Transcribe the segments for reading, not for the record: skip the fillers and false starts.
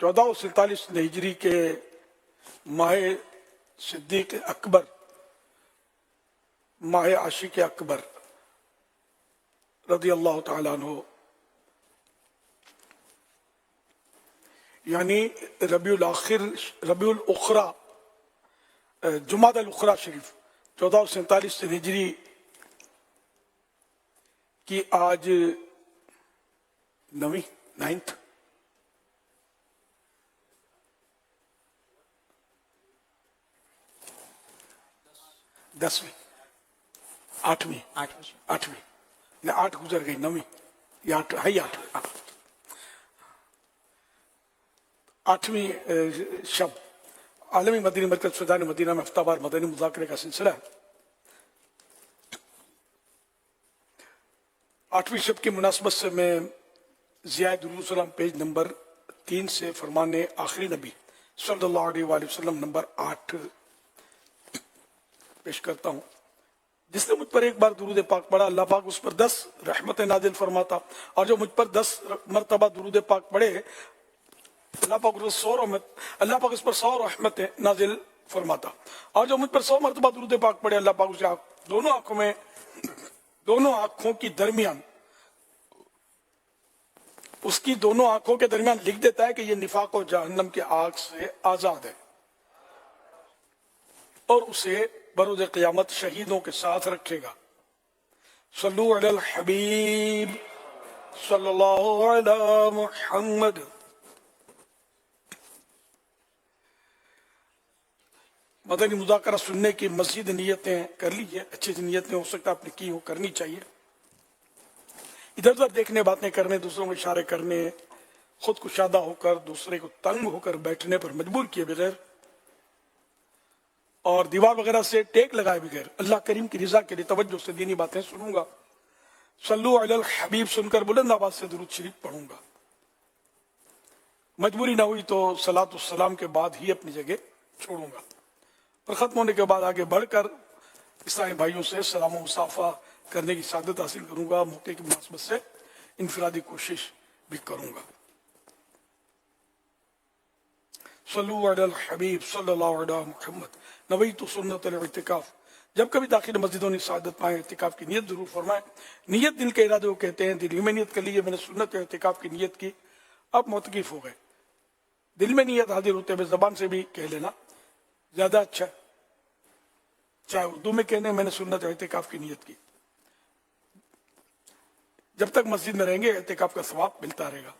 1447 हिजरी के माह सिद्दीक अकबर, माह आशिक अकबर रज़ी अल्लाह तआला अन्हु, यानी रबीउल आखिर, रबीउल उखरा, जुमादल उखरा शरीफ 1447 हिजरी की आज 9th 10वीं 8वीं 8 गुजर गई, 9वीं या 8वीं शब आलमी मदनी मरकज सुल्तान मदीना में हफ्तावार मदनी मुज़ाकरे का सिलसिला है। 8वीं शब की मुनासबत से मैं ज़ियाए दुरूद सलाम पेज नंबर 3 से फरमाने आखिरी नबी सल्लल्लाहु अलैहि वसल्लम नंबर 8 पेश करता हूँ। जिसने मुझ पर एक बार दुरूद पाक पढ़ा, अल्लाह पाक उस पर 10 रहमतें नाजिल फरमाता, और जो मुझ पर 10 मरतबा दुरूद पाक पढ़े, अल्लाह पाक उस पर 100 रहमतें नाजिल फरमाता, और जो मुझ पर 100 मरतबा दुरूद पाक पढ़े, अल्लाह पाक उसे दोनों आंखों की दरमियान, उसकी दोनों आंखों के दरमियान लिख देता है कि ये निफाक और जहन्नम की आग से आजाद है, और उसे बरोज़ क़यामत शहीदों के साथ रखेगा। सल्लु अलल हबीब सल्लल्लाहु अलैहि मुहम्मद। मदनी मुज़ाकरा सुनने की मज़ीद नियतें कर लीजिए, अच्छी नियतें हो सकता है आपने की हो, करनी चाहिए। इधर उधर देखने, बातें करने, दूसरों को इशारे करने, खुद कुशादा होकर दूसरे को तंग होकर बैठने पर मजबूर किए बगैर, और दीवार वगैरह से टेक लगाए बगैर अल्लाह करीम की रजा के लिए तवज्जो से दीनी बातें सुनूंगा। सल्लु अलल हबीब सुनकर बुलंद आवाज से दुरूद शरीफ पढ़ूंगा। मजबूरी ना हुई तो सलात सलाम के बाद ही अपनी जगह छोड़ूंगा, और खत्म होने के बाद आगे बढ़कर ईसाई भाइयों से सलाम मुसाफा करने की सादत हासिल करूंगा। मौके की मुनासबत से इनफरादी कोशिश भी करूंगा। सल्लु अलल हबीब सल्लल्लाहु अलैहि मुहम्मद। नवैतु सुन्नतल इतिकाफ। जब कभी दाखिल मस्जिदों ने सादत पाए, इतिकाफ की नियत जरूर फरमाएं। नियत दिल के इरादे को कहते हैं। दिल में नियत कर लीजिए, मैंने सुन्नत इतिकाफ की नियत की, अब मोतकीफ हो गए। दिल में नियत हाजिर होते हुए जबान से भी कह लेना ज्यादा अच्छा है, चाहे उर्दू में कहने मैंने सुन्नत इतिकाफ की नियत की। जब तक मस्जिद में रहेंगे इतिकाफ का सवाब मिलता रहेगा।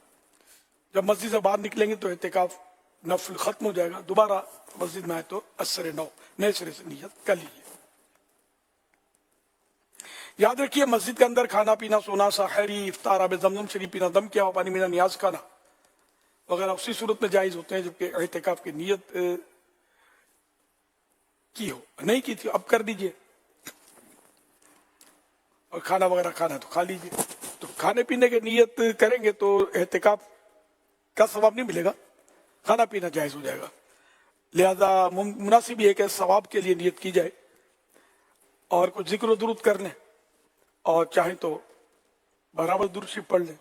जब मस्जिद से बाहर निकलेंगे तो इतिकाफ नफल खत्म हो जाएगा। दोबारा मस्जिद में आए तो असर नौ नए सिरे से नियत कर लीजिए। याद रखिए, मस्जिद के अंदर खाना पीना, सोना, साहरी, इफ्तार, आब जमजम शरीफ पीना, दम किया हुआ पानी पीना, नियाज खाना वगैरह उसी सूरत में जायज होते हैं जबकि इतिकाफ की नियत की हो। नहीं की थी, अब कर दीजिए। और खाना वगैरह खाना है तो खा लीजिए। तो खाने पीने की नियत करेंगे तो इतिकाफ का सवाब नहीं मिलेगा, खाना पीना जायज हो जाएगा। लिहाजा मुनासिब ये कि सवाब के लिए नियत की जाए और कुछ जिक्र दुरूद कर लें, और चाहे तो बराबर दुरूद शरीफ पढ़ लें।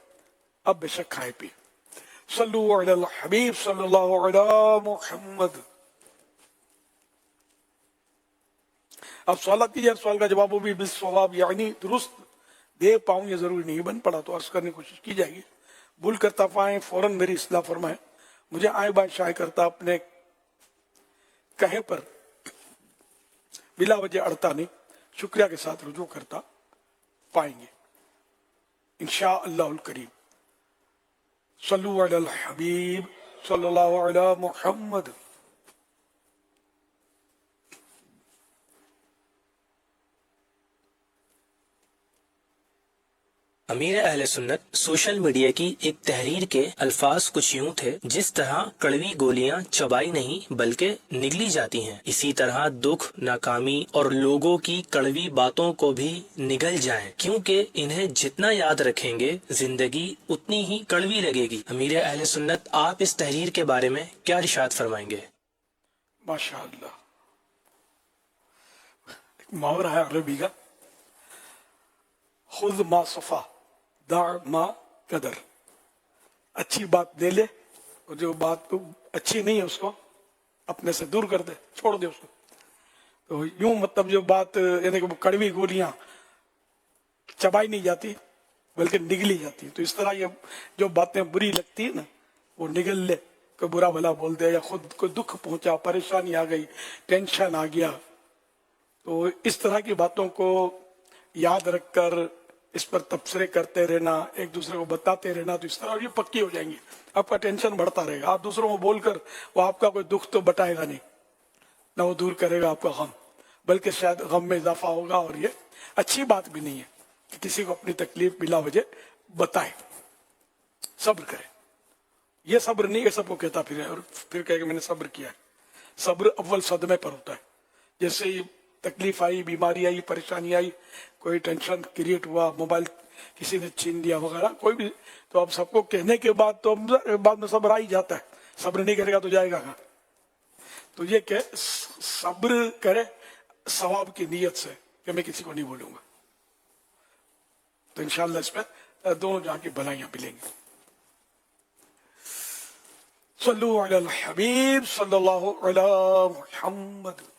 अब बेशक खाए पिए। सल्लु अलल हबीब सल्लल्लाहु अलैहि मुहम्मद। अब सवाल कीजिए, सवाल का जवाब भी बिस्सवाब यानी दुरुस्त दे पाऊं ये जरूरी नहीं बन पड़ा तो अर्ज करने की कोशिश की जाएगी। भूल करता पाए फौरन मेरी इस्लाह फरमाए। मुझे आए बाय शाये करता अपने कहे पर बिला वजह अड़ता नहीं, शुक्रिया के साथ रुजू करता पाएंगे इंशा अल्लाहुल करीम। सल्लु अलल हबीब सल्लल्लाहु अलैहि मुहम्मद। अमीर अहले सुन्नत सोशल मीडिया की एक तहरीर के अल्फाज कुछ यूं थे, जिस तरह कड़वी गोलियां चबाई नहीं बल्कि निगली जाती हैं, इसी तरह दुख, नाकामी और लोगों की कड़वी बातों को भी निगल जाएं, क्योंकि इन्हें जितना याद रखेंगे जिंदगी उतनी ही कड़वी लगेगी। अमीर अहले सुन्नत, आप इस तहरीर के बारे में क्या इरशाद फरमाएंगे? माशाअल्लाह, एक मुहावरा है अरबी का, खुद मा सफा दा मा कदर। अच्छी बात ले ले اور جو بات تو اچھی نہیں ہے اس کو اپنے سے دور کر دے, چھوڑ دے اس کو. تو یوں مطلب جو بات یعنی کہ وہ کڑوی گولیاں چبائی نہیں جاتی بلکہ نگلی جاتی. تو اس طرح یہ جو باتیں بری لگتی ہیں نا وہ نگل لے, کوئی برا بھلا بول دے یا خود کو دکھ پہنچا, پریشانی آ گئی, ٹینشن آ گیا, تو اس طرح کی باتوں کو یاد رکھ کر اس پر تبصرے کرتے رہنا, ایک دوسرے کو بتاتے رہنا, تو اس طرح یہ پکی ہو جائیں گی. آپ کا ٹینشن بڑھتا رہے گا. آپ دوسروں کو بول کر وہ آپ کا کوئی دکھ تو بتائے گا نہیں, نہ وہ دور کرے گا آپ کا غم, بلکہ شاید غم میں اضافہ ہوگا. اور یہ اچھی بات بھی نہیں ہے کہ کسی کو اپنی تکلیف بلا وجہ بتائے. صبر کرے. یہ صبر نہیں کہ سب کو کہتا پھر اور پھر کہے کہ میں نے صبر کیا ہے. صبر اول صدمے پر ہوتا ہے. جیسے ہی تکلیف آئی, بیماری آئی, پریشانی آئی, کوئی ٹینشن کریٹ ہوا, موبائل کسی نے چھین دیا وغیرہ کوئی بھی, تو اب سب کو کہنے کے بعد تو بعد میں صبر آ ہی جاتا ہے. صبر نہیں کرے گا تو جائے گا کہاں. تو یہ کہ صبر کرے ثواب کی نیت سے کہ میں کسی کو نہیں بولوں گا, تو انشاءاللہ اس پہ دونوں جہاں کی بھلائیاں ملیں گی. صلو علی الحبیب صلی اللہ علی محمد.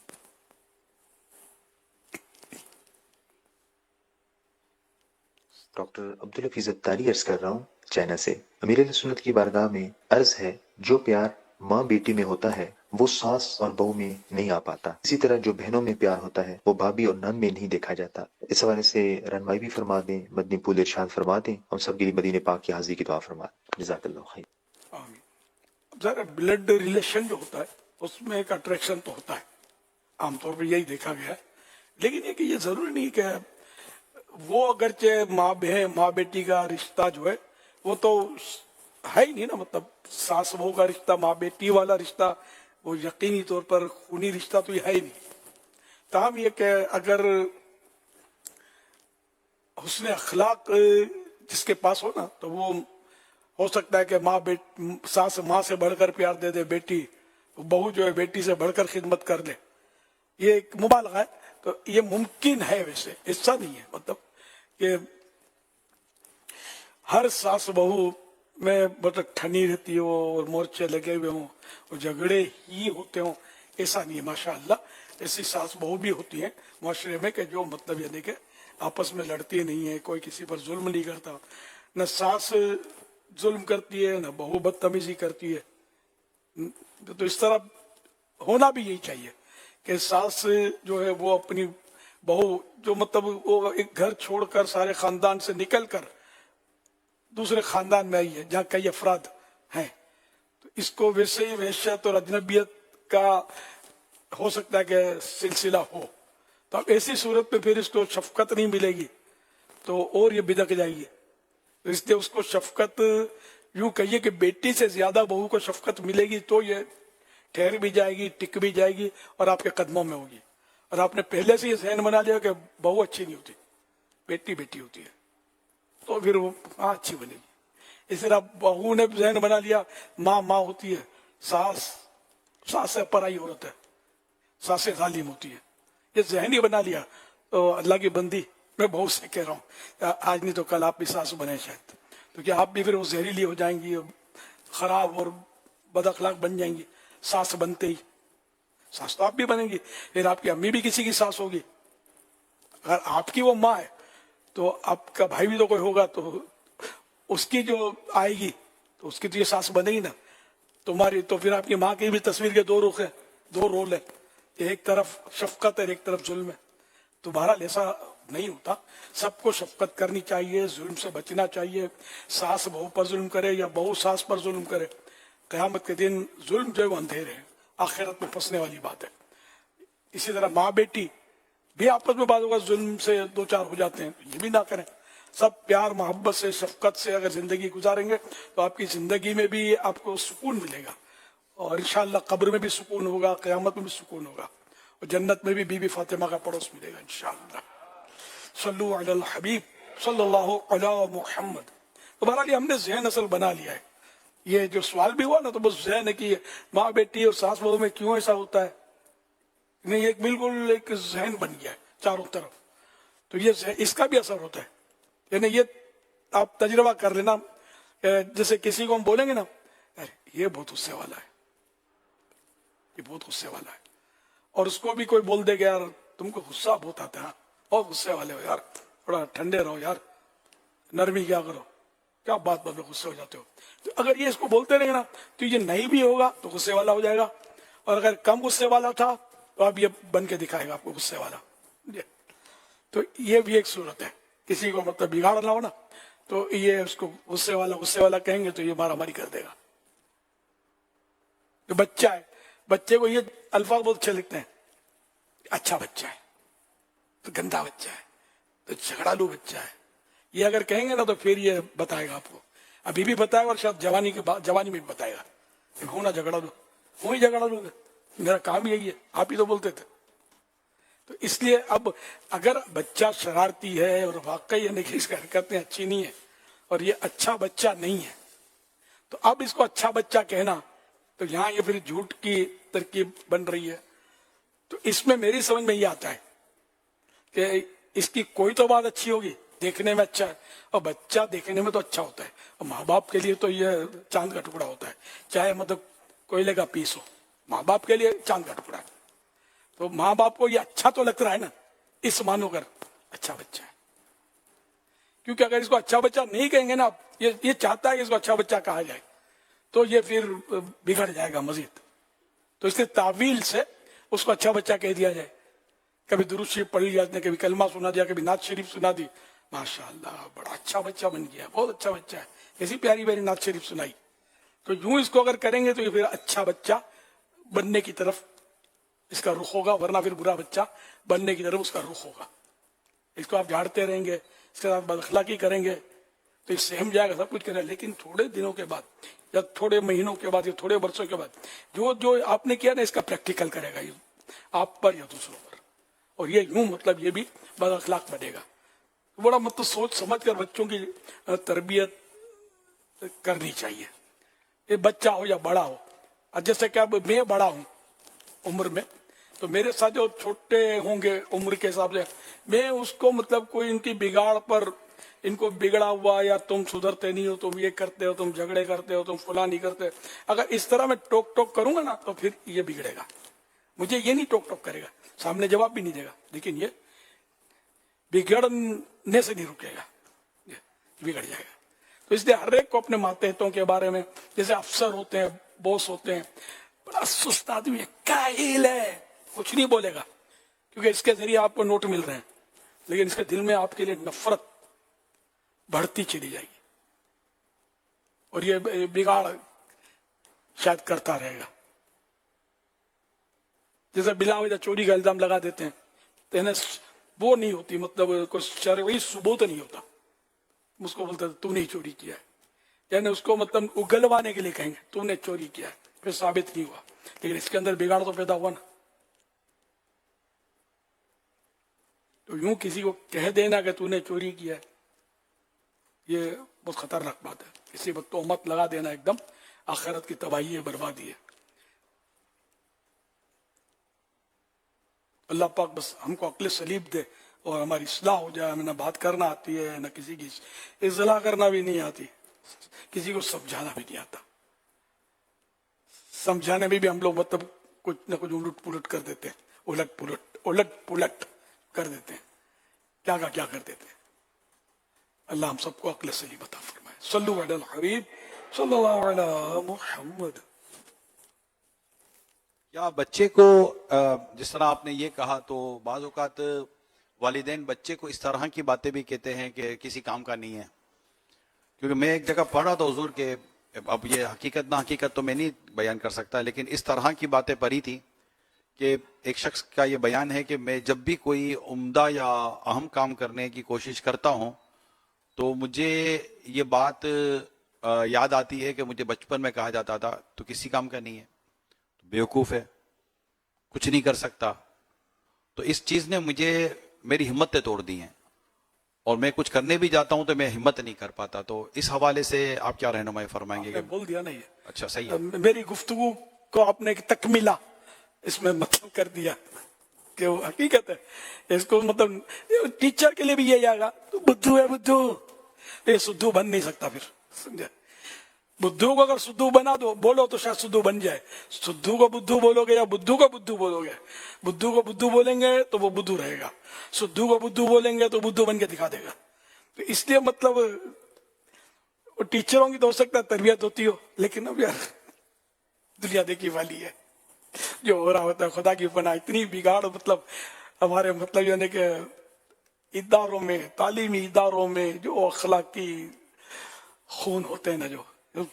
ڈاکٹر عبدالحفیظ اتاری عرض کر رہا ہوں چائنا سے. امیر اہل سنت کی بارگاہ میں عرض ہے, جو پیار ماں بیٹی میں ہوتا ہے وہ ساس اور بہو میں نہیں آ پاتا. اسی طرح جو بہنوں میں پیار ہوتا ہے وہ بھابھی اور نند میں نہیں دیکھا جاتا. اس حوالے سے رہنمائی بھی فرما دیں, مدنی پھول ارشاد فرما دیں, ہم سب کے لیے مدینہ پاک کی حاضری کی دعا فرما دیں. جزاک اللہ خیر. آمین. ذرا بلڈ ریلیشن جو ہوتا ہے اس میں ایک اٹریکشن تو ہوتا ہے, عام طور پر یہی دیکھا گیا ہے. لیکن یہ کہ یہ ضروری نہیں کہ وہ اگرچہ ماں بیٹی کا رشتہ جو ہے وہ تو ہے ہی نہیں نا, مطلب ساس بہو کا رشتہ, ماں بیٹی والا رشتہ وہ یقینی طور پر خونی رشتہ تو یہ ہے ہی نہیں. تاہم یہ کہ اگر حسن اخلاق جس کے پاس ہو نا تو وہ ہو سکتا ہے کہ ساس ماں سے بڑھ کر پیار دے دے, بیٹی بہو جو ہے بیٹی سے بڑھ کر خدمت کر لے. یہ ایک مبالغہ ہے. تو یہ ممکن ہے, ویسے ایسا نہیں ہے مطلب کہ ہر ساس بہو میں مطلب ٹھنی رہتی ہو اور مورچے لگے ہوئے ہوں اور جھگڑے ہی ہوتے ہوں, ایسا نہیں ہے. ماشاءاللہ ایسی ساس بہو بھی ہوتی ہیں معاشرے میں کہ جو مطلب یعنی کہ آپس میں لڑتی نہیں ہے, کوئی کسی پر ظلم نہیں کرتا. نہ ساس ظلم کرتی ہے نہ بہو بدتمیزی کرتی ہے. تو اس طرح ہونا بھی یہی چاہیے کہ ساس جو ہے وہ اپنی بہو جو مطلب وہ ایک گھر چھوڑ کر سارے خاندان سے نکل کر دوسرے خاندان میں آئی ہے جہاں کئی افراد ہیں, تو اس کو ویسے ہی وحشت اور اجنبیت کا ہو سکتا ہے کہ سلسلہ ہو. تو اب ایسی صورت میں پھر اس کو شفقت نہیں ملے گی تو اور یہ بدک جائے گی. تو اس لیے اس کو شفقت یوں کہیے کہ بیٹی سے زیادہ بہو کو شفقت ملے گی تو یہ ٹھہر بھی جائے گی, ٹک بھی جائے گی اور آپ کے قدموں میں ہوگی. اور آپ نے پہلے سے یہ ذہن بنا لیا کہ بہو اچھی نہیں ہوتی, بیٹی بیٹی ہوتی ہے, تو پھر وہ اچھی بنے گی. اس طرح بہو نے ذہن بنا لیا ماں ہوتی ہے, ساس سے پرائی عورت ہے, ساس سے ظالم ہوتی ہے, یہ ذہن ہی بنا لیا. تو اللہ کی بندی میں بہو سے کہہ رہا ہوں آج نہیں تو کل آپ بھی ساس بنے شاید, تو کیا آپ بھی پھر وہ زہریلی ہو جائیں گی, خراب اور بد اخلاق بن جائیں گی. ساس بنتے ہی ساس تو آپ بھی بنیں گی, پھر آپ کی امی بھی کسی کی ساس ہوگی. اگر آپ کی وہ ماں ہے تو آپ کا بھائی بھی تو کوئی ہوگا, تو اس کی جو آئے گی تو اس کی تو یہ ساس بنے گی نا تمہاری. تو پھر آپ کی ماں کی بھی تصویر کے دو رخ ہیں, دو رول ہیں, ایک طرف شفقت ہے ایک طرف ظلم ہے. تو بہرحال ایسا نہیں ہوتا. سب کو شفقت کرنی چاہیے, ظلم سے بچنا چاہیے. ساس بہو پر ظلم کرے یا بہو ساس پر ظلم کرے, قیامت کے دن ظلم جو ہے وہ اندھیرے ہے, آخرت میں پھنسنے والی بات ہے. اسی طرح ماں بیٹی بھی آپس میں بعض اوقات ظلم سے دو چار ہو جاتے ہیں, یہ بھی نہ کریں. سب پیار محبت سے شفقت سے اگر زندگی گزاریں گے تو آپ کی زندگی میں بھی آپ کو سکون ملے گا, اور انشاءاللہ قبر میں بھی سکون ہوگا, قیامت میں بھی سکون ہوگا, اور جنت میں بھی بی بی فاطمہ کا پڑوس ملے گا انشاءاللہ. صلو علی الحبیب صلی اللہ علی محمد. تو بہرحال یہ ہم نے ذہن اصل بنا لیا ہے. یہ جو سوال بھی ہوا نا تو بس ذہن ہے کہ ماں بیٹی اور ساس بہو میں کیوں ایسا ہوتا ہے, نہیں ایک بالکل ایک ذہن بن گیا ہے چاروں طرف. تو یہ اس کا بھی اثر ہوتا ہے, یعنی یہ آپ تجربہ کر لینا. جیسے کسی کو ہم بولیں گے نا अरे ये बहुत गुस्से वाला है, ये बहुत गुस्से वाला है। और उसको भी कोई बोल दे कि यार तुमको गुस्सा बहुत आता है, बहुत गुस्से वाले हो यार, थोड़ा ठंडे रहो यार, नरमी क्या करो, क्या बात बात में गुस्से हो जाते हो। तो अगर ये इसको बोलते रहेंगे ना तो ये नहीं भी होगा तो गुस्से वाला हो जाएगा, और अगर कम गुस्से वाला था तो अब ये बन के दिखाएगा आपको गुस्से वाला। तो ये भी एक सूरत है, किसी को मतलब बिगाड़ना हो ना तो ये उसको गुस्से वाला कहेंगे तो ये मारामारी कर देगा। तो बच्चा है, बच्चे को ये अल्फाज बहुत अच्छे लिखते हैं, अच्छा बच्चा है तो गंदा बच्चा है तो झगड़ालू बच्चा है, ये अगर कहेंगे ना तो फिर ये बताएगा आपको, अभी भी बताएगा और शायद जवानी के बाद जवानी में भी बताएगा कि हूं ना झगड़ालू, हूं ही झगड़ालू, मेरा काम यही है, आप ही तो बोलते थे। तो इसलिए अब अगर बच्चा शरारती है और वाकई यानी कि इसकी हरकतें अच्छी नहीं है और ये अच्छा बच्चा नहीं है, तो अब इसको अच्छा बच्चा कहना, तो यहाँ ये फिर झूठ की तरकीब बन रही है। तो इसमें मेरी समझ में ये आता है कि इसकी कोई तो बात अच्छी होगी, देखने में अच्छा है, और बच्चा देखने में तो अच्छा होता है, और माँ बाप के लिए तो ये चांद का टुकड़ा होता है, चाहे मतलब कोयले का पीस हो, माँ बाप के लिए चांद का टुकड़ा है। तो माँ बाप को ये अच्छा तो लगता है ना, इस मानो कर अच्छा बच्चा है, क्योंकि अगर इसको अच्छा बच्चा नहीं कहेंगे ना, ये चाहता है कि इसको अच्छा बच्चा कहा जाए, तो ये फिर बिगड़ जाएगा मजीद। तो इसलिए तावील से उसको अच्छा बच्चा कह दिया जाए, कभी दुरूद शरीफ पढ़ लिया, कभी कलमा सुना दिया, कभी नात शरीफ सुना दी, माशाअल्लाह बड़ा अच्छा बच्चा बन गया, बहुत अच्छा बच्चा है, ऐसी प्यारी प्यारी नात शरीफ सुनाई। तो यूं इसको अगर करेंगे तो ये फिर अच्छा बच्चा बनने की तरफ इसका रुख होगा, वरना फिर बुरा बच्चा बनने की तरफ उसका रुख होगा। इसको आप झाड़ते रहेंगे, इसके साथ बदअखलाकी करेंगे तो इससे हम जाएगा, सब कुछ करेगा, लेकिन थोड़े दिनों के बाद या थोड़े महीनों के बाद या थोड़े वर्षों के बाद जो जो आपने किया ना इसका प्रैक्टिकल करेगा ये आप पर या दूसरों पर, और ये यूं मतलब ये भी बदअखलाक बनेगा। तो बड़ा मतलब सोच समझ कर बच्चों की तरबियत करनी चाहिए, ये बच्चा हो या बड़ा हो। और जैसे कि अब मैं बड़ा हूं उम्र में, तो मेरे साथ जो छोटे होंगे उम्र के हिसाब से, मैं उसको मतलब कोई इनकी बिगाड़ पर, इनको बिगड़ा हुआ या तुम सुधरते नहीं हो, तुम ये करते हो, तुम झगड़े करते हो, तुम फुला नहीं करते, अगर इस तरह मैं टोक टोक करूंगा ना तो फिर ये बिगड़ेगा। मुझे ये नहीं टोक टोक करेगा, सामने जवाब भी नहीं देगा, लेकिन ये बिगड़ने से नहीं रुकेगा, ये बिगड़ जाएगा। तो इसलिए हर एक को अपने मातहतों के बारे में, जैसे अफसर होते हैं, बॉस होते हैं, बड़ा सुस्त आदमी है, काहिल है, कुछ नहीं बोलेगा क्योंकि इसके जरिए आपको नोट मिल रहे हैं, लेकिन इसके दिल में आपके लिए नफरत बढ़ती चली जाएगी और ये बिगाड़ शायद करता रहेगा। जैसे बिला वजह चोरी का इल्जाम लगा देते हैं तो इन्हें वो नहीं होती, मतलब कोई शरई सबूत नहीं होता, उसको बोलते तूने ही चोरी किया है, यानी उसको मतलब उगलवाने के लिए कहेंगे तूने चोरी किया है, फिर साबित नहीं हुआ, लेकिन इसके अंदर बिगाड़ तो पैदा हुआ ना। तो यूं किसी को कह देना कि तूने चोरी किया है, ये बहुत खतरनाक बात है, किसी पर तोहमत लगा देना एकदम आखिरत की तबाही है, बर्बादी है। अल्लाह पाक बस हमको अक्ल सलीब दे और हमारी इस्लाह हो जाए। हमें ना बात करना आती है, ना किसी की इज़लाह करना भी नहीं आती, किसी को समझाना भी नहीं आता, समझाने में भी हम लोग मतलब कुछ ना कुछ उलट पुलट कर देते हैं, उलट पुलट कर देते हैं, क्या का क्या कर देते हैं। अल्लाह हम सबको अक्ल सलीम अता फरमाए। सल्लु अलल हबीब सल्लल्लाहु अलैहि मुहम्मद। या बच्चे को जिस तरह आपने ये कहा, तो बाज़ औक़ात वालिदैन बच्चे को इस तरह की बातें भी कहते हैं कि किसी काम का नहीं है। क्योंकि मैं एक जगह पढ़ रहा था हुजूर के, अब ये हकीकत ना हकीकत तो मैं नहीं बयान कर सकता, लेकिन इस तरह की बातें पढ़ी थी कि एक शख्स का ये बयान है कि मैं जब भी कोई उम्दा या अहम काम करने की कोशिश करता हूँ तो मुझे ये बात याद आती है कि मुझे बचपन में कहा जाता था तो किसी काम का नहीं है, बेवकूफ़ है, कुछ नहीं कर सकता। तो इस चीज़ ने मुझे मेरी हिम्मतें तोड़ दी हैं और मैं कुछ करने भी जाता हूं तो मैं हिम्मत नहीं कर पाता। तो इस हवाले से आप क्या रहनुमाई फरमाएंगे? बोल दिया नहीं है। अच्छा, सही है। मेरी गुफ्तगू को आपने एक तकमीला इसमें मतलब कर दिया कि वो हकीकत है। इसको मतलब टीचर के लिए भी ये आएगा तो बुद्धू है, बुद्धू, ये सुद्धू बन नहीं सकता फिर, समझे। बुद्धू को अगर सुद्धू बना दो बोलो तो शायद सुद्धू बन जाए, सुद्धू को बुद्धू बोलोगे या बुद्धू को बुद्धू बोलोगे, बुद्धू को बुद्धू बोलेंगे तो वो बुद्धू रहेगा, सुद्धू को बुद्धू बोलेंगे तो बुद्धू बन के दिखा देगा। तो इसलिए मतलब वो टीचरों की तो हो सकता है तरबियत होती हो, लेकिन अब यार दुनिया देखी वाली है, जो हो रहा होता है खुदा की पनाह। इतनी बिगाड़ मतलब हमारे मतलब यानी कि इदारों में, तालीमी इदारों में जो अखलाकी खून होते हैं ना, जो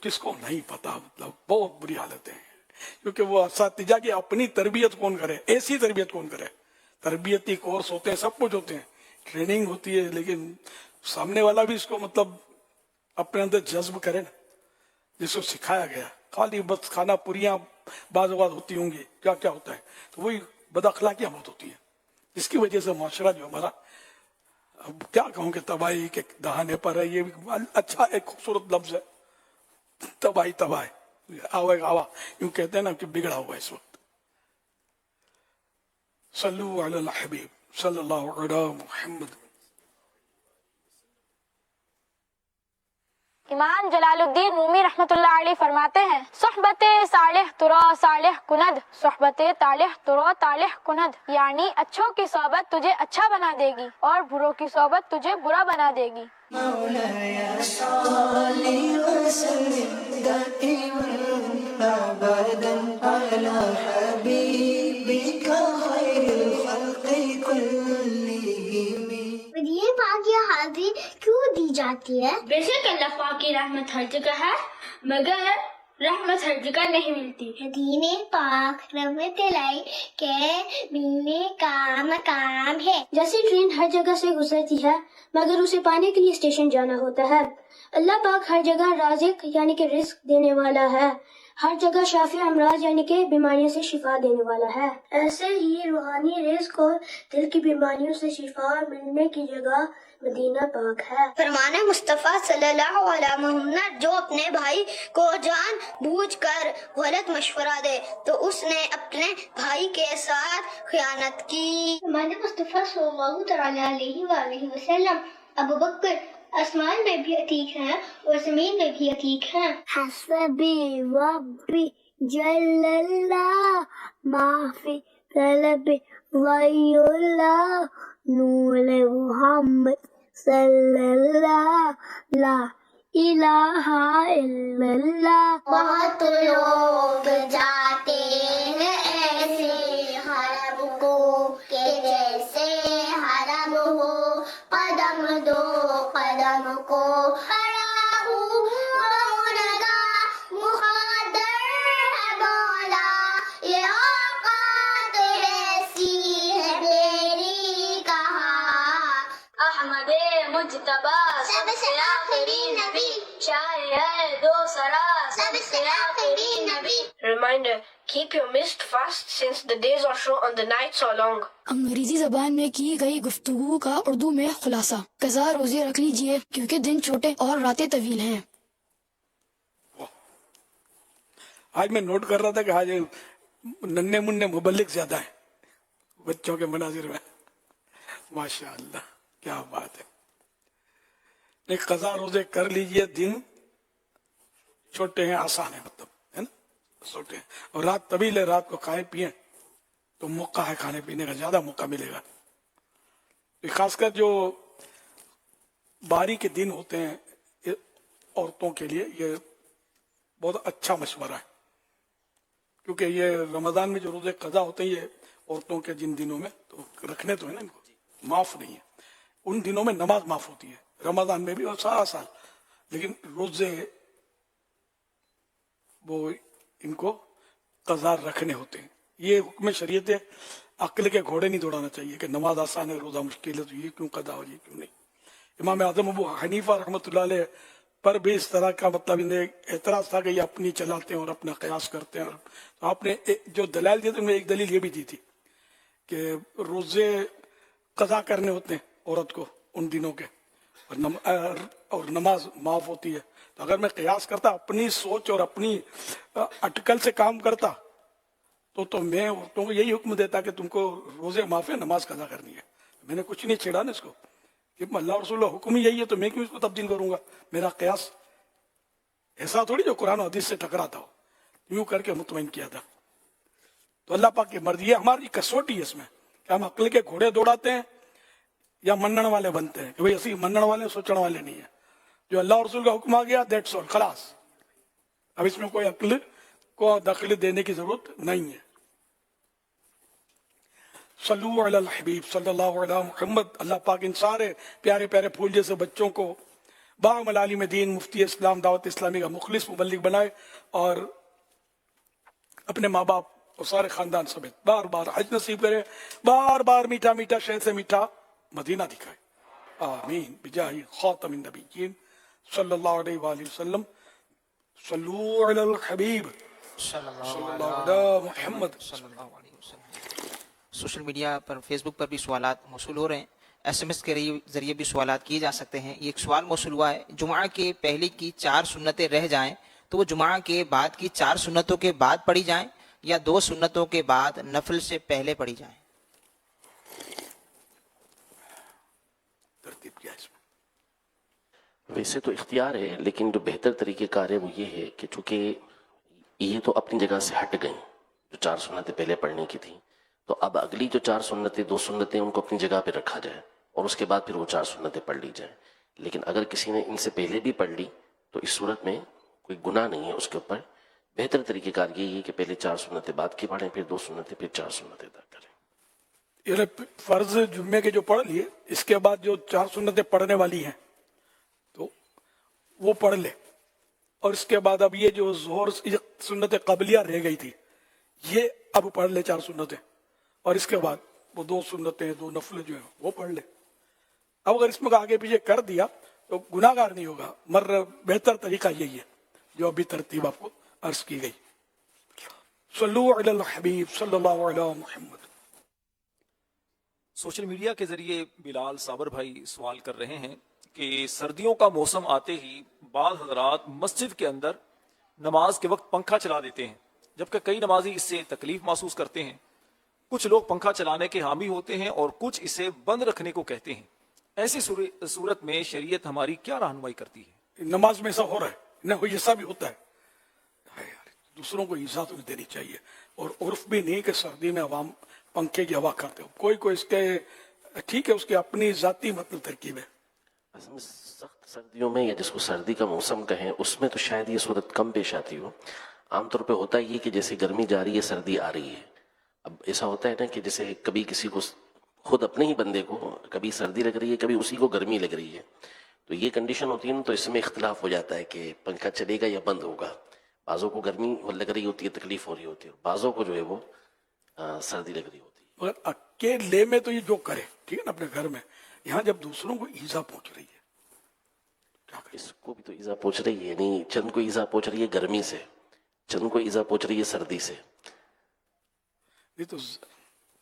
किसको नहीं पता, मतलब बहुत बुरी हालत है। क्योंकि वो असातिजा की अपनी तरबियत कौन करे, ऐसी तरबियत कौन करे। तरबियती कोर्स होते हैं, सब कुछ होते हैं, ट्रेनिंग होती है, लेकिन सामने वाला भी इसको मतलब अपने अंदर जज्ब करे ना, जिसको सिखाया गया। खाली बस खाना पुरियां बाज़ औक़ात होती होंगी, क्या क्या होता है, तो वही बदअखलाकियां बहुत होती है, जिसकी वजह से माशरा जो हमारा, अब क्या कहूँ कि तबाही के दहाने पर है। ये अच्छा एक खूबसूरत लफ्ज है, तबाही तबाही आवा यूं कहते हैं ना कि बिगड़ा हुआ इस वक्त। सल्लु अलल हबीब सल्लल्लाहु अलैहि मुहम्मद। इमाम जलालुद्दीन रूमी रहमतुल्लाह अलैह फरमाते हैं, सोहबते सालिह तुरा सालिह कुनद, सोहबते तालिह तुरा तालिह कुनद, यानी अच्छों की सोहबत तुझे अच्छा बना देगी और बुरों की सोहबत तुझे बुरा बना देगी। ये भाग्य हाजिर क्यों दी जाती है? बेशक अल्लाह पाक की रहमत हर जगह है, मगर रहमत हर जगह नहीं मिलती। मदीने पाक रहमत लाई के मिलने का मकाम है। जैसे ट्रेन हर जगह से गुजरती है, मगर उसे पाने के लिए स्टेशन जाना होता है। अल्लाह पाक हर जगह राज़िक यानी कि रिस्क देने वाला है, हर जगह शाफी अमराज यानी कि बीमारियों से शिफा देने वाला है। ऐसे ही रूहानी रिस्क और दिल की बीमारियों से शिफा मिलने की जगह मदीना पाक है। फरमाने मुस्तफ़ा सल्लल्लाहु अलैहि वसल्लम, जो अपने भाई को जान बूझ कर गलत मशवरा दे तो उसने अपने भाई के साथ खयानत की। फरमाने मुस्तफ़ा सल्लल्लाहु अलैहि वसल्लम, अबू बकर आसमान में भी अतीक हैं और जमीन में भी अतीक हैं। हसबी रब्बी जल्लल्लाह माफी तलबी वयुल्लाह नूर मुहम्मद सल्लल्लाह ला इलाहा इल्लल्लाह। बहुत लोग जाते हैं ऐसे हरम को के जैसे हरम हो, कदम दो कदम को खड़ा हूँ मौनगा मुहादर है मौला, ये औकात ऐसी है तेरी कहा। अहमद मुज्तबा सबसे आखिरी नबी, शायर है दो सरा सबसे आखिरी नबी। Reminder, keep your mist fast since the days are short and the nights are long. अंग्रेजी जबान में की गई गुफ्तगू का उर्दू में खुलासा। कज़ा रोजे रख लीजिए क्योंकि दिन छोटे और रातें तवील हैं। आज मैं नोट कर रहा था कि आज नन्हे मुन्ने मुबल्लिग ज्यादा है बच्चों के मनाजिर में, माशाअल्लाह क्या बात है। नहीं, कज़ा रोजे कर लीजिए, दिन छोटे हैं, आसान है, मतलब है ना, छोटे हैं, और रात तवील है, रात को खाए पिए तो मौका है खाने पीने का, ज्यादा मौका मिलेगा। खासकर जो बारी के दिन होते हैं ये औरतों के लिए ये बहुत अच्छा मशवरा है, क्योंकि ये रमजान में जो रोजे कज़ा होते हैं ये औरतों के जिन दिनों में तो रखने तो है ना, इनको माफ नहीं है। उन दिनों में नमाज माफ होती है, रमजान में भी और सारा साल, लेकिन रोजे वो इनको कज़ा रखने होते हैं। ये हुक्म शरीयत है, अक्ल के घोड़े नहीं दौड़ाना चाहिए कि नमाज आसान है रोजा मुश्किल है तो ये क्यों कज़ा और ये क्यों नहीं। इमाम आज़म अबू हनीफा रहमतुल्लाह अलैह पर भी इस तरह का मतलब इन्हें एतराज था कि ये अपनी चलाते हैं और अपना कयास करते हैं। तो आपने जो दलाल दिए थे उनमें एक दलील ये भी दी थी कि रोजे कज़ा करने होते हैं औरत को उन दिनों के, और नमाज माफ होती है। तो अगर मैं कयास करता, अपनी सोच और अपनी अटकल से काम करता तो मैं औरतों को यही हुक्म देता कि तुमको रोजे माफ है, नमाज कज़ा करनी है। मैंने कुछ नहीं छेड़ा ना इसको, कि अल्लाह रसूल हुक्म ही यही है तो मैं क्यों इसको तब्दील करूंगा। मेरा कयास ऐसा थोड़ी जो कुरान और हदीस से टकराता हो, यूं करके मुतमईन किया था। तो अल्लाह पाक की मर्जी है, हमारी कसौटी है इसमें कि हम अक्ल के घोड़े दौड़ाते हैं या मनण वाले बनते हैं कि भाई असि मनण वाले सोचण वाले नहीं है। जो अल्लाह और रसूल का हुक्म आ गया, दैट्स ऑल, खलास। अब इसमें कोई अक्ल को दखल देने की जरूरत नहीं है। सल्लु अलल हबीब सल्लल्लाहु अलैहि मुहम्मद। अल्लाह पाक इन सारे प्यारे प्यारे फूल जैसे बच्चों को बामल आलिम दीन, मुफ्ती इस्लाम, दावत इस्लामी का मुखलिस मुबल्लिग बनाए और अपने माँ बाप और सारे खानदान समेत बार बार हज नसीब करे, बार बार मीठा मीठा शहर से मीठा मदीना दिखाए। आमीन बिजाही खातमिन नबिय्यीन सल्लल्लाहु अलैहि वसल्लम। सल्लु अलल हबीब सल्लल्लाहु अलैहि मुहम्मद। सोशल मीडिया पर, फेसबुक पर भी सवालात मौसूल हो रहे हैं, SMS के जरिए भी सवालात किए जा सकते हैं। एक सवाल मौसूल हुआ है, जुमा के पहले की 4 सुन्नतें रह जाएं तो वो जुमा के बाद की 4 सुन्नतों के बाद पढ़ी जाएं या 2 सुन्नतों के बाद नफल से पहले पढ़ी जाएं? तरतीब क्या है इसमें? वैसे तो इख्तियार है, लेकिन जो बेहतर तरीक़ेकार है वो ये है कि चूंकि ये तो अपनी जगह से हट गई, जो 4 सुन्नतें पहले पढ़ने की थी, तो अब अगली जो 4 सुन्नतें, 2 सुन्नतें, उनको अपनी जगह पे रखा जाए और उसके बाद फिर वो 4 सुन्नतें पढ़ ली जाए। लेकिन अगर किसी ने इनसे पहले भी पढ़ ली तो इस सूरत में कोई गुनाह नहीं है उसके ऊपर। बेहतर तरीक़ेकार यही है कि पहले 4 सुन्नतें बाद की पढ़ें, फिर 2 सुन्नतें, फिर 4 सुन्नतें अदा करें। ये फर्ज जुम्मे के जो पढ़ लिए, इसके बाद जो 4 सुन्नतें पढ़ने वाली हैं तो वो पढ़ ले, और इसके बाद अब ये जो जोहर सुन्नत कबलिया रह गई थी ये अब पढ़ ले 4 सुन्नतें, और इसके बाद वो 2 सुन्नतें, 2 नफल जो है वो पढ़ ले। अब अगर इसमें आगे पीछे कर दिया तो गुनाहगार नहीं होगा, मगर बेहतर तरीका यही है जो अभी तरतीब आपको अर्ज की गई। सल्लु अलल हबीब सल्लल्लाहु अलैहि मुहम्मद। सोशल मीडिया के जरिए बिलाल साबर भाई सवाल कर रहे हैं कि सर्दियों का मौसम आते ही बाद हजरात मस्जिद के अंदर नमाज के वक्त पंखा चला देते हैं, जबकि कई नमाजी इससे तकलीफ महसूस करते हैं। कुछ लोग पंखा चलाने के हामी होते हैं और कुछ इसे बंद रखने को कहते हैं। ऐसी सूरत में शरीयत हमारी क्या रहनुमाई करती है? नमाज में ऐसा हो रहा है ना, कोई ऐसा भी होता है, दूसरों को ईज़ा तो देनी चाहिए। और उर्फ भी नहीं कि सर्दी में अवाम पंखे की हवा खाते हो, कोई इसके ठीक है, उसकी अपनी जाती मतलब तरकीब है। असल में सख्त सर्दियों में या जिसको सर्दी का मौसम कहें उसमें तो शायद ये सूरत कम पेश आती हो। आमतौर पे होता ये कि जैसे गर्मी जा रही है, सर्दी आ रही है। अब ऐसा होता है ना कि जैसे कभी किसी को, खुद अपने ही बंदे को कभी सर्दी लग रही है, कभी उसी को गर्मी लग रही है, तो ये कंडीशन होती है ना, तो इसमें इख्तिलाफ हो जाता है कि पंखा चलेगा या बंद होगा। बाज़ों को गर्मी लग रही होती है, तकलीफ हो रही होती है, बाज़ों को जो है वो सर्दी लग रही होती है। मगर अकेले में तो ये जो करे ठीक है ना अपने घर में, यहाँ जब दूसरों को ईजा पहुंच रही है क्या करे? इसको भी तो ईजा पहुंच रही है, नहीं चंद को ईजा पहुंच रही है गर्मी से, चंद को ईजा पहुंच रही है सर्दी से। ये तो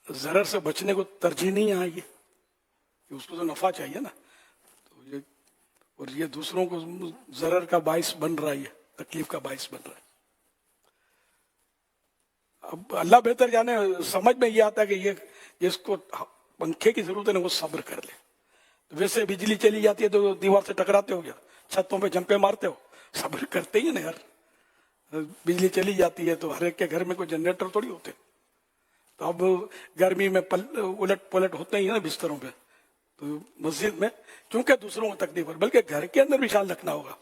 जरर से बचने को तरजीह नहीं आई है, उसको तो नफा चाहिए ना, तो ये और ये दूसरों को जरर का बाइस बन रहा है, तकलीफ का बाइस बन रहा है। अब अल्लाह बेहतर जाने, समझ में ये आता है कि ये जिसको पंखे की जरूरत है ना वो सब्र कर ले। तो वैसे बिजली चली जाती है तो दीवार से टकराते हो, क्या छतों पे जंपे मारते हो, सब्र करते ही ना यार। बिजली चली जाती है तो हर एक के घर में कोई जनरेटर थोड़ी होते, तो अब गर्मी में उलट पलट होते ही है ना बिस्तरों पे। तो मस्जिद में क्योंकि दूसरों को तकलीफ हो, बल्कि घर के अंदर भी ख्याल रखना होगा।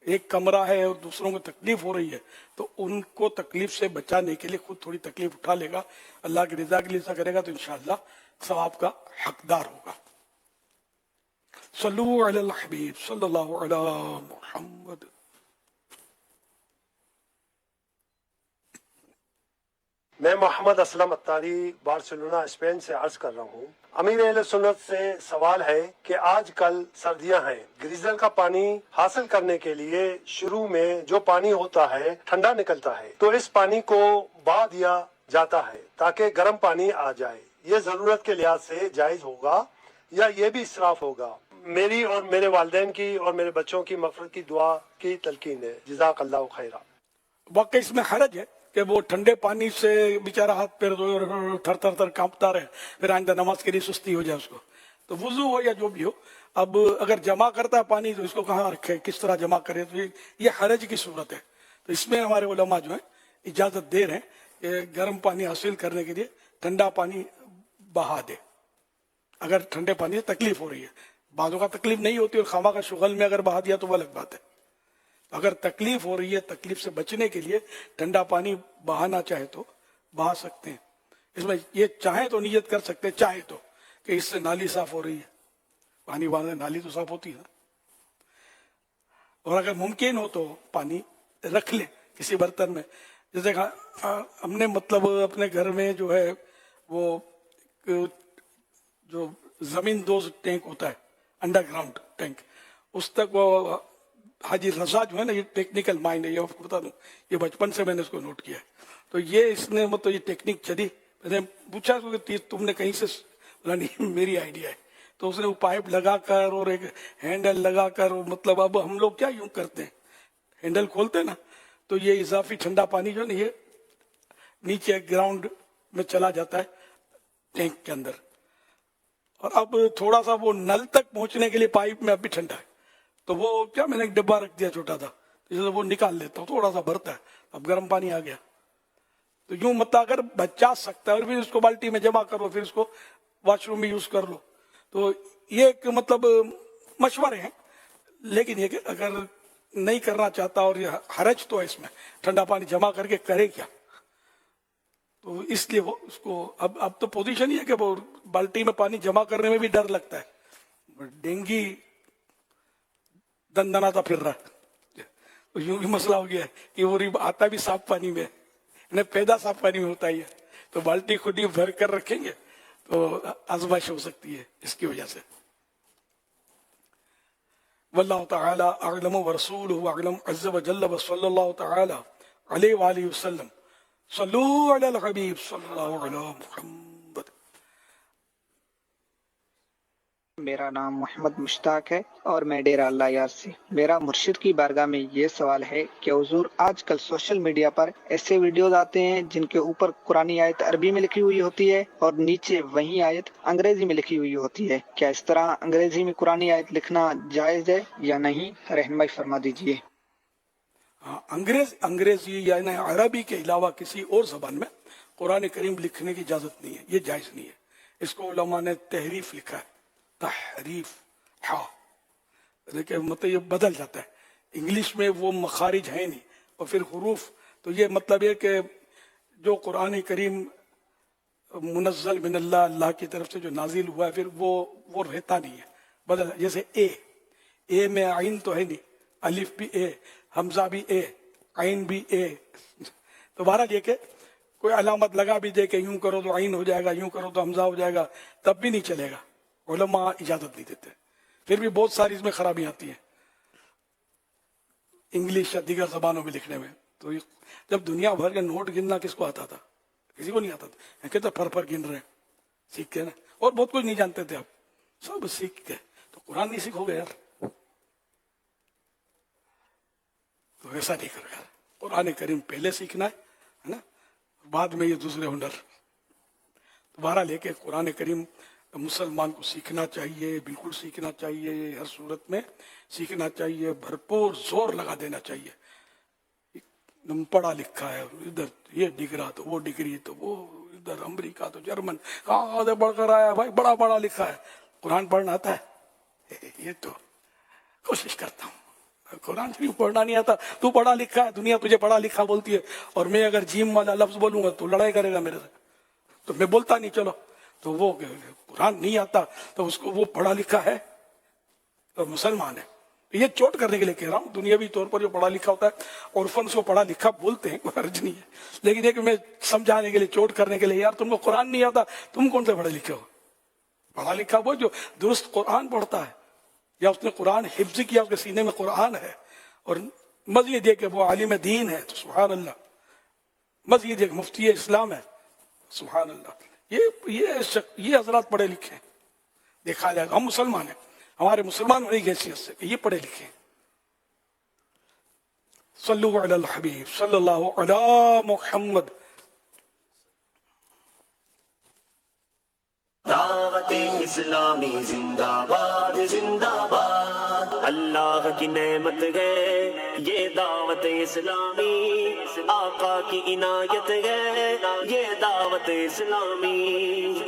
एक कमरा है और दूसरों को तकलीफ हो रही है तो उनको तकलीफ से बचाने के लिए खुद थोड़ी तकलीफ उठा लेगा, अल्लाह की रजा के लिए ऐसा करेगा तो इंशाअल्लाह सवाब का हकदार होगा। सल्लु अलल हबीब सल्लल्लाहु अलैहि मुहम्मद। मैं मोहम्मद असलम अत्तारी बार्सिलोना स्पेन से अर्ज कर रहा हूँ। अमीर अहले सुन्नत से सवाल है कि आजकल सर्दियाँ हैं, गीजर का पानी हासिल करने के लिए शुरू में जो पानी होता है ठंडा निकलता है, तो इस पानी को बहा दिया जाता है ताकि गर्म पानी आ जाए। ये जरूरत के लिहाज से जायज होगा या ये भी इसराफ होगा? मेरी और मेरे वालिदैन की और मेरे बच्चों की मग़फ़िरत की दुआ की तलकीन है। जज़ाकल्लाहु खैरा। वाकई इसमें हरज है कि वो ठंडे पानी से बेचारा हाथ पैर थर थर थर कांपता रहे, फिर आइंदा नमाज के लिए सुस्ती हो जाए उसको। तो वुजू हो या जो भी हो, اب اگر جمع کرتا ہے پانی تو اس کو کہاں رکھے, کس طرح جمع کرے, تو یہ حرج کی صورت ہے. تو اس میں ہمارے علماء جو ہیں اجازت دے رہے ہیں کہ گرم پانی حاصل کرنے کے لیے ٹھنڈا پانی بہا دے, اگر ٹھنڈے پانی سے تکلیف ہو رہی ہے. بعضوں کا تکلیف نہیں ہوتی اور خواہ کا شغل میں اگر بہا دیا تو وہ الگ بات ہے. اگر تکلیف ہو رہی ہے, تکلیف سے بچنے کے لیے ٹھنڈا پانی بہانا چاہے تو بہا سکتے ہیں. اس میں یہ چاہیں تو نیت کر سکتے ہیں, چاہے تو کہ اس سے نالی صاف ہو رہی ہے, پانی بہانے نالی تو صاف ہوتی ہے. اور اگر ممکن ہو تو پانی رکھ لیں کسی برتن میں. جیسے ہم نے مطلب اپنے گھر میں جو ہے وہ جو زمین دوز ٹینک ہوتا ہے, انڈر گراؤنڈ ٹینک, اس تک وہ حاجی رضا جو ہے نا, یہ ٹیکنیکل مائنڈ ہے, یہ آپ کو بتا دوں, یہ بچپن سے میں نے اس کو نوٹ کیا ہے. تو یہ اس نے مطلب یہ ٹیکنیک چلی, میں نے پوچھا کہ تم نے کہیں سے, نہیں میری آئیڈیا ہے. تو اس نے وہ پائپ لگا کر اور ایک ہینڈل لگا کر, مطلب اب ہم لوگ کیا یوں کرتے ہیں, ہینڈل کھولتے ہیں نا, تو یہ اضافی ٹھنڈا پانی جو ہے نا یہ نیچے گراؤنڈ میں چلا جاتا ہے ٹینک کے اندر. اور اب تھوڑا سا وہ نل تک پہنچنے کے لیے پائپ میں اب بھی ٹھنڈا ہے, تو وہ کیا میں نے ایک ڈبہ رکھ دیا چھوٹا تھا, وہ نکال لیتا ہوں, تھوڑا سا بھرتا ہے, اب گرم پانی آ گیا. تو یوں مطلب اگر بچا سکتا ہے, اور پھر اس کو بالٹی میں جمع کرو, پھر اس کو واش روم میں یوز کر لو. تو یہ ایک مطلب مشورے ہیں, لیکن یہ کہ اگر نہیں کرنا چاہتا اور یہ حرج تو ہے اس میں, ٹھنڈا پانی جمع کر کے کرے کیا, تو اس لیے وہ اس کو اب تو پوزیشن یہ ہے کہ وہ بالٹی میں پانی جمع کرنے میں بھی ڈر لگتا ہے, ڈینگی دندناتا پھر رہا ہے. تو یوں بھی مسئلہ ہو گیا ہے کہ وہ آتا بھی صاف پانی میں, پیدا صاف پانی میں ہوتا ہی ہے, تو بالٹی خود ہی بھر کر رکھیں گے تو آزمائش ہو سکتی ہے اس کی وجہ سے. واللہ تعالی اعلم ورسولہ اعلم عز وجل, وصلی اللہ تعالی علیہ وآلہ وسلم. صلو علی الحبیب صلی اللہ علیہ محمد. میرا نام محمد مشتاق ہے اور میں ڈیرہ اللہ یار سے. میرا مرشد کی بارگاہ میں یہ سوال ہے کہ حضور آج کل سوشل میڈیا پر ایسے ویڈیوز آتے ہیں جن کے اوپر قرآن آیت عربی میں لکھی ہوئی ہوتی ہے اور نیچے وہی آیت انگریزی میں لکھی ہوئی ہوتی ہے. کیا اس طرح انگریزی میں قرآن آیت لکھنا جائز ہے یا نہیں؟ رہنمائی فرما دیجیے. انگریزی یعنی عربی کے علاوہ کسی اور زبان میں قرآن کریم لکھنے کی اجازت نہیں ہے, یہ جائز نہیں ہے. اس کو علماء نے تحریف لکھا ہے, تحریف, لیکن مطلب یہ بدل جاتا ہے. انگلش میں وہ مخارج ہیں نہیں, اور پھر حروف, تو یہ مطلب یہ کہ جو قرآن کریم منزل من اللہ, اللہ کی طرف سے جو نازل ہوا ہے, پھر وہ رہتا نہیں ہے, بدل. جیسے اے میں عین تو ہے نہیں, الف بھی اے, حمزہ بھی اے, عین بھی اے. تو بہرحال یہ کہ کوئی علامت لگا بھی دے کہ یوں کرو تو عین ہو جائے گا, یوں کرو تو حمزہ ہو جائے گا, تب بھی نہیں چلے گا, علماء اجازت نہیں دیتے. پھر بھی بہت ساری اس میں خرابیاں آتی ہیں انگلش یا دیگر زبانوں میں لکھنے میں. تو جب دنیا بھر کے نوٹ گننا کس کو آتا تھا؟ کسی کو نہیں آتا تھا. کہتے پھر گن رہے ہیں, سیکھ کے نا, اور بہت کچھ نہیں جانتے تھے, آپ سب سیکھ کے. تو قرآن نہیں سیکھو گے یار, تو ایسا نہیں کرو یار. قرآن کریم پہلے سیکھنا ہے نا, بعد میں یہ دوسرے ہنر. دوبارہ لے کے قرآن کریم مسلمان کو سیکھنا چاہیے, بالکل سیکھنا چاہیے, ہر صورت میں سیکھنا چاہیے, بھرپور زور لگا دینا چاہیے. پڑھا لکھا ہے, ادھر یہ ڈگرا تو وہ ڈگری, تو وہ ادھر امریکہ تو جرمن, کہاں سے پڑھ کر آیا بھائی, بڑا پڑھا لکھا ہے. قرآن پڑھنا آتا ہے؟ یہ تو کوشش کرتا ہوں. قرآن شریف پڑھنا نہیں آتا, تو پڑھا لکھا ہے, دنیا تجھے پڑھا لکھا بولتی ہے, اور میں اگر جیم والا لفظ بولوں گا تو لڑائی کرے گا میرے سے, تو میں بولتا نہیں. چلو, تو وہ قرآن نہیں آتا تو اس کو وہ پڑھا لکھا ہے تو مسلمان ہے. یہ چوٹ کرنے کے لیے کہہ رہا ہوں. دنیاوی طور پر جو پڑھا لکھا ہوتا ہے, عرفاً سے پڑھا لکھا بولتے ہیں, کوئی حرج نہیں ہے, لیکن یہ کہ میں سمجھانے کے لیے, چوٹ کرنے کے لیے, یار تم کو قرآن نہیں آتا, تم کون سے پڑھے لکھے ہو؟ پڑھا لکھا وہ جو درست قرآن پڑھتا ہے, یا اس نے قرآن حفظ کیا, اس کے سینے میں قرآن ہے, اور مزید یہ کہ وہ عالم دین ہے, تو سبحان اللہ. مزید یہ کہ مفتی اسلام ہے, سبحان اللہ. یہ حضرات پڑھے لکھے ہیں, دیکھا جائے گا. ہم مسلمان ہیں, ہمارے مسلمان ہونے کی حیثیت سے کہ یہ پڑھے لکھے ہیں. صلو علی الحبیب صلی اللہ علی محمد. دعوت اسلامی زندہ باد زندہ باد، اللہ کی نعمت ہے یہ دعوت اسلامی، آقا کی عنایت ہے یہ دعوت اسلامی،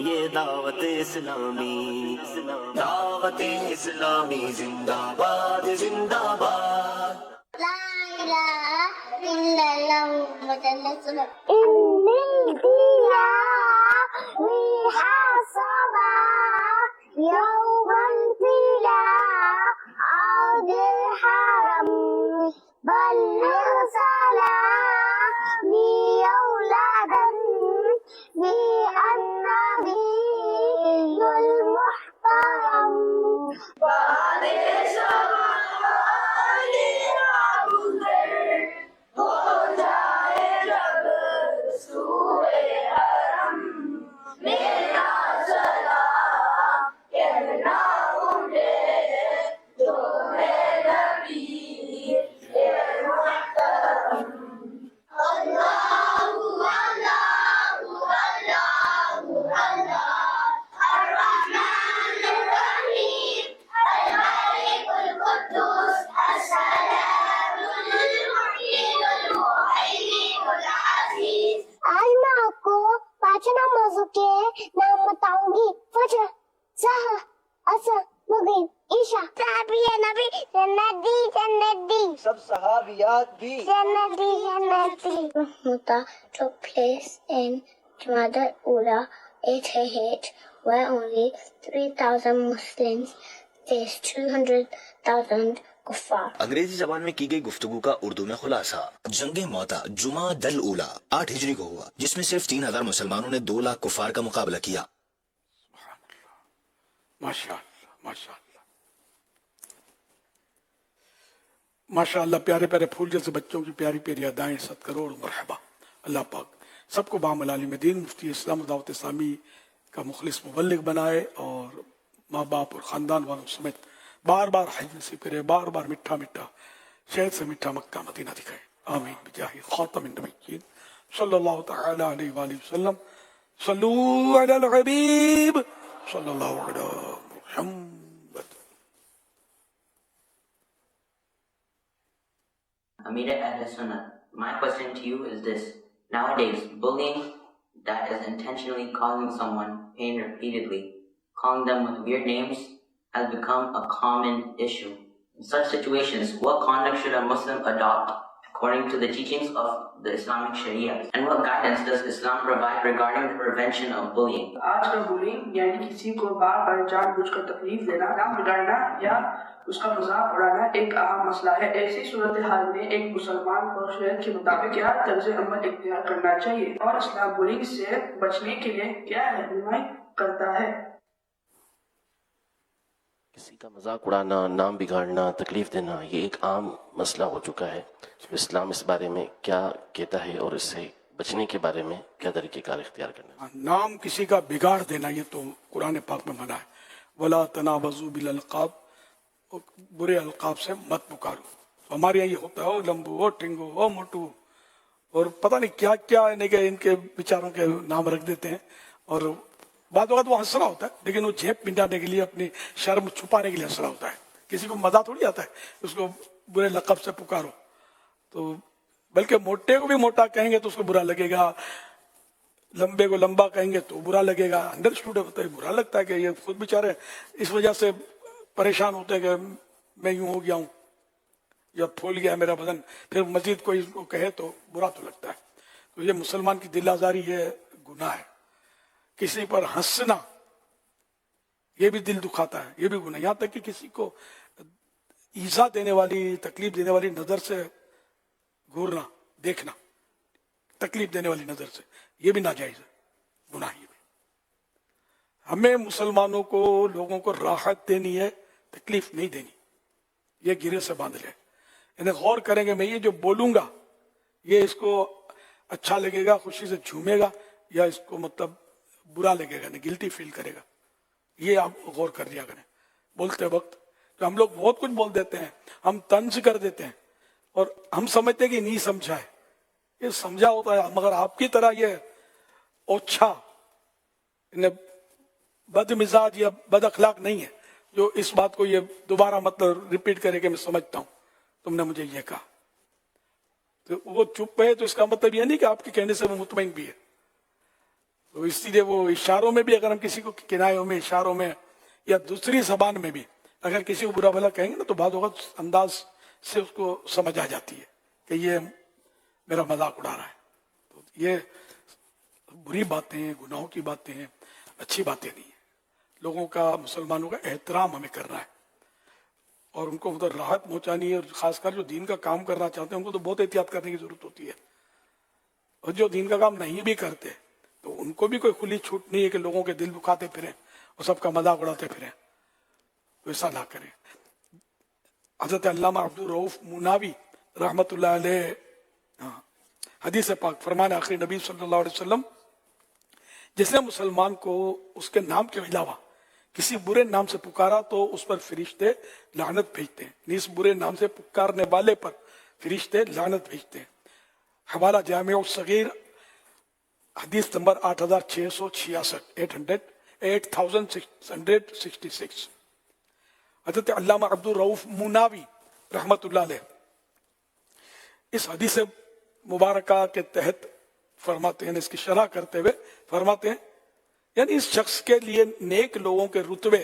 یہ دعوت اسلامی، دعوت اسلامی زندہ باد زندہ باد۔ لا إله إلا الله محمد رسول الله فيها محاسبة يوما فيلا عود الحرم بلغ سلامي أولادا بالنبي المحترم आज मैं आपको पांचों नमाजों के नाम बताऊंगी। फजर, सहर, असर, मगरिब, ईशा। साहबिया नबी जन्नती सब सहाबियात भी जन्नती। Mahmuda took place in Jumada al-Ula 888, where only 3,000 Muslims faced 200,000 कुफ्फार। अंग्रेजी जबान में की गई गुफ्तगू का उर्दू में खुलासा। जंग मोता जुमा दल उला 8 हिजरी को हुआ, जिसमें सिर्फ 3,000 मुसलमानों ने 2 लाख कुफ्फार का मुकाबला किया। माशाअल्लाह माशाअल्लाह माशाअल्लाह। प्यारे प्यारे फूल जैसे बच्चों की प्यारी प्यारी अदाएं, 7 करोड़ मरहबा। अल्लाह पाक सबको बामल आलिम दीन मुफ्ती इस्लाम दावत इस्लामी का मुखलिस मुबल्लिग बनाए और माँ बाप और ख़ानदान वालों समेत बार बार हज नसीब करे, बार बार मिठा मिठा शहद से मिठा मक्का मदीना दिखाए। आमीन बिजाहि खातमिन नबिय्यीन सल्लल्लाहु तआला अलैहि वसल्लम। सल्लू अलल हबीब सल्लल्लाहु अलैहि Muhammad. Amir Ahl Sunnah, my question to you is this. Nowadays, bullying that is intentionally causing someone pain repeatedly, calling them with weird names, has become a common issue. In such situations, what conduct should a Muslim adopt according to the teachings of the Islamic Sharia? And what guidance does Islam provide regarding the prevention of bullying? आज का bullying यानी किसी को बार बार जानबूझकर तकलीफ देना, नाम बिगाड़ना या उसका मजाक उड़ाना एक अहम मसला है। ऐसी सूरत हाल में एक मुसलमान को शरीयत के मुताबिक क्या तर्ज अमल इख्तियार करना चाहिए और इस्लाम बुलिंग से बचने के लिए क्या रहनुमाई करता है? किसी का मजाक उड़ाना, नाम बिगाड़ना, तकलीफ देना, ये एक आम मसला हो चुका है। इस्लाम इस बारे में क्या कहता है और इससे बचने के बारे में क्या तरीक़ेकार इख्तियार करना है? नाम किसी का बिगाड़ देना ये तो कुरान पाक में मना है। वला तनाबज़ू बिल अलक़ाब, बुरे अलक़ाब से मत पुकारो। हमारे यहाँ ये होता है, ओ लंबू, ओ टिंगू, ओ मोटू, और पता नहीं क्या क्या इनके विचारों के नाम रख देते हैं। और बाद वक्त वो हंसना होता है, लेकिन वो झेप पिंडाने के लिए, अपनी शर्म छुपाने के लिए हंसना होता है। किसी को मजा थोड़ी आता है उसको बुरे लक़ब से पुकारो। तो बल्कि मोटे को भी मोटा कहेंगे तो उसको बुरा लगेगा, लंबे को लंबा कहेंगे तो बुरा लगेगा। अंडरस्टूड होता है, बुरा लगता है कि ये खुद बेचारे इस वजह से परेशान होते हैं कि मैं यूं हो गया हूँ या फूल गया मेरा बदन, फिर मजीद कोई इसको कहे तो बुरा तो लगता है। तो ये मुसलमान की दिल आजारी है, गुनाह है। किसी पर हंसना ये भी दिल दुखाता है, ये भी गुनाह। यहाँ तक कि किसी को ईजा देने वाली, तकलीफ देने वाली नजर से घूरना, देखना, तकलीफ देने वाली नजर से, ये भी नाजायज है, गुनाह ये भी। हमें मुसलमानों को, लोगों को राहत देनी है, तकलीफ नहीं देनी। ये गिरे से बांध ले। इन्हें गौर करेंगे, मैं ये जो बोलूंगा ये इसको अच्छा लगेगा, खुशी से झूमेगा, या इसको मतलब बुरा लगेगा, नहीं गिल्टी फील करेगा। ये आप गौर कर लिया करें बोलते वक्त। तो हम लोग बहुत कुछ बोल देते हैं, हम तंज कर देते हैं और हम समझते हैं कि नहीं समझा है। ये समझा होता है, मगर आपकी तरह ये ओछा, इन्हें बदमिजाज या बद अखलाक नहीं है जो इस बात को ये दोबारा मतलब रिपीट करे कि मैं समझता हूं तुमने मुझे ये कहा। तो वो चुप है तो इसका मतलब ये नहीं कि आपके कहने से वो मुतमईन भी है। तो इसीलिए वो इशारों में भी अगर हम किसी को किनायों में, इशारों में या दूसरी जबान में भी अगर किसी को बुरा भला कहेंगे ना तो बात होगा अंदाज से उसको समझ आ जाती है कि ये मेरा मजाक उड़ा रहा है। तो ये बुरी बातें हैं, गुनाहों की बातें हैं, अच्छी बातें नहीं है। लोगों का, मुसलमानों का एहतराम हमें करना है और उनको मतलब राहत पहुंचानी है। और खासकर जो दीन का काम करना चाहते हैं उनको तो बहुत एहतियात करने की जरूरत होती है। और जो दीन का काम नहीं भी करते तो उनको भी कोई खुली छूट नहीं है कि लोगों के दिल दुखाते फिरें और सबका मजाक उड़ाते फिरें। तो ऐसा ना करें। हजरत अल्लामा अब्दुल रऊफ मुनावी रहमतुल्लाह अलैह हदीस पाक फरमान आखिरी नबी सल्लल्लाहु अलैहि वसल्लम, जिसने मुसलमान को उसके नाम के अलावा किसी बुरे नाम से पुकारा तो उस पर फरिश्ते लानत भेजते हैं। इस बुरे नाम से पुकारने वाले पर फरिश्ते लानत भेजते हैं। हवाला जामिउ सगीर हदीस नंबर 8666 8666। हजरत अल्लामा अब्दुल रऊफ मुनावी रहमतुल्लाह अलैह इस हदीस मुबारका के तहत फरमाते हैं, इसकी शरह करते हुए फरमाते हैं, यानी इस शख्स के लिए नेक लोगों के रुतबे,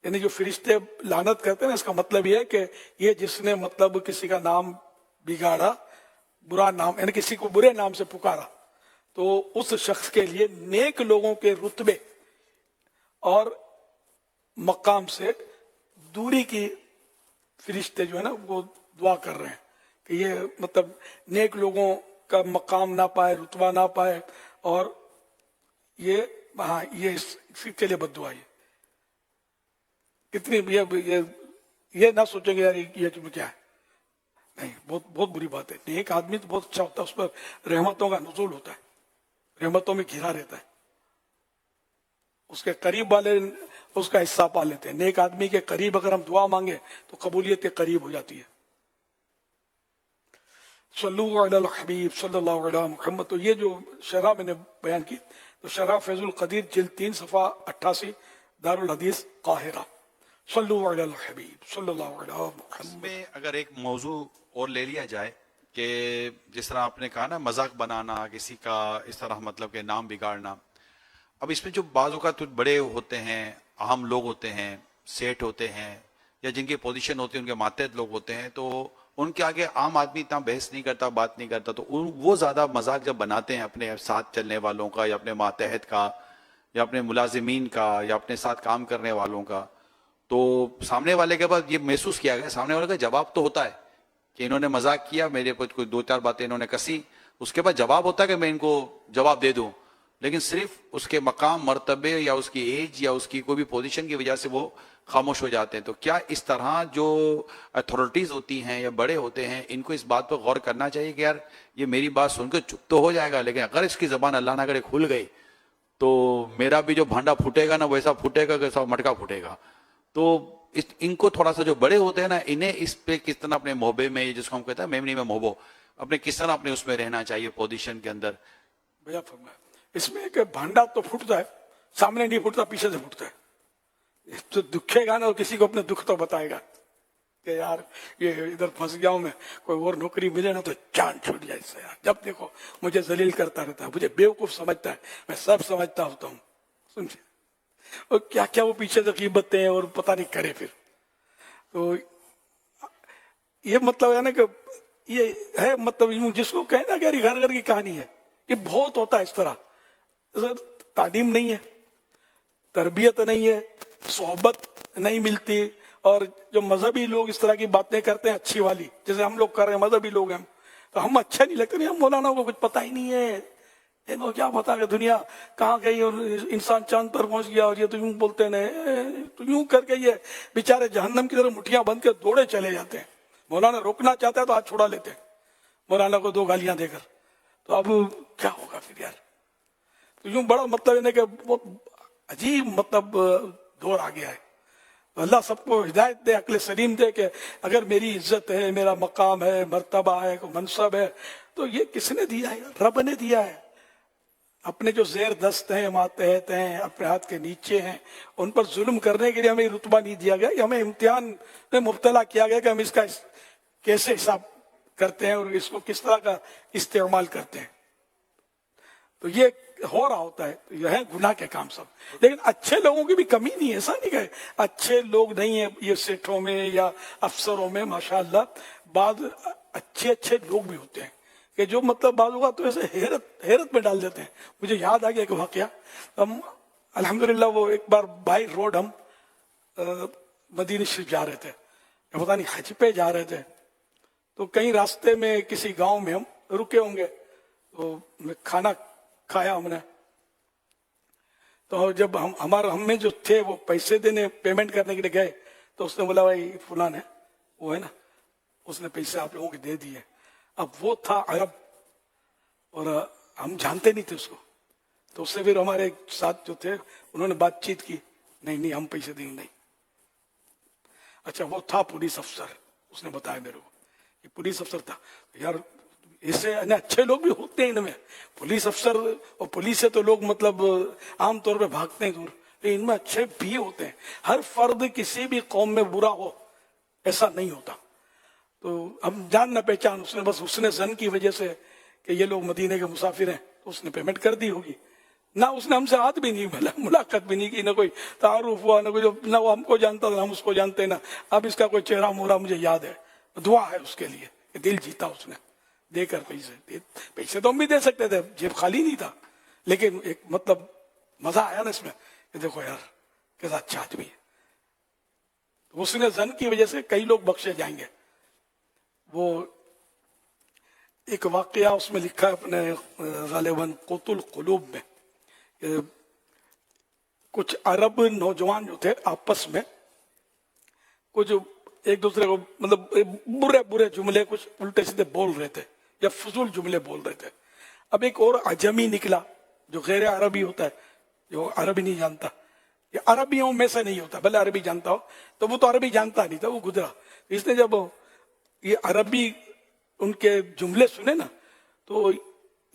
यानी जो फरिश्ते लानत करते हैं ना, इसका मतलब यह है कि ये जिसने मतलब किसी का नाम बिगाड़ा, बुरा नाम यानी किसी को बुरे नाम से पुकारा, तो उस शख्स के लिए नेक लोगों के रुतबे और मकाम से दूरी की फरिश्ते जो है ना वो दुआ कर रहे हैं कि ये मतलब नेक लोगों का मकाम ना पाए, रुतबा ना पाए, और ये हाँ ये इसके लिए बद्दुआ है। कितनी ये ना सोचेंगे यार ये क्या है, नहीं, बहुत बहुत बुरी बात है। नेक आदमी तो बहुत अच्छा होता है, उस पर रहमतों का नुज़ूल होता है, रहमतों में घिरा रहता है, उसके करीब वाले उसका हिस्सा पा लेते हैं। नेक आदमी के करीब अगर हम दुआ मांगे तो कबूलियत के करीब हो जाती है। सल्लल्लाहु अलैहि हबीब सल्लल्लाहु अलैहि मुहम्मद। तो ये जो शरह मैंने बयान की, तो शरह फैजुल कदीर जिल्द 3 सफ़ा 88 दारुल हदीस काहिरा। सल्लल्लाहु अलैहि हबीब सल्लल्लाहु अलैहि मुहम्मद। में अगर एक मौजू और ले लिया जाए कि जिस तरह आपने कहा ना, मजाक बनाना, किसी का इस तरह मतलब के नाम बिगाड़ना, अब इसमें जो बाज़ औक़ात बड़े होते हैं, अहम लोग होते हैं, सेठ होते हैं, या जिनकी पोजीशन होती है, उनके मातहत लोग होते हैं, तो उनके आगे आम आदमी इतना बहस नहीं करता, बात नहीं करता, तो वो ज़्यादा मजाक जब बनाते हैं अपने साथ चलने वालों का, या अपने मातहत का, या अपने मुलाजिमीन का, या अपने साथ काम करने वालों का, तो सामने वाले के बाद ये महसूस किया गया, सामने वाले का जवाब तो होता है कि इन्होंने मजाक किया, मेरे पर कोई 2-4 बातें इन्होंने कसी, उसके बाद जवाब होता है कि मैं इनको जवाब दे दूं, लेकिन सिर्फ उसके मकाम, मर्तबे, या उसकी एज, या उसकी कोई भी पोजीशन की वजह से वो खामोश हो जाते हैं। तो क्या इस तरह जो अथॉरिटीज होती हैं या बड़े होते हैं, इनको इस बात पर गौर करना चाहिए कि यार ये मेरी बात सुनकर चुप तो हो जाएगा, लेकिन अगर इसकी जबान अल्लाह ना करे खुल गई तो मेरा भी जो भांडा फूटेगा ना वैसा फूटेगा, वैसा मटका फूटेगा। तो इनको थोड़ा सा जो बड़े होते हैं ना, इन्हें इस पे किस तरह अपने मोहबे में, जिसको हम कहते हैं मेमनी में मोहबो, अपने किस तरह अपने उसमें रहना चाहिए पोजीशन के अंदर। भैया फरमाया इसमें एक भांडा तो फूटता है, सामने नहीं फूटता, पीछे से फूटता है। तो दुखेगा ना, और किसी को अपने दुख तो बताएगा कि यार ये इधर फंस गया हूं मैं, कोई और नौकरी मिले ना तो जान छूट जाए इससे यार, जब देखो मुझे जलील करता रहता है, मुझे बेवकूफ समझता है, मैं सब समझता होता हूँ, समझे। और क्या क्या वो पीछे से कीमतें हैं और पता नहीं करे फिर। तो ये मतलब है ना कि ये है मतलब जिसको कहे ना कि घर घर की कहानी है, ये बहुत होता है इस तरह। तालीम नहीं है, तरबियत नहीं है, सोहबत नहीं मिलती, और जो मजहबी लोग इस तरह की बातें करते हैं अच्छी वाली, जैसे हम लोग कर रहे हैं, मजहबी लोग हैं तो हम अच्छा नहीं लगते, नहीं हम मौलाना को कुछ पता ही नहीं है, इनको क्या पता कि दुनिया कहाँ गई और इंसान चांद पर पहुंच गया, और ये तो यूं बोलते नहीं, तो यूं करके ये बेचारे जहन्नम की तरफ मुठ्ठियां बंद के दौड़े चले जाते हैं। मौलाना रोकना चाहता है तो हाथ छोड़ा लेते हैं मौलाना को 2 गालियां देकर। तो अब क्या होगा फिर यार। तो यूं बड़ा मतलब है कि बहुत अजीब मतलब दौर आ गया है। तो अल्लाह सबको हिदायत दे, अक्ल सलीम दे कि अगर मेरी इज्जत है, मेरा मकाम है, मर्तबा है, मनसब है, तो ये किसने दिया है? रब ने दिया है। अपने जो जेर दस्त हैं, मातहत हैं, अपने हाथ के नीचे हैं, उन पर जुल्म करने के लिए हमें रुतबा नहीं दिया गया, हमें इम्तिहान में मुब्तला किया गया कि हम इसका कैसे हिसाब करते हैं और इसको किस तरह का इस्तेमाल करते हैं। तो ये हो रहा होता है, तो यह है गुनाह के काम सब। लेकिन अच्छे लोगों की भी कमी नहीं है, ऐसा नहीं कि अच्छे लोग नहीं है ये सेठों में या अफसरों में, माशाअल्लाह बाद अच्छे लोग भी होते हैं कि जो मतलब बाद होगा तो ऐसे हैरत में डाल देते हैं। मुझे याद आ गया कि वाकया, हम अल्हम्दुलिल्लाह वो एक बार बाई रोड हम मदीना शरीफ जा रहे थे, पता नहीं हज पे जा रहे थे, तो कहीं रास्ते में किसी गांव में हम रुके होंगे, तो खाना खाया हमने। तो जब हम में जो थे वो पैसे देने पेमेंट करने के लिए गए, तो उसने बोला भाई फलान है वो है ना, उसने पैसे आप लोगों के दे दिए। अब वो था अरब और हम जानते नहीं थे उसको, तो उससे फिर हमारे साथ जो थे उन्होंने बातचीत की, नहीं हम पैसे देंगे नहीं। अच्छा वो था पुलिस अफसर, उसने बताया मेरे को कि पुलिस अफसर था। यार इससे अच्छे लोग भी होते हैं इनमें, पुलिस अफसर और पुलिस से तो लोग मतलब आमतौर पे भागते हैं दूर, लेकिन इनमें अच्छे भी होते हैं। हर फर्द किसी भी कौम में बुरा हो ऐसा नहीं होता, तो हम जान न पहचान, उसने बस उसने जन की वजह से कि ये लोग मदीने के मुसाफिर हैं तो उसने पेमेंट कर दी होगी ना, उसने हमसे हाथ भी नहीं मिला, मुलाकात भी नहीं की, ना कोई तारुफ हुआ, ना कोई ना वो हमको जानता था हम उसको जानते ना। अब इसका कोई चेहरा मोहरा मुझे याद है, दुआ है उसके लिए कि दिल जीता उसने देकर पैसे तो हम भी दे सकते थे, जेब खाली नहीं था, लेकिन एक मतलब मजा आया ना इसमें कि देखो यार कैसा अच्छा आदमी है। तो उसने जन की वजह से कई लोग बख्शे जाएंगे। वो एक वाकया उसमें लिखा है अपने गालिबन कुतुल कुलूब में, कुछ अरब नौजवान जो थे आपस में कुछ एक दूसरे को मतलब बुरे जुमले कुछ उल्टे सीधे बोल रहे थे या फजूल जुमले बोल रहे थे। अब एक और अजमी निकला जो गैर अरबी होता है, जो अरबी नहीं जानता, या अरबियों में से नहीं होता, भले अरबी जानता हो, तो वो तो अरबी जानता नहीं था, वो गुजरा। इसने जब ये अरबी उनके जुमले सुने ना, तो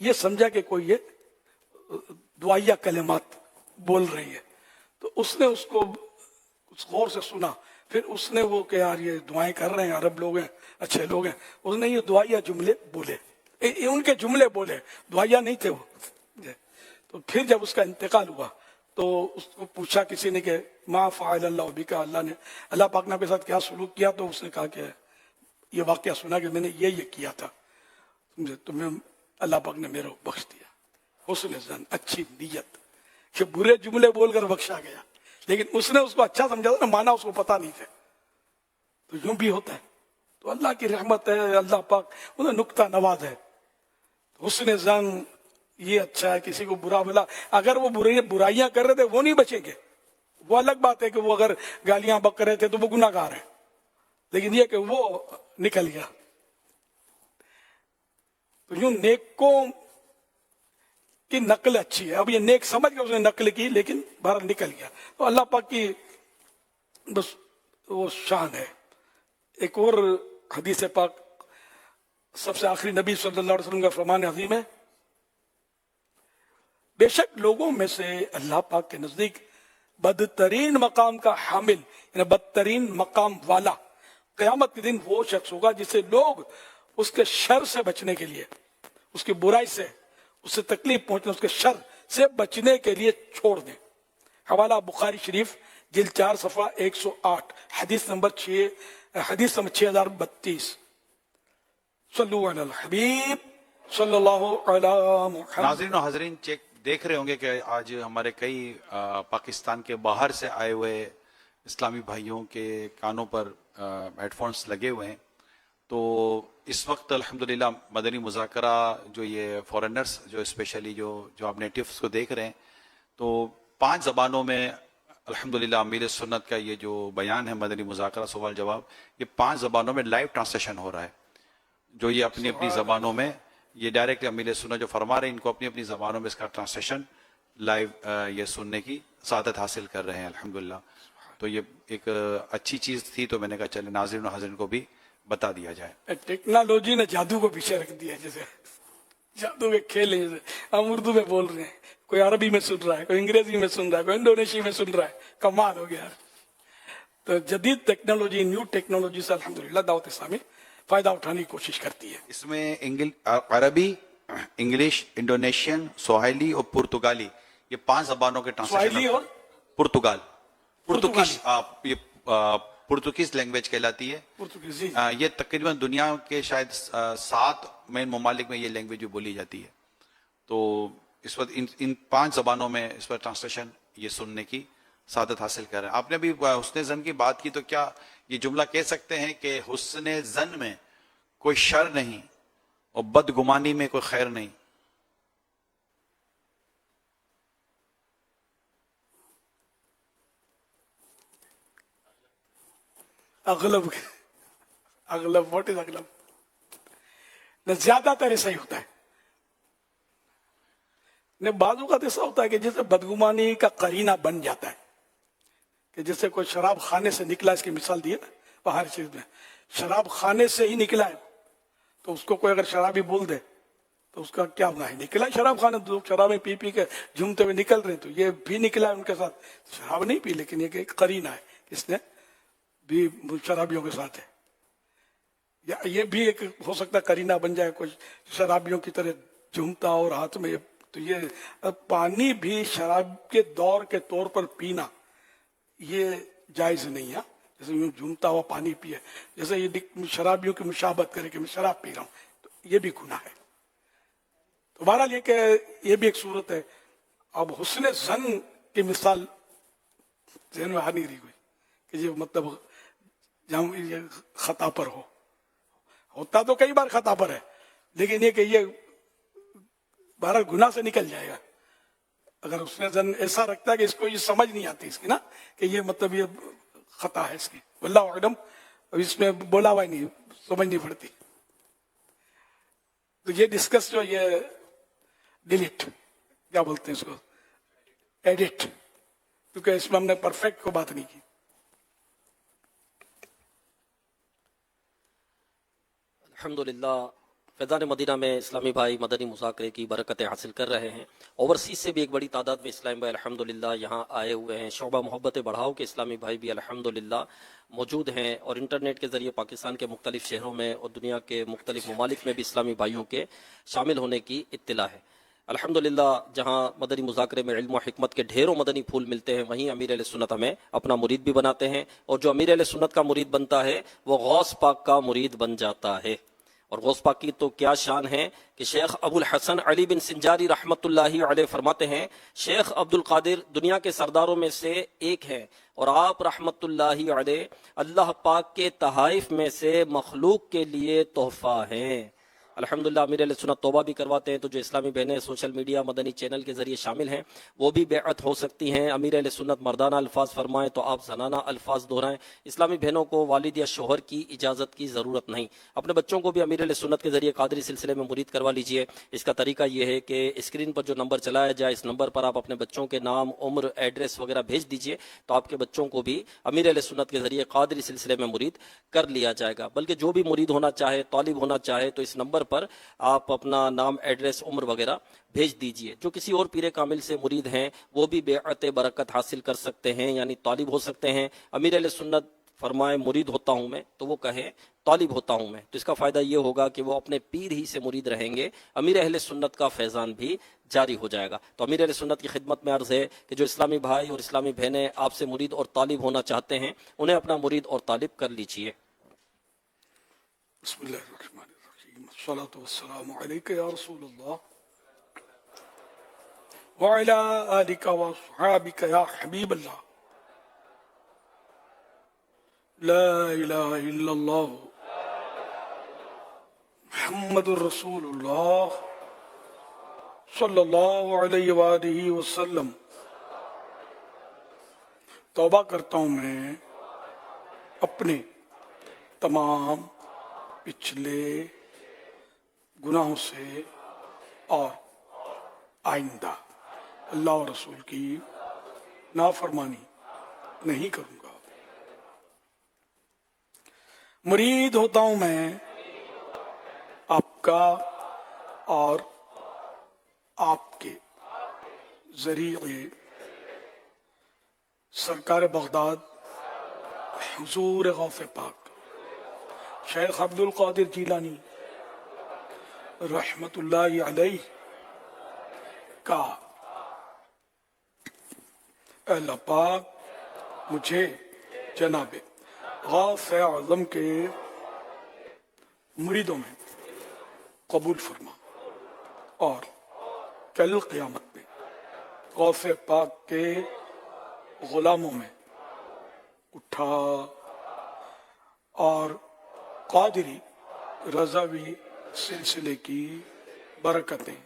ये समझा कि कोई ये दुआया कलिमात बोल रही है, तो उसने उसको गौर से सुना, फिर उसने वो कि यार ये दुआएं कर रहे हैं, अरब लोग हैं, अच्छे लोग हैं, उसने ये दुआया जुमले बोले, उनके जुमले बोले, दुआया नहीं थे वो। तो फिर जब उसका इंतकाल हुआ तो उसको पूछा किसी ने कि मा फ़अल अल्लाह बिका, अल्लाह पाक ने आपके साथ क्या सलूक किया, तो उसने कहा कि ये वाकया सुना कि मैंने ये किया था, समझे, तो मैं अल्लाह पाक ने मेरे को बख्श दिया। हुस्न ज़न, अच्छी नीयत, कि बुरे जुमले बोलकर बख्शा गया, लेकिन उसने उसको अच्छा समझा था ना, माना उसको पता नहीं थे। तो यूं भी होता है, तो अल्लाह की रहमत है, अल्लाह पाक उन्हें नुक्ता नवाज है। तो हुस्न ज़न ये अच्छा है, किसी को बुरा भला, अगर वो बुराइयां कर रहे थे वो नहीं बचेंगे, वो अलग बात है कि वो अगर गालियां बक रहे थे तो वो गुनाहगार है, लेकिन ये कि वो निकल गया। तो यूं नेकों की नकल अच्छी है, अब ये नेक समझ के उसने नकल की, लेकिन बाहर निकल गया। तो अल्लाह पाक की बस वो शान है। एक और हदीस पाक सबसे आखिरी नबी सल्लल्लाहु अलैहि वसल्लम का फरमान अज़ीम है, बेशक लोगों में से अल्लाह पाक के नजदीक बदतरीन मकाम का हामिल, यानी बदतरीन मकाम वाला क़यामत के दिन वो शख्स होगा जिसे लोग उसके शर से बचने के लिए, उसकी बुराई से, उससे तकलीफ पहुंचने, उसके शर से बचने के लिए छोड़ दें। हवाला बुखारी शरीफ जिल्द 4 सफ़ा 108, हदीस नंबर 6032। सल्लल्लाहु अलैहि हबीब सल्लल्लाहु अलैहि मुहम्मद। नाज़रीन और हाज़रीन, चेक देख रहे होंगे कि आज हमारे कई पाकिस्तान के बाहर से आए हुए इस्लामी भाइयों के कानों पर हेडफोन्स लगे हुए हैं। तो इस वक्त अल्हम्दुलिल्लाह मदनी मुज़ाकरा जो ये फॉरेनर्स जो स्पेशली जो आप नेटिव्स को देख रहे हैं, तो 5 ज़बानों में अल्हम्दुलिल्लाह अमीर सुन्नत का ये जो बयान है मदनी मुज़ाकरा सवाल जवाब, ये 5 ज़बानों में लाइव ट्रांसलेशन हो रहा है। जो ये अपनी अपनी ज़बानों में ये डायरेक्ट अमीर सुन्नत जो फरमा रहे हैं, इनको अपनी अपनी ज़बानों में इसका ट्रांसलेशन लाइव ये सुनने की सादत हासिल कर रहे हैं अल्हम्दुलिल्लाह। तो ये एक अच्छी चीज़ थी, तो मैंने कहा चले नाज़रीन और हाज़रीन को भी बता दिया जाए। टेक्नोलॉजी ने जादू को पीछे रख दिया, जैसे जादू के खेल हैं जैसे हम उर्दू में बोल रहे हैं, कोई अरबी में सुन रहा है, कोई अंग्रेजी में सुन रहा है, कोई इंडोनेशिया में सुन रहा है, कमाल हो गया। तो जदीद टेक्नोलॉजी, न्यू टेक्नोलॉजी से अल्हम्दुलिल्लाह दावत इस्लामी फायदा उठाने की कोशिश करती है। इसमें अरबी, इंग्लिश, इंडोनेशियन, सोहाइली और पुर्तगाली, ये 5 जबानों के स्वाहिली और पुर्तगाल, ये पुर्तगीज लैंग्वेज कहलाती है। पुर्तगाली ये तकरीबन दुनिया के शायद 7 मेन ममालिक में ये लैंग्वेज भी बोली जाती है। तो इस वक्त इन 5 जबानों में इस पर ट्रांसलेशन ये सुनने की सादत हासिल कर रहे हैं। आपने भी हुस्न जन की बात की, तो क्या ये जुमला कह सकते हैं कि हुस्न जन में कोई शर नहीं और बदगुमानी में कोई खैर नहीं? अगलब व्हाट इज अगलब? न ज्यादातर ऐसा ही होता है, न बाजू का ऐसा होता है कि जैसे बदगुमानी का करीना बन जाता है, कि जैसे कोई शराब खाने से निकला, इसकी मिसाल दी है ना बाहर चीज में, शराब खाने से ही निकला है, तो उसको कोई अगर शराबी बोल दे तो उसका क्या होना है, निकला शराब खाने, तो शराबें पी पी के झूमते हुए निकल रहे हैं, तो ये भी निकला है उनके साथ, शराब नहीं पी लेकिन ये करीना है, इसने भी शराबियों के साथ है। या ये भी एक हो सकता है करीना बन जाए, कोई शराबियों की तरह झूमता और हाथ में, तो ये पानी भी शराब के दौर के तौर पर पीना ये जायज नहीं है। जैसे यूं झूमता हुआ पानी पिए, जैसे ये शराबियों की मुशाबत करे कि मैं शराब पी रहा हूं, तो ये भी गुनाह है। तो बहरहाल ये भी एक सूरत है। अब हुस्न ज़न की मिसाल ज़हन में आ नहीं रही कोई कि ये मतलब जहाँ ये खता पर होता तो कई बार खता पर है, लेकिन ये कि ये बहरहाल गुनाह से निकल जाएगा अगर उसने जन ऐसा रखता है कि इसको ये समझ नहीं आती इसकी ना, कि ये मतलब ये खता है इसकी, वल्लाहु आलम, इसमें बोला हुआ ही नहीं, समझ नहीं पड़ती। तो ये डिस्कस जो ये डिलीट क्या बोलते हैं इसको, एडिट, क्योंकि इसमें हमने परफेक्ट को बात नहीं की। अल्हम्दुलिल्लाह फैज़ान मदीना में इस्लामी भाई मदनी मुज़ाकरे की बरकतें हासिल कर रहे हैं। ओवरसीज़ से भी एक बड़ी तादाद में इस्लामी भाई अल्हम्दुलिल्लाह यहाँ आए हुए हैं। शोबा मोहब्बत बढ़ाओ के इस्लामी भाई भी अल्हम्दुलिल्लाह मौजूद हैं, और इंटरनेट के ज़रिए पाकिस्तान के मुख्तलिफ शहरों में और दुनिया के मुख्तलिफ ममालिक में भी इस्लामी भाइयों के शामिल होने की इत्तिला है। अल्हम्दुलिल्लाह जहाँ मदनी मुज़ाकरे में इल्म व हिकमत के ढेरों मदनी फूल मिलते हैं, वहीं अमीर अहले सुन्नत हमें अपना मुरीद भी बनाते हैं, और जो अमीर अहले सुन्नत का मुरीद बनता है वो गौस पाक का मुरीद बन जाता है। और गौस पाक की तो क्या शान है कि शेख अबुल हसन अली बिन सिंजारी रहमतुल्लाहि अलैह फरमाते हैं, शेख अब्दुल कादिर दुनिया के सरदारों में से एक हैं, और आप रहमतुल्लाहि अलैह अल्लाह पाक के तहाइफ में से मखलूक के लिए तोहफा हैं। अल्हम्दुलिल्लाह अमीर अहले सुन्नत तौबा भी करवाते हैं, तो जो इस्लामी बहनें सोशल मीडिया मदनी चैनल के जरिए शामिल हैं वो भी बेअत हो सकती हैं। अमीर अहले सुन्नत मर्दाना अल्फाज फरमाएं तो आप जनाना अल्फाज दोहराएं। इस्लामी बहनों को वालिद या शोहर की इजाज़त की ज़रूरत नहीं। अपने बच्चों को भी अमीर अहले सुन्नत के जरिए कादरी सिलसिले में मुरीद करवा लीजिए। इसका तरीका ये है कि स्क्रीन पर जो नंबर चलाया जाए, इस नंबर पर आप अपने बच्चों के नाम, उम्र, एड्रेस वगैरह भेज दीजिए, तो आपके बच्चों को भी अमीर अहले सुन्नत के जरिए कादरी सिलसिले में मुरीद कर लिया जाएगा। बल्कि जो भी मुरीद होना चाहे, तालिब होना चाहे, तो इस नंबर पर आप अपना नाम, एड्रेस, उम्र वगैरह भेज दीजिए। जो किसी और पीरे कामिल से मुरीद हैं वो भी बेअत बरकत हासिल कर सकते हैं, यानी तालिब हो सकते हैं। अमीर अहले सुन्नत फरमाए मुरीद होता हूं मैं, तो वो कहे तालिब होता हूं मैं, तो इसका फायदा ये होगा कि वो अपने पीर ही से मुरीद रहेंगे, अमीर अहले सुन्नत का फैजान भी जारी हो जाएगा। तो अमीर अहले सुन्नत की खिदमत में अर्ज है कि जो इस्लामी भाई और इस्लामी बहनें आपसे मुरीद और तालिब होना चाहते हैं, उन्हें अपना मुरीद और तालिब कर लीजिए। अस्सलातु वस्सलामु अलैका या रसूलल्लाह व अला आलिका व अस्हाबिका या हबीबल्लाह। ला इलाहा इल्लल्लाह मुहम्मदुर रसूलुल्लाह सल्लल्लाहु अलैहि व आलिहि वसल्लम। तौबा करता हूं मैं अपने तमाम पिछले गुनाहों से और आइंदा अल्लाह और रसूल की नाफरमानी नहीं करूंगा। मुरीद होता हूं मैं आपका और آپ کے ذریعے سرکار بغداد حضور غوث پاک شیخ عبد القادر جیلانی رحمت اللہ علیہ کا اللہ پاک مجھے جناب غوث اعظم کے مریدوں میں قبول فرما اور کل قیامت میں غوث پاک کے غلاموں میں اٹھا اور قادری رضوی سلسلے کی برکتیں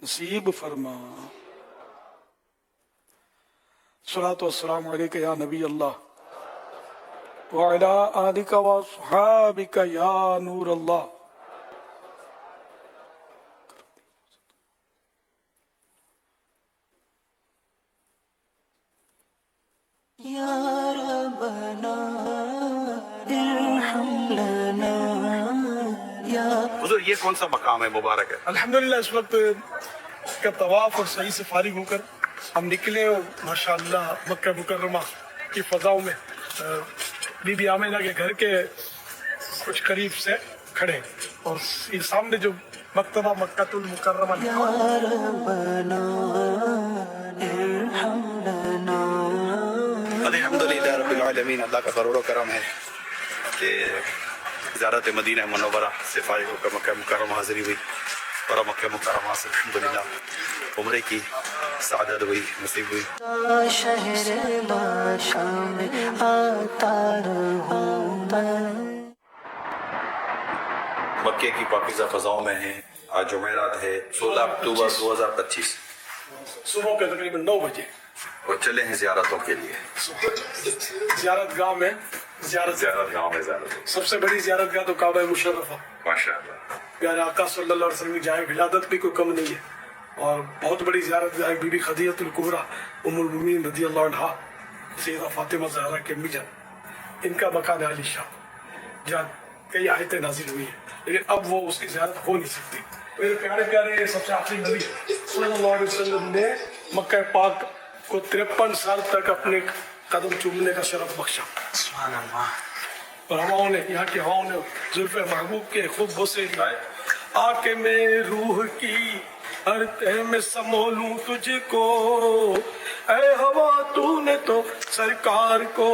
نصیب فرما. صلاۃ والسلام علیک یا نبی اللہ وعلی آلک واصحابک یا نور اللہ. حضور یہ کون سا مقام ہے مبارک ہے؟ الحمدللہ اس وقت کا طواف اور صحیح سے فارغ ہو کر ہم نکلے اور ماشاءاللہ مکہ مکرمہ کی فضاؤں میں بی بی آمینہ کے گھر کے کچھ قریب سے کھڑے اور یہ سامنے جو مکتبہ مکہ المکرمہ الحمدللہ رب العالمین. اللہ کا کروڑوں کرم ہے کہ زیارت مدینہ منورہ سے فارغ ہو کر مکہ مکرمہ حاضری ہوئی اور مکہ مکرمہ سے الحمدللہ عمرے کی سعادت ہوئی نصیب ہوئی. مکے کی پاکیزہ فضاؤں میں ہیں. آج جمعرات ہے 16 اکتوبر 2025. صبح کے تقریباً 9 بجے اور چلے ہیں زیارتوں کے لیے. زیارت گاہ میں زیارت گاؤں میں زیارت سب سے بڑی زیارت گاہ تو کعبہ مشرفہ. ماشاءاللہ. پیارے آقا صلی اللہ علیہ وسلم کی جائے ولادت بھی کوئی کم نہیں ہے اور بہت بڑی زیارت گاہ بی بی خدیجہ الکبریٰ ام المؤمنین رضی اللہ عنہا سیدہ فاطمہ زہرا کے امی جان ان کا مکان عالی شان جہاں کئی آیتیں نازل ہوئی ہیں لیکن اب وہ اس کی زیارت ہو نہیں سکتی. میرے پیارے پیارے سب سے آخری نبی صلی اللہ علیہ وسلم نے مکہ پاک کو 53 سال تک اپنے قدم چومنے کا شرف بخشا. سبحان اللہ. اور ہواؤں نے یہاں کی ہواؤں نے زلف محبوب کے خوب بوسے لائے. آ کے میں روح کی ہر تہ میں سمو لوں تجھ کو اے ہوا تو نے تو سرکار کو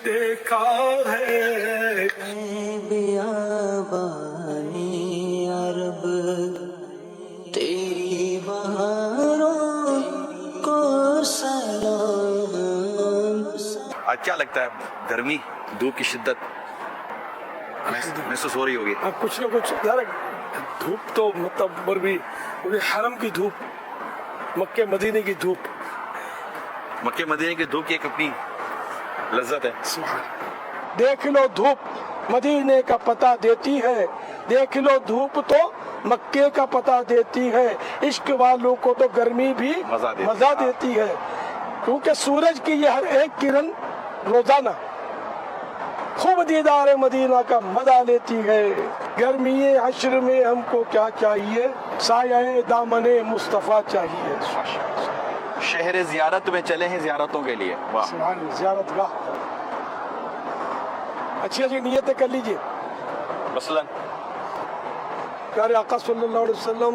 دیکھا ہے. بیابانی عرب تیری بہاروں کو سلام. آج کیا لگتا ہے گرمی دھوپ کی شدت محسوس ہو رہی ہوگی؟ کچھ نہ کچھ یار دھوپ تو مطلب بھی حرم کی دھوپ مکہ مدینے کی دھوپ مکہ مدینے کی دھوپ کی ایک اپنی لذت ہے. دیکھ لو دھوپ مدینے کا پتہ دیتی ہے دیکھ لو دھوپ تو مکے کا پتہ دیتی ہے. عشق والوں کو تو گرمی بھی مزہ دیتی ہے کیونکہ سورج کی یہ ہر ایک کرن روزانہ خوب دیدار مدینہ کا مزہ لیتی ہے. گرمی عشر میں ہم کو کیا چاہیے سایہ دامن مصطفیٰ چاہیے. شہر زیارت میں چلے ہیں زیارتوں کے لیے. زیارت گاہ اچھی اچھی نیتیں کر لیجئے. مثلا پیارے آقا صلی اللہ علیہ وسلم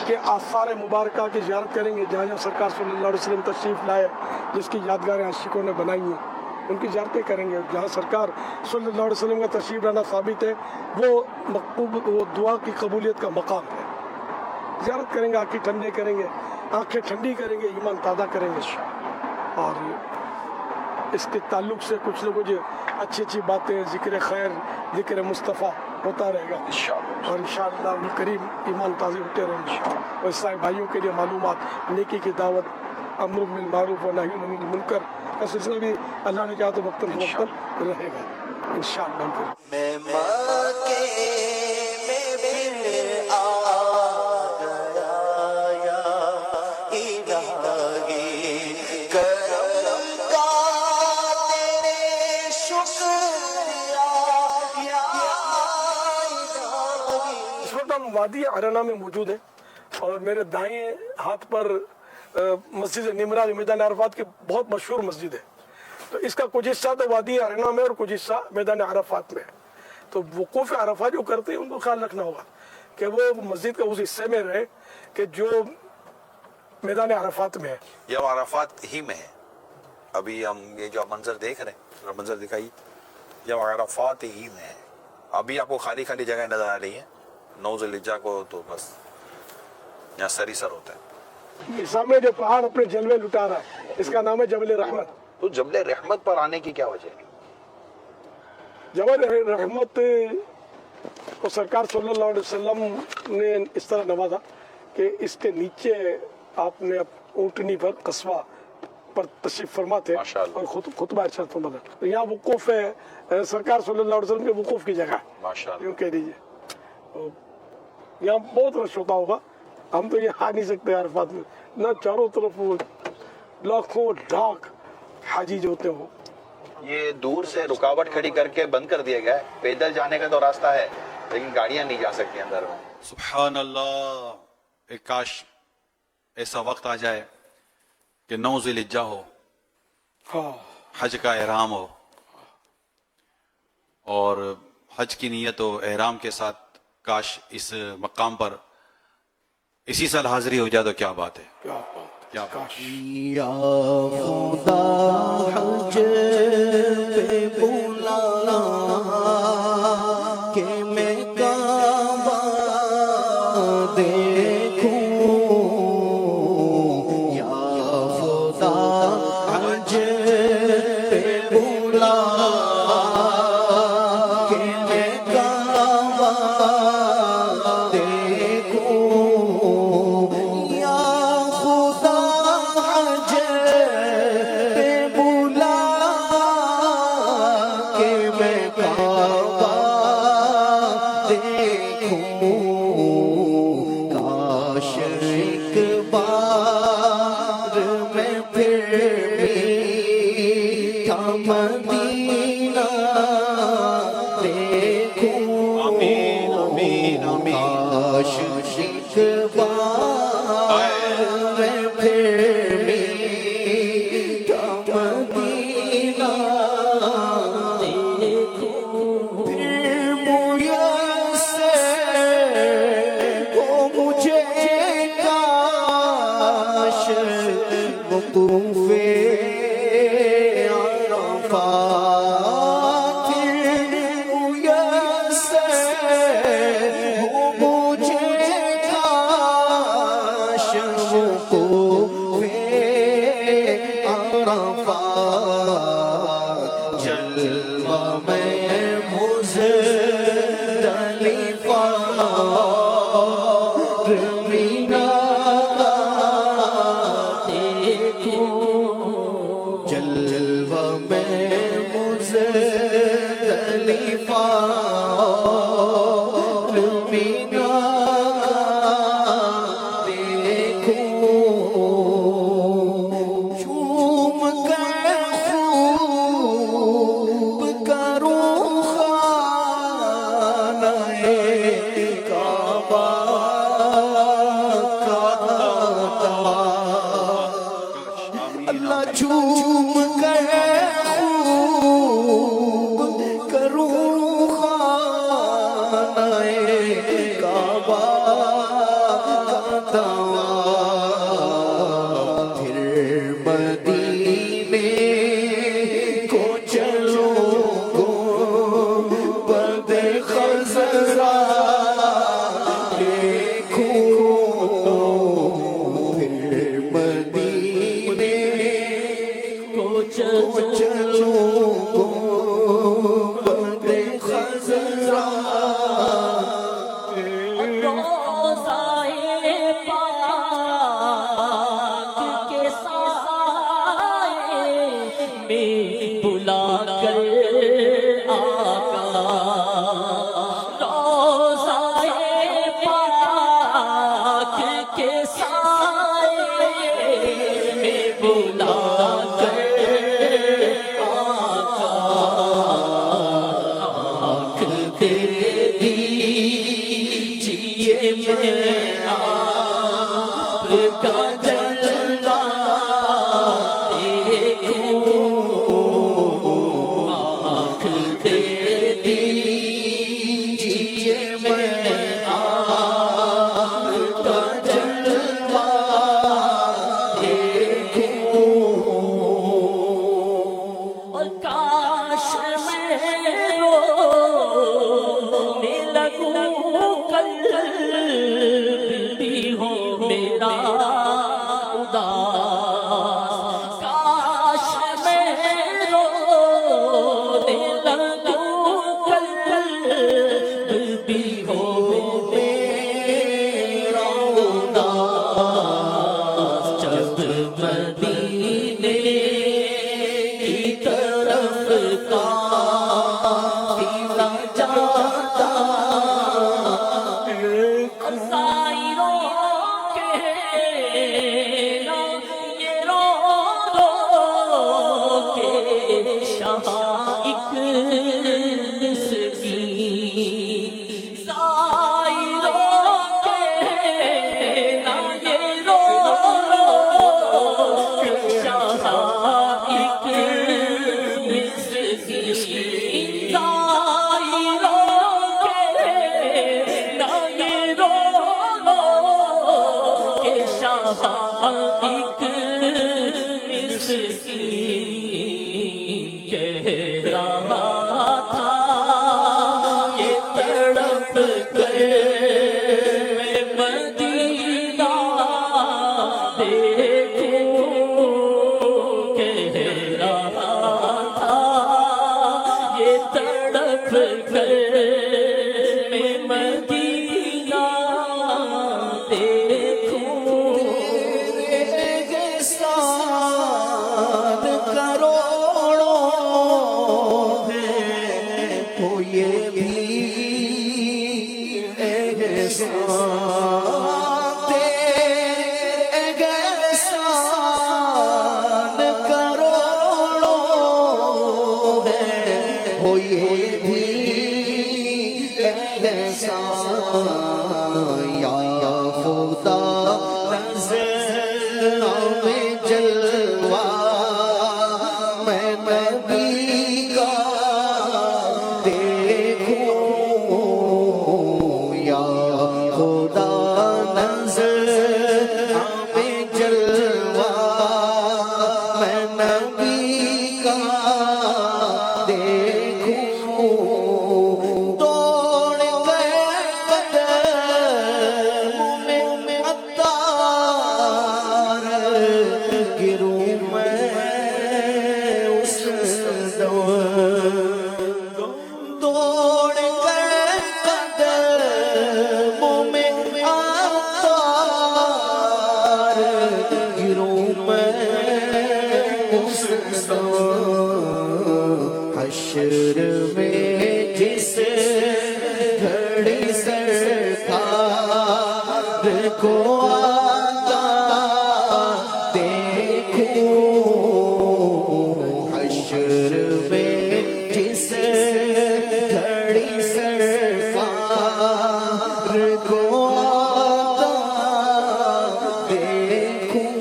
کے آثار مبارکہ کی زیارت کریں گے. جہاں سرکار صلی اللہ علیہ وسلم تشریف لائے جس کی یادگاریں عاشقوں نے بنائی ہیں ان کی زیارتیں کریں گے. جہاں سرکار صلی اللہ علیہ وسلم کا تشریف لانا ثابت ہے وہ دعا کی قبولیت کا مقام ہے. زیارت کریں گے آنکھیں ٹھنڈے کریں گے آنکھیں ٹھنڈی کریں گے ایمان تازہ کریں گے اور اس کے تعلق سے کچھ نہ کچھ اچھی اچھی باتیں ذکر خیر ذکر مصطفیٰ ہوتا رہے گا اور انشاءاللہ کریم ایمان تازے ہوتے رہیں گے. اور عیسائی بھائیوں کے لیے معلومات نیکی کی دعوت امر بالمعروف و نہی عن المنکر کا سلسلہ بھی اللہ نے چاہا تو وقتاً فوقتاً رہے گا انشاءاللہ. میں مکے میں پھر آ گیا یا الہی کرم کا تیرے شکریہ یا الہی. اس وقت ہم وادی عرنا میں موجود ہیں اور میرے دائیں ہاتھ پر مسجد نمرہ جو میدان عرفات کی بہت مشہور مسجد ہے. تو اس کا کچھ حصہ تو وادی ارنا میں اور کچھ حصہ میدان عرفات میں ہے. تو وقوف عرفہ جو کرتے ہیں ان کو خیال رکھنا ہوگا کہ وہ مسجد کے اس حصے میں رہے کہ جو میدان عرفات میں ہے. یہ عرفات ہی میں ہے. ابھی ہم یہ جو منظر دیکھ رہے ہیں, منظر دکھائی, یہ عرفات ہی میں ہے. ابھی آپ کو خالی خالی جگہ نظر آ رہی ہے. 9 ذی الحجہ کو تو بس یہاں سر ہی سر ہوتا ہے. یہ سامنے جو پہاڑ اپنے جلوے لٹا رہا ہے اس کا نام ہے جبل رحمت. تو جبل رحمت پر آنے کی کیا وجہ ہے؟ جبل رحمت کو سرکار صلی اللہ علیہ وسلم نے اس طرح نوازا کہ اس کے نیچے آپ نے اونٹنی پر قصوہ پر تشریف فرما تھے اور خطبہ ارشاد فرما تھا. یہاں وقوف ہے, سرکار صلی اللہ علیہ وسلم کے وقوف کی جگہ ہے, یوں کہہ دیجیے. یہاں بہت رش ہوتا ہوگا, ہم تو یہ آ نہیں سکتے عرفات میں, نہ چاروں طرف لاکھوں لاکھ حاجی جو ہوتے ہوں. یہ دور سے رکاوٹ کھڑی کر کے بند کر دیا گیا ہے. پیدل جانے کا تو راستہ ہے لیکن گاڑیاں نہیں جا سکتی اندر. سبحان اللہ. ایک کاش ایسا وقت آ جائے کہ 9 ذی الحجہ ہو, حج کا احرام ہو, اور حج کی نیت و احرام کے ساتھ کاش اس مقام پر اسی سال حاضری ہو جائے تو کیا بات ہے. کیا یا خدا حج پہ بلا کہ میں کعبہ دیکھوں. یا خدا حج پہ بلا کہ میں کعبہ دیکھوں. میں کا جلوہ دیکھوں آنکھ دے دیجیے میں آپ کا جلوہ دیکھوں اور کاش میں رونے لگوں قلب بھی ہو میرا اداس کاش میں رونے لگوں قلب بھی ہو میرا اداس جب مدینے کی طرف قافلہ جاتا حشر میں جس گھڑی سرکار کو آتا دیکھوں حشر میں جس گھڑی سرکار کو آتا دیکھوں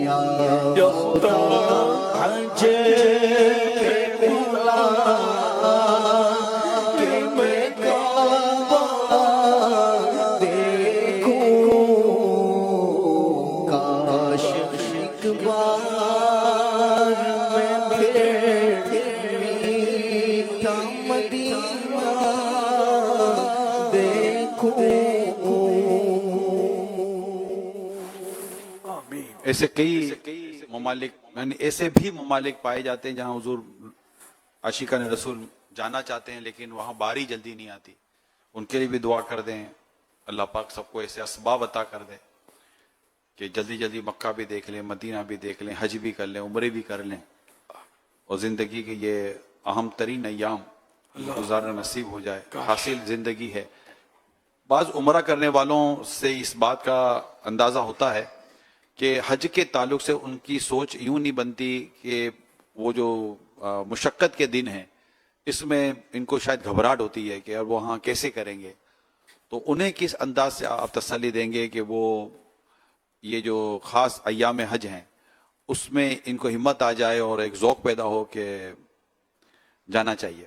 یا خدا ایسے کئی ممالک یعنی ایسے بھی ممالک پائے جاتے ہیں جہاں حضور عاشقان رسول جانا چاہتے ہیں لیکن وہاں باری جلدی نہیں آتی. ان کے لیے بھی دعا کر دیں اللہ پاک سب کو ایسے اسباب عطا کر دے کہ جلدی جلدی مکہ بھی دیکھ لیں, مدینہ بھی دیکھ لیں, حج بھی کر لیں, عمرے بھی کر لیں اور زندگی کے یہ اہم ترین ایام گزارنا نصیب ہو جائے. حاصل زندگی ہے. بعض عمرہ کرنے والوں سے اس بات کا اندازہ ہوتا ہے کہ حج کے تعلق سے ان کی سوچ یوں نہیں بنتی کہ وہ جو مشقت کے دن ہیں اس میں ان کو شاید گھبراہٹ ہوتی ہے کہ اب وہاں کیسے کریں گے. تو انہیں کس انداز سے آپ تسلی دیں گے کہ وہ یہ جو خاص ایام حج ہیں اس میں ان کو ہمت آ جائے اور ایک ذوق پیدا ہو کہ جانا چاہیے؟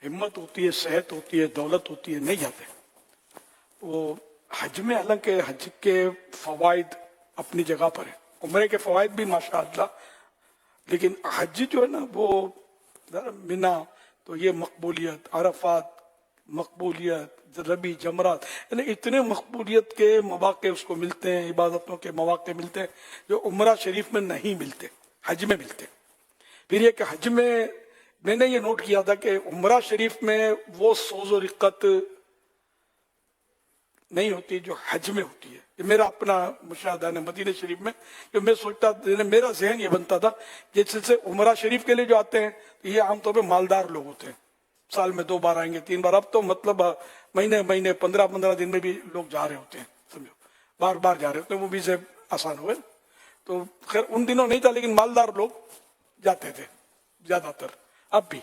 ہمت ہوتی ہے، صحت ہوتی ہے، دولت ہوتی ہے، نہیں جاتے. وہ حج میں حالانکہ حج کے فوائد اپنی جگہ پر ہیں، عمرے کے فوائد بھی ماشاءاللہ، لیکن حج جو ہے نا وہ منا تو یہ مقبولیت، عرفات مقبولیت، ربی جمرات، یعنی اتنے مقبولیت کے مواقع اس کو ملتے ہیں، عبادتوں کے مواقع ملتے ہیں جو عمرہ شریف میں نہیں ملتے، حج میں ملتے. پھر یہ کہ حج میں نے یہ نوٹ کیا تھا کہ عمرہ شریف میں وہ سوز و رقت نہیں ہوتی جو حج میں ہوتی ہے. یہ میرا اپنا مشاہدہ ہے مدینہ شریف میں، جو میں سوچتا، میرا ذہن یہ بنتا تھا جیسے عمرہ شریف کے لیے جو آتے ہیں یہ عام طور پہ مالدار لوگ ہوتے ہیں، سال میں 2 بار آئیں گے، 3 بار. اب تو مطلب مہینے 15 دن میں بھی لوگ جا رہے ہوتے ہیں، سمجھو بار بار جا رہے ہوتے ہیں، وہ ویزے آسان ہوئے. تو خیر ان دنوں نہیں تھا، لیکن مالدار لوگ جاتے تھے زیادہ تر، اب بھی.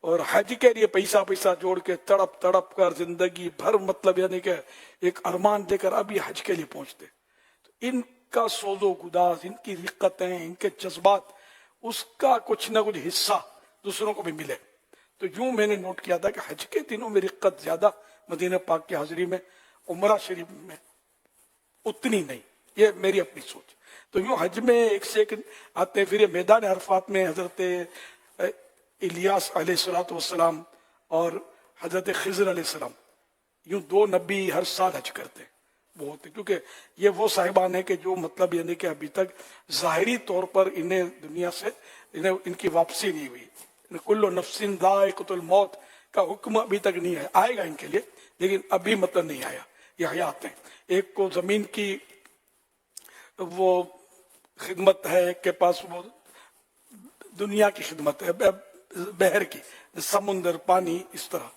اور حج کے لیے پیسہ جوڑ کے تڑپ کر زندگی بھر مطلب یعنی کہ ایک ارمان دے کر ابھی حج کے لیے پہنچتے. تو ان کا سوز و گداز، ان کی رقتیں، ان کے جذبات، اس کا کچھ نہ کچھ حصہ دوسروں کو بھی ملے. تو یوں میں نے نوٹ کیا تھا کہ حج کے دنوں میں رقت زیادہ مدینہ پاک کی حاضری میں، عمرہ شریف میں اتنی نہیں. یہ میری اپنی سوچ. تو یوں حج میں ایک سے ایک آتے ہیں. پھر یہ میدان عرفات میں حضرت الیاس علیہ السلام اور حضرت خضر علیہ السلام، یوں 2 نبی ہر سال حج کرتے ہیں. وہ ہوتے کیونکہ یہ وہ صاحبان ہیں کہ جو مطلب یعنی کہ ابھی تک ظاہری طور پر انہیں دنیا سے ان کی واپسی نہیں ہوئی. کل نفس ذائقۃ الموت کا حکم ابھی تک نہیں ہے، آئے گا ان کے لیے، لیکن ابھی مطلب نہیں آیا. یہ حیات ہیں. ایک کو زمین کی وہ خدمت ہے، ایک کے پاس وہ دنیا کی خدمت ہے، بحر کی، سمندر، پانی، اس طرح.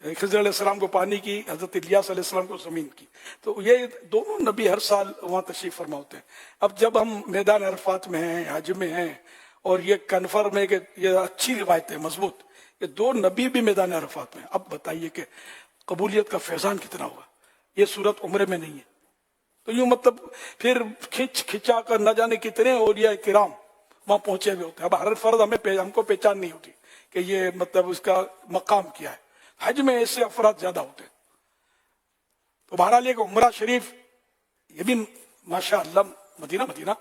خضر علیہ السلام کو پانی کی، حضرت الیاس علیہ السلام کو زمین کی. تو یہ دونوں نبی ہر سال وہاں تشریف فرما ہوتے ہیں. اب جب ہم میدان عرفات میں ہیں، حج میں ہیں، اور یہ کنفرم ہے کہ یہ اچھی روایت ہے، مضبوط، یہ 2 نبی بھی میدان عرفات میں. اب بتائیے کہ قبولیت کا فیضان کتنا ہوگا. یہ صورت عمرے میں نہیں ہے. تو یوں مطلب پھر کھچا کر نہ جانے کتنے اولیاء کرام وہاں پہنچے ہوئے ہوتے ہیں. اب ہر فرد ہم کو پہچان نہیں ہوتی کہ یہ مطلب اس کا مقام کیا ہے. حج میں ایسے افراد زیادہ ہوتے ہیں. تو بہرحال یہ عمرہ شریف یہ بھی ماشاء اللہ مدینہ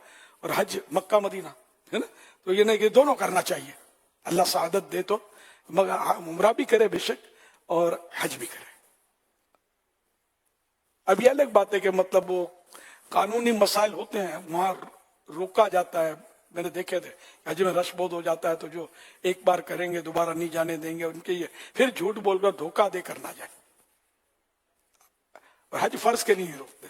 اور حج مکہ مدینہ ہے نا. تو یہ نہیں کہ دونوں کرنا چاہیے. اللہ سعادت دے تو مگر عمرہ بھی کرے بے شک اور حج بھی کرے. اب یہ الگ بات ہے کہ مطلب وہ قانونی مسائل ہوتے ہیں وہاں روکا جاتا ہے. میں نے دیکھے تھے حج میں رش بہت ہو جاتا ہے، تو جو ایک بار کریں گے دوبارہ نہیں جانے دیں گے ان کے. یہ پھر جھوٹ بول کر دھوکہ دے کر نہ جائے. اور حج فرض کے نہیں روکتے.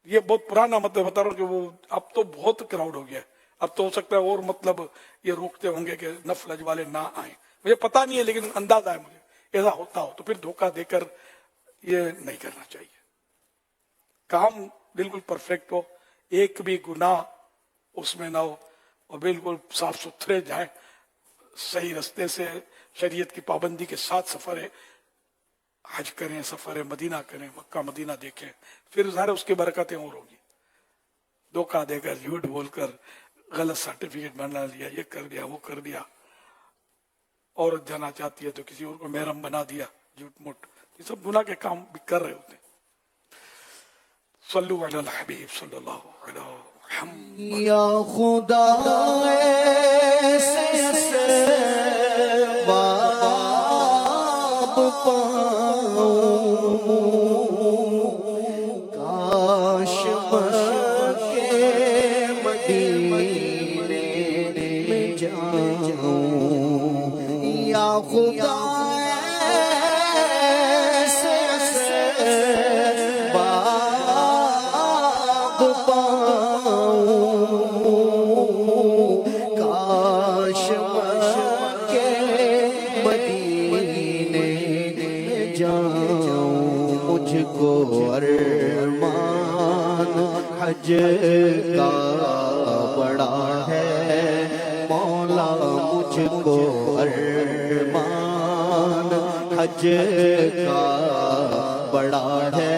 یہ بہت پرانا مطلب بتا رہا ہوں کہ وہ اب تو بہت کراؤڈ ہو گیا ہے. اب تو ہو سکتا ہے اور مطلب یہ روکتے ہوں گے کہ نفل حج والے نہ آئیں. مجھے پتا نہیں ہے لیکن اندازہ ہے مجھے ایسا ہوتا ہو. تو پھر دھوکہ دے کر یہ نہیں کرنا چاہیے. کام بالکل پرفیکٹ ہو، ایک بھی گناہ اس میں نہ ہو، اور بالکل صاف ستھرے جائیں، صحیح رستے سے شریعت کی پابندی کے ساتھ سفر ہے، حج کریں، سفر مدینہ کریں، مکہ مدینہ دیکھیں. پھر ظاہر اس کی برکتیں اور ہوگی. دھوکہ دے کر، جھوٹ بول کر، غلط سرٹیفکیٹ بنا لیا، یہ کر دیا، وہ کر دیا. عورت جانا چاہتی ہے تو کسی اور کو محرم بنا دیا، جھوٹ موٹ. یہ سب گناہ کے کام بھی کر رہے ہوتے ہیں. صلو علی الحبیب صلی اللہ علیہ وسلم. یا خدا ایسے باب پاؤں، کاش مکے مدینے میں جاؤں. یا خدا حج کا بڑا ہے مولا، مجھ کو ارمان حج کا بڑا ہے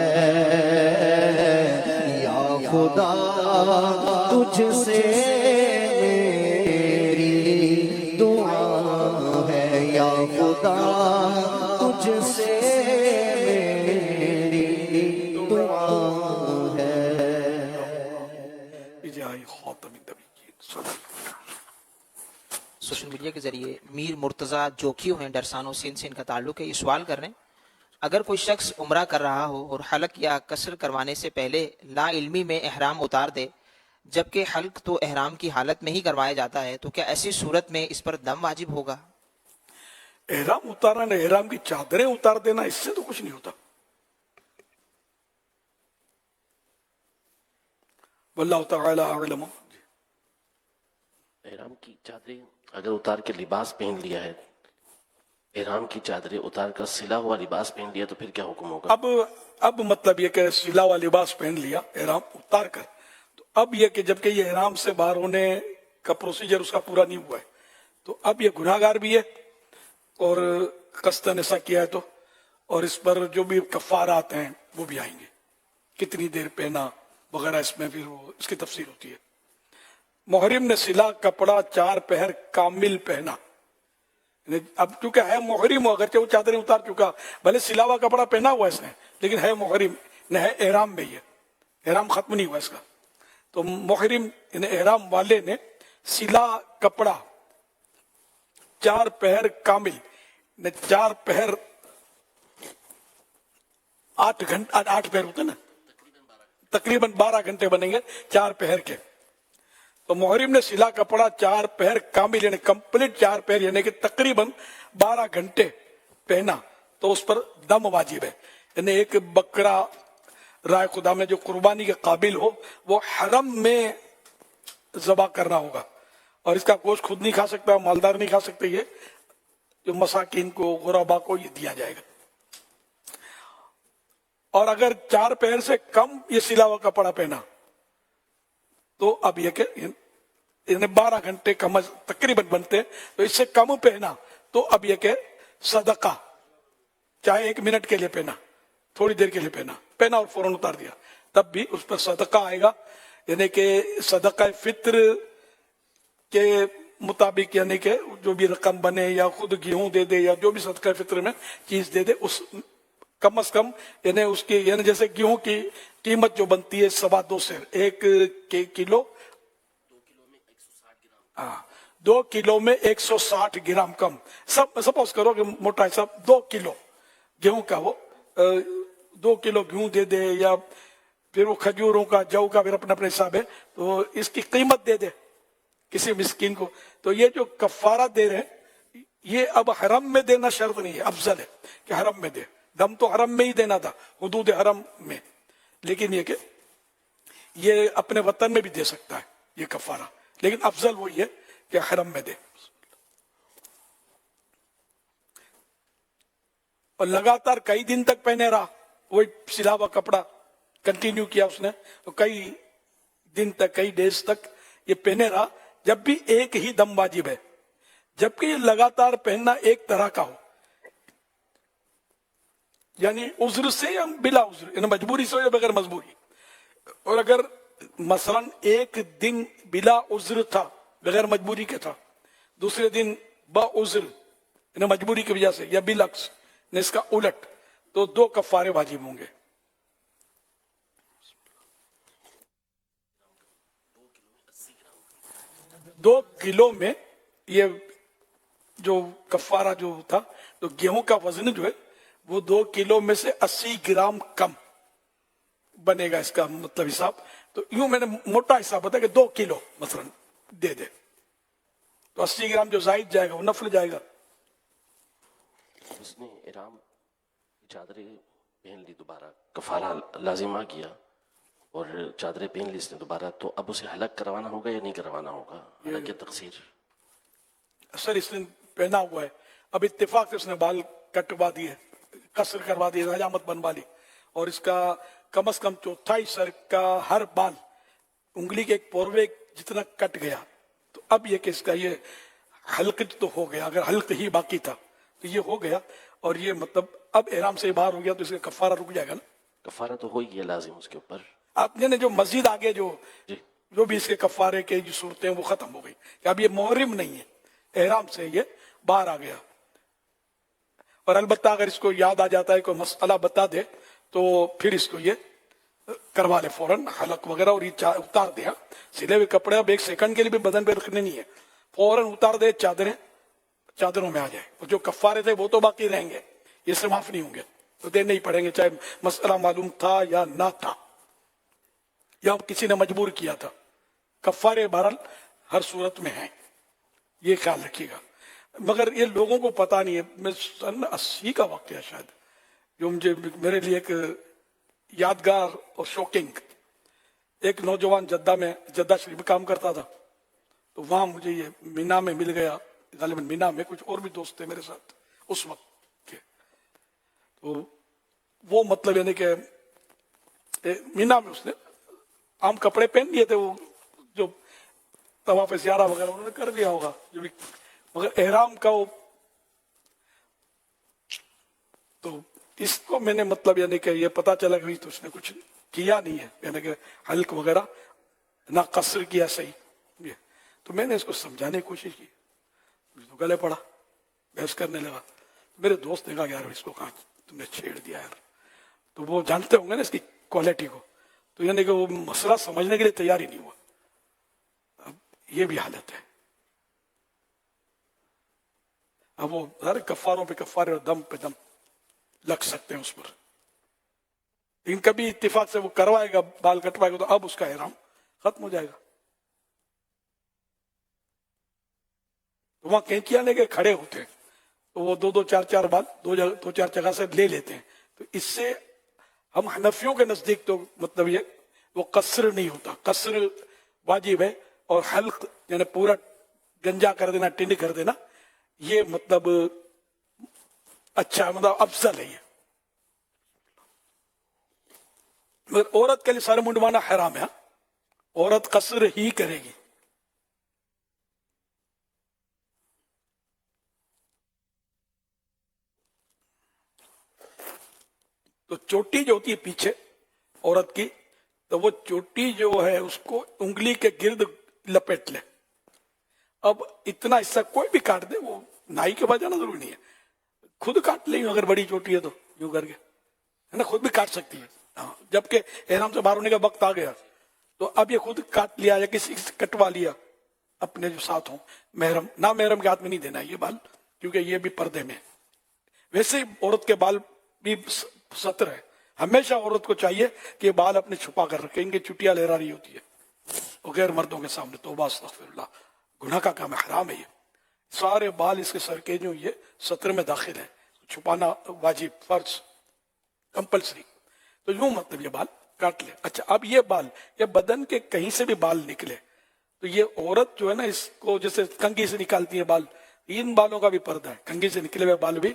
یا خدا تجھ سے میری دعا ہے یا خدا تجھ سے میری دعا ہے. سوشل میڈیا کے ذریعے میر مرتضیٰ جوکیو ہیں ڈرسانو سندھ سے، ان کا تعلق ہے. یہ سوال کر رہے ہیں اگر کوئی شخص عمرہ کر رہا ہو اور حلق یا قصر کروانے سے پہلے لا علمی میں احرام اتار دے جبکہ حلق تو احرام کی حالت میں ہی کروایا جاتا ہے، تو کیا ایسی صورت میں اس پر دم واجب ہوگا؟ احرام اتارنا، احرام کی چادریں اتار دینا، اس سے تو کچھ نہیں ہوتا. واللہ تعالی اعلم. احرام کی چادریں اگر اتار کے لباس پہن لیا ہے، احرام کی چادریں اتار کر سلا ہوا لباس پہن لیا تو پھر کیا حکم ہوگا؟ اب مطلب یہ کہ سلا ہوا لباس پہن لیا احرام اتار کر، تو اب یہ کہ جبکہ یہ احرام سے باہر ہونے کا پروسیجر اس کا پورا نہیں ہوا ہے، تو اب یہ گناہگار بھی ہے اور قصداً ایسا کیا ہے تو، اور اس پر جو بھی کفارات ہیں وہ بھی آئیں گے، کتنی دیر پہنا وغیرہ، اس میں پھر وہ اس کی تفصیل ہوتی ہے. محرم نے سلا کپڑا 4 پہر کامل پہنا، اب چونکہ ہے محرم، اگرچہ وہ چادریں اتار چکا، بھلے سلا ہوا کپڑا پہنا ہوا اس نے، لیکن ہے محرم، نہ ہے احرام میں، یہ احرام ختم نہیں ہوا اس کا. تو محرم احرام والے نے سلا کپڑا 4 پہر کامل، 4 پہر 8 پہر ہوتے نا، تقریباً 12 گھنٹے بنیں گے 4 پہر کے. تو محرم نے سلا کپڑا 4 پہر کامل یعنی کمپلیٹ 4 پہر یعنی کہ تقریباً 12 گھنٹے پہنا تو اس پر دم واجب ہے. یعنی ایک بکرا رائے خدا میں جو قربانی کے قابل ہو وہ حرم میں ذبح کرنا ہوگا، اور اس کا گوشت خود نہیں کھا سکتا، مالدار نہیں کھا سکتے، یہ جو مساکین کو غربا کو یہ دیا جائے گا. اور اگر 4 پہر سے کم یہ سلا ہوا کپڑا پہنا تو اب یہ کہ 12 گھنٹے کم تقریباً بنتے ہیں، تو اس سے کم پہنا تو اب یہ کہ صدقہ، چاہے 1 منٹ کے لیے پہنا، تھوڑی دیر کے لیے پہنا اور فوراً اتار دیا، تب بھی اس پر صدقہ آئے گا. یعنی کہ صدقہ فطر کے مطابق، یعنی کہ جو بھی رقم بنے یا خود گیہوں دے دے یا جو بھی صدقہ فطر میں چیز دے دے، اس کم از کم یعنی اس کی، یعنی جیسے گیہوں کی قیمت جو بنتی ہے 2.25 سیر 1 کلو، 2 کلو میں 160 گرام کم، سپوز کرو کہ موٹا حساب 2 کلو گیہوں کا، وہ 2 کلو گیہوں دے دے، یا پھر وہ کھجوروں کا، جو کا پھر اپنا حساب ہے، تو اس کی قیمت دے دے کسی مسکین کو. تو یہ جو کفارہ دے رہے ہیں یہ اب حرم میں دینا شرط نہیں ہے، افضل ہے کہ حرم میں دے. دم تو حرم میں ہی دینا تھا، حدود حرم میں، لیکن یہ کہ یہ اپنے وطن میں بھی دے سکتا ہے یہ کفارہ، لیکن افضل وہی ہے کہ حرم میں دے. اور لگاتار کئی دن تک پہنے رہا وہی سلا ہوا کپڑا، کنٹینیو کیا اس نے، تو کئی دن تک، کئی ڈیز تک یہ پہنے رہا، جب بھی ایک ہی دم واجب ہے، جبکہ یہ لگاتار پہننا ایک طرح کا ہو، یعنی عذر سے یا بلا عذر، یعنی مجبوری سے یا بغیر مجبوری. اور اگر مثلا ایک دن بلا عذر تھا، بغیر مجبوری کے تھا، دوسرے دن با عذر یعنی مجبوری کی وجہ سے یا بالعکس اس کا الٹ، تو 2 کفارے واجب ہوں گے. 2 کلو میں یہ جو کفارہ جو تھا، تو گیہوں کا وزن جو ہے وہ 2 کلو میں سے 80 گرام کم بنے گا، اس کا مطلب حساب. تو یوں میں نے موٹا حساب بتا کہ 2 کلو مثلا دے دے، تو 80 گرام جو زائد جائے گا وہ نفل جائے گا. اس نے احرام چادریں پہن لی، دوبارہ کفارہ لازمہ کیا اور چادریں پہن لی اس نے دوبارہ، تو اب اسے حلق کروانا ہوگا یا نہیں کروانا ہوگا؟ حلق کی تقصیر سر اس نے پہنا ہوا ہے، اب اتفاق سے اس نے بال کٹوا دیے، قصر کروا دیے، حجامت بنوا لی، اور اس کا کم از کم 1/4 سر کا ہر بال انگلی کے ایک پوروے جتنا کٹ گیا. تو اب یہ کہ اس کا یہ حلق تو ہو گیا، اگر حلق ہی باقی تھا تو یہ ہو گیا. اور یہ مطلب اب احرام سے باہر ہو گیا تو اس کا کفارہ رک جائے گا نا. کفارہ تو ہو ہی گیا لازم اس کے اوپر. آپ نے جو مزید آگے جو بھی اس کے کفارے کے جو صورتیں وہ ختم ہو گئی کہ اب یہ محرم نہیں ہے, احرام سے یہ باہر آ گیا. اور البتہ اگر اس کو یاد آ جاتا ہے کوئی مسئلہ بتا دے تو پھر اس کو یہ کروا لے فوراً حلق وغیرہ, اور یہ اتار دے. سلے ہوئے کپڑے اب ایک سیکنڈ کے لیے بھی بدن پہ رکھنے نہیں ہے, فوراً اتار دے, چادروں میں آ جائے. اور جو کفارے تھے وہ تو باقی رہیں گے, یہ سے معاف نہیں ہوں گے, تو دینے ہی پڑیں گے چاہے مسئلہ معلوم تھا یا نہ تھا یا کسی نے مجبور کیا تھا. کفارے بہرحال ہر صورت میں ہیں, یہ خیال رکھیے گا. مگر یہ لوگوں کو پتہ نہیں ہے. میں سن 80 کا واقعہ شاید جو میرے لیے ایک یادگار اور شوکنگ, ایک نوجوان جدہ شریف میں کام کرتا تھا, تو وہاں مجھے یہ مینا میں مل گیا. غالباً مینا میں کچھ اور بھی دوست تھے میرے ساتھ اس وقت کے, تو وہ مطلب یعنی کہ مینا میں اس نے عام کپڑے پہن لیے تھے, وہ جو طواف زیارہ وغیرہ انہوں نے کر لیا ہوگا جو بھی, مگر احرام کا وہ, تو اس کو میں نے مطلب یعنی کہ یہ پتا چلا کہ تو اس نے کچھ کیا نہیں ہے, یعنی کہ حلق وغیرہ نہ قصر کیا صحیح. تو میں نے اس کو سمجھانے کی کوشش کی, تو گلے پڑا, بحث کرنے لگا. میرے دوست نے کہا یار اس کو کہاں تم نے چھیڑ دیا یار. تو وہ جانتے ہوں گے نا اس کی کوالٹی کو, تو یعنی کہ وہ مسئلہ سمجھنے کے لیے تیار ہی نہیں ہوا. اب یہ بھی حالت ہے. اب وہ سارے کفاروں پہ کفارے اور دم پہ دم لگ سکتے ہیں اس پر. لیکن کبھی اتفاق سے وہ کروائے گا, بال کٹوائے گا, تو اب اس کا احرام ختم ہو جائے گا. تو وہاں کینچیاں لے کے کھڑے ہوتے ہیں, تو وہ دو چار بال دو چار جگہ سے لے لیتے ہیں. تو اس سے ہم حنفیوں کے نزدیک تو مطلب یہ وہ قصر نہیں ہوتا, قصر واجب ہے, اور حلق یعنی پورا گنجا کر دینا, ٹنڈ کر دینا, یہ مطلب اچھا مطلب افضل ہے یہ. مگر عورت کے لیے سر منڈوانا حرام ہے, عورت قصر ہی کرے گی. تو چوٹی جو ہوتی ہے پیچھے عورت کی, تو وہ چوٹی جو ہے اس کو انگلی کے گرد لپیٹ لے. اب اتنا حصہ کوئی بھی کاٹ دے, وہ نائی کے پاس جانا ضروری نہیں ہے, خود کاٹ لیں اگر بڑی چوٹی ہے تو یوں کر کے, ہے نا, خود بھی کاٹ سکتی ہے. جبکہ احرام سے باہر ہونے کا وقت آ گیا تو اب یہ خود کاٹ لیا یا کسی سے کٹوا لیا, اپنے جو ساتھ ہوں محرم, نہ محرم کے ہاتھ میں نہیں دینا یہ بال, کیونکہ یہ بھی پردے میں. ویسے عورت کے بال بھی ستر ہے, ہمیشہ عورت کو چاہیے کہ یہ بال اپنے چھپا کر رکھیں, ان کی چٹیاں لہرا رہی ہوتی ہے اور غیر مردوں کے سامنے, توبہ استغفر اللہ, گناہ کا کام ہے, حرام ہے یہ. سارے بال اس کے سر کے جو یہ ستر میں داخل ہیں, چھپانا واجب, فرض, کمپلسری. تو یوں مطلب یہ بال کاٹ لے. اچھا اب یہ بال یہ بدن کے کہیں سے بھی بال نکلے تو یہ عورت جو ہے نا اس کو جیسے کنگھی سے نکالتی ہے بال, ان بالوں کا بھی پردہ ہے. کنگھی سے نکلے ہوئے بال بھی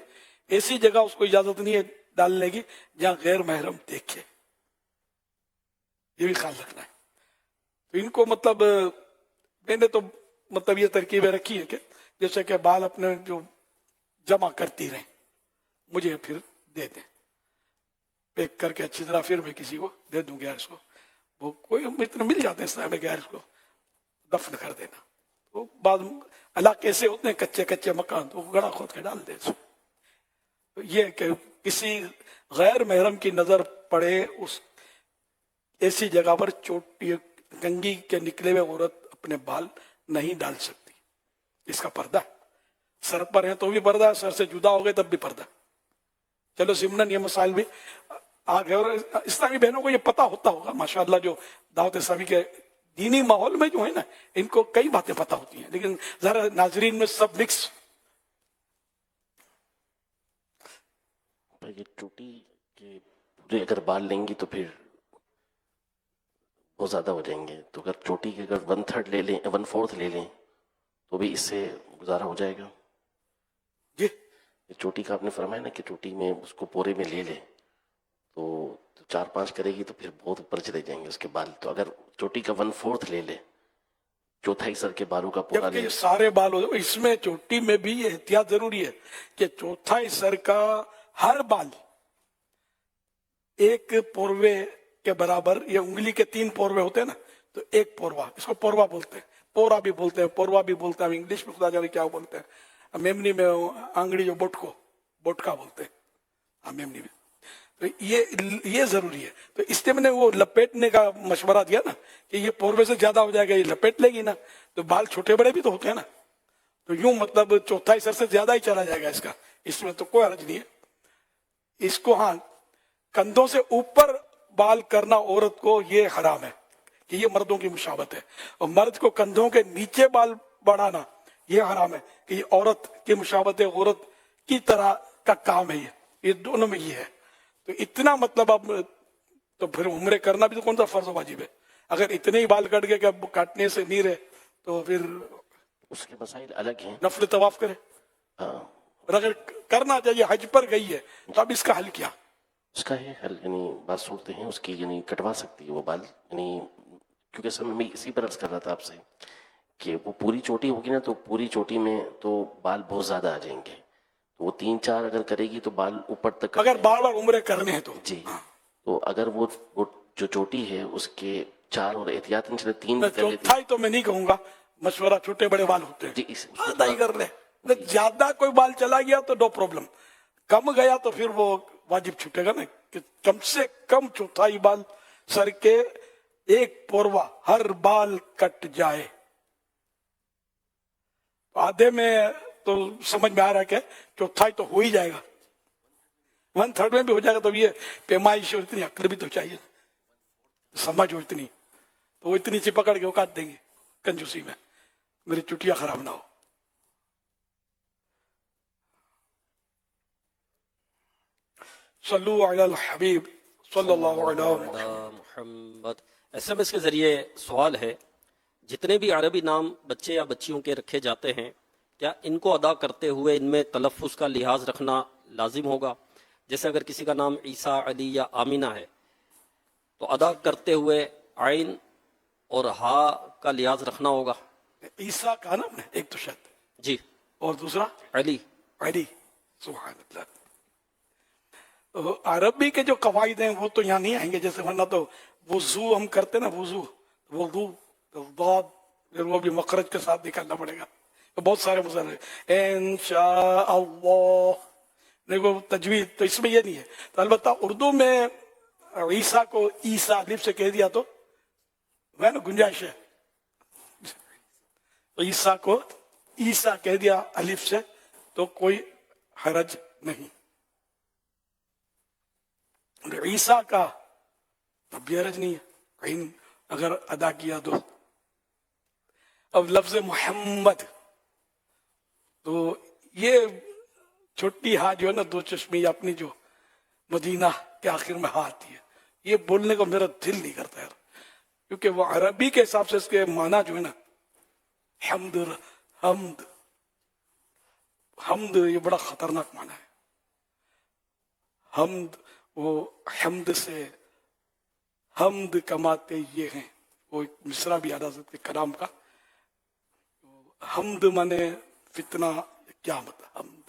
ایسی جگہ اس کو اجازت نہیں ہے ڈالنے کی جہاں غیر محرم دیکھے, یہ بھی خیال رکھنا ہے. تو ان کو مطلب میں نے تو مطلب یہ ترکیبیں رکھی ہے کہ جیسے کہ بال اپنے جو جمع کرتی رہیں, مجھے پھر دے دیں پیک کر کے اچھی طرح, پھر میں کسی کو دے دوں گا اس کو, وہ کوئی اتنے مل جاتے ہیں اس طرح میں گیا اس کو دفن کر دینا. تو بعد علاقے ایسے ہوتے ہیں کچے مکان, تو گڑا کھود کے ڈال دے. تو یہ کہ کسی غیر محرم کی نظر پڑے اس ایسی جگہ پر چوٹی کنگھی کے نکلے ہوئے عورت اپنے بال نہیں ڈال سکتی, اس کا پردہ ہے. سر پر ہے تو بھی پردہ ہے, سر سے جدا ہو گئے تب بھی پردہ. چلو ضمناً یہ مسائل بھی آ گئے, اور اسلامی بہنوں کو یہ پتہ ہوتا ہوگا ماشاءاللہ, جو دعوت اسلامی کے دینی ماحول میں جو ہے نا ان کو کئی باتیں پتہ ہوتی ہیں, لیکن ذرا ناظرین میں سب مکس. یہ چوٹی کے پورے اگر بال لیں گی تو پھر بہت زیادہ ہو جائیں گے, تو اگر چوٹی کے اگر 1/3 لے لیں 1/4 لے لیں تو بھی اس سے گزارا ہو جائے گا. جی چوٹی کا آپ نے فرمایا نا کہ چوٹی میں اس کو پورے میں لے لیں تو 4-5 کرے گی تو پھر بہت اوپر چلے جائیں گے اس کے بال. تو اگر چوٹی کا 1/4 لے لے चौथाई सर के बालों का पूरा जबकि सारे बाल हो, इसमें चोटी में भी ये एहतियात जरूरी है कि चौथाई सर का हर बाल एक पोरवे के बराबर, ये उंगली के 3 पोरवे होते हैं ना, तो एक पोरवा, इसको पोरवा बोलते हैं, पोरा भी बोलते हैं, पोरवा भी बोलते हैं, इंग्लिश में खुदा जाने क्या बोलते हैं, मेमनी में आंगड़ी जो बोटका बोलते हैं मेमनी में। तो ये जरूरी है। तो इसलिए मैंने वो लपेटने का मशवरा दिया ना कि ये पोरवे से ज्यादा हो जाएगा, ये लपेट लेगी ना, तो बाल छोटे बड़े भी तो होते हैं ना, तो यूं मतलब चौथाई सर से ज्यादा ही चला जाएगा इसका, इसमें तो कोई हर्ज नहीं है। इसको हाँ, कंधों से ऊपर बाल करना औरत को ये हराम है कि ये मर्दों की मुशाबत है, और मर्द को कंधों के नीचे बाल बढ़ाना ये हराम है कि ये औरत की मुशाबत है, औरत की तरह का काम है ये दोनों में ये है। तो इतना मतलब अब तो फिर उम्रे करना भी तो कौन सा फर्ज वाजिब है? अगर इतने ही बाल कट गए कि अब काटने से नहीं रहे तो फिर उसके मसाइल अलग हैं। नफल तवाफ करे, और अगर करना चाहिए, हज पर गई है, तो अब इसका हल क्या? उसका है हल, यानी बात सुनते हैं उसकी, यानी कटवा सकती है वो बाल, यानी क्योंकि सर मैं इसी पर अर्ज कर रहा था आपसे कि वो पूरी चोटी होगी ना, तो पूरी चोटी में तो बाल बहुत ज्यादा आ जाएंगे, तो वो 3-4 अगर करेगी तो बाल ऊपर तक, अगर बार बार उम्रे करने हैं तो जी, तो अगर वो जो चोटी है उसके 4 और एहतियातन चले 3 चौथाई तो मैं नहीं कहूंगा, मशवरा छोटे बड़े बाल होते हैं जी, आधा ही कर ले, ज्यादा कोई बाल चला गया तो नो प्रॉब्लम, कम गया तो फिर वो वाजिब छूटेगा ना कि कम से कम चौथाई बाल सर के एक पोरवा हर बाल कट जाए। आधे में तो समझ में आ रहा है कि चौथाई तो हो ही जाएगा, 1/3 में भी हो जाएगा, तो ये पैमाइश और इतनी अक्ल भी तो चाहिए, समझ हो इतनी, तो वो इतनी सी पकड़ के वो काट देंगे कंजूसी में, मेरी चुटिया खराब ना हो। सल्लु अलल हबीब सल्लल्लाहु अलैहि मुहम्मद। SMS के जरिए सवाल है, जितने भी अरबी नाम बच्चे या बच्चियों के रखे जाते हैं, क्या इनको अदा करते हुए इनमें तलफ़ुज़ का लिहाज रखना लाजिम होगा? जैसे अगर किसी का नाम ईसा, अली या आमिना है, तो अदा करते हुए आइन और हा का लिहाज रखना होगा। ईसा का नाम है एक तो शब्द जी, और दूसरा अली। सुभान अल्लाह। तो अरबी के जो कवायद हैं वो तो यहाँ नहीं आएंगे, जैसे वरना तो वुजू हम करते ना, वुजू फिर वो भी मखरज के साथ निकालना पड़ेगा, तो बहुत सारे मसले इंशाअल्लाह, देखो तजवीज तो इसमें ये नहीं है। तो अलबत्ता उर्दू में ईसा को ईसा अलिफ से कह दिया तो वह ना गुंजाइश है, तो ईसा को ईसा कह दिया अलिफ से तो कोई हरज नहीं। ईसा का तब भी हरज नहीं है अगर अदा किया तो। अब लफ्ज मोहम्मद, तो ये छोटी हा जो है ना, 2 चश्मी अपनी जो मदीना के आखिर में हा आती है, ये बोलने को मेरा दिल नहीं करता यार, क्योंकि वो अरबी के हिसाब से इसके माना जो है ना, हम्द हम्द हम्द, ये बड़ा खतरनाक माना है। हम्द, वो हम्द से हम्द कमाते ये हैं, वो एक मिसरा भी याद आ सकते कलाम का, हम्द माने फितना, क्या मतलब हम्द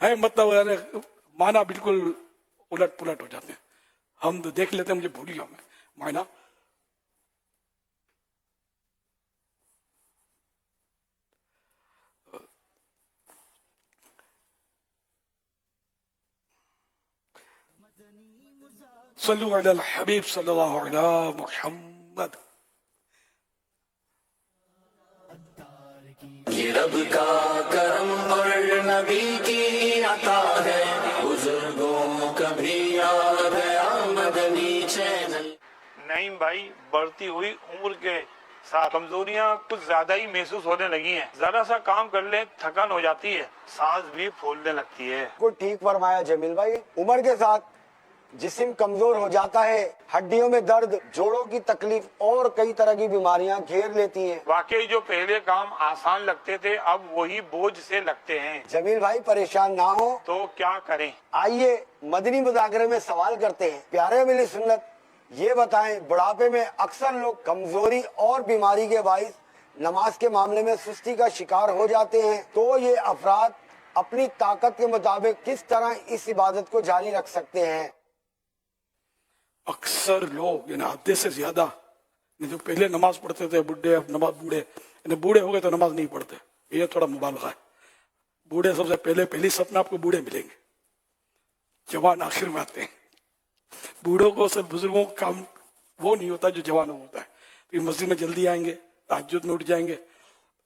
है, मतलब माना बिल्कुल उलट पुलट हो जाते हैं। हम्द देख लेते हैं, मुझे भूल गया मैं मायना। सल्लु अलल हबीब सल्लल्लाहु अलैहि मुहम्मद। ये रब का करम और नबी की अता है, बुजुर्गों कभी आ गया मदनी चैनल। नईम भाई, बढ़ती हुई उम्र के साथ कमजोरियां कुछ ज्यादा ही महसूस होने लगी हैं। जरा सा काम कर ले थकान हो जाती है, सांस भी फूलने लगती है। को ठीक फरमाया जमील भाई, उम्र के साथ जिस्म कमजोर हो जाता है, हड्डियों में दर्द, जोड़ों की तकलीफ और कई तरह की बीमारियां घेर लेती हैं। वाकई जो पहले काम आसान लगते थे अब वही बोझ से लगते हैं। जमील भाई परेशान ना हो तो क्या करें? आइए मदनी मुज़ाकरे में सवाल करते हैं। प्यारे मिली सुन्नत, ये बताएं बुढ़ापे में अक्सर लोग कमजोरी और बीमारी के बाइस नमाज के मामले में सुस्ती का शिकार हो जाते हैं, तो ये अफराद अपनी ताकत के मुताबिक किस तरह इस इबादत को जारी रख सकते हैं। अक्सर लोग आधे से ज्यादा जो पहले नमाज पढ़ते थे बुढ़े, अब नमाज बूढ़े हो गए तो नमाज नहीं पढ़ते, ये थोड़ा मुबालगा है। बूढ़े सबसे पहली सपना आपको बूढ़े मिलेंगे, जवान आखिर में आते हैं। बूढ़ों को सब बुजुर्गों का काम वो नहीं होता जो जवानों को होता है। तो मस्जिद में जल्दी आएंगे, तहज्जुद में उठ जाएंगे,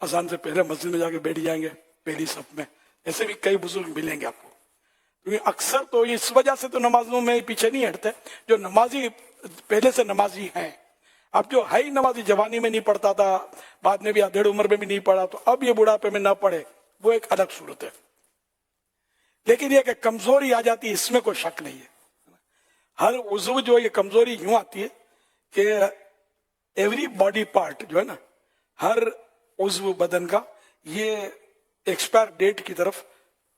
अजान से पहले मस्जिद में जाके बैठ जाएंगे पहली सफ में। ऐसे भी कई बुजुर्ग मिलेंगे आपको। क्योंकि अक्सर तो इस वजह से तो नमाजों में पीछे नहीं हटते जो नमाजी पहले से नमाजी हैं। अब जो है ही नमाजी जवानी में नहीं पढ़ता था, बाद में भी अधेड़ उम्र में भी नहीं पढ़ा, तो अब ये बुढ़ापे में ना पढ़े, वो एक अलग सूरत है। लेकिन ये कि कमजोरी आ जाती है, इसमें कोई शक नहीं है। हर उज़्व जो ये कमजोरी यूं आती है कि एवरी बॉडी पार्ट जो है ना, हर उज़्व बदन का ये एक्सपायर डेट की तरफ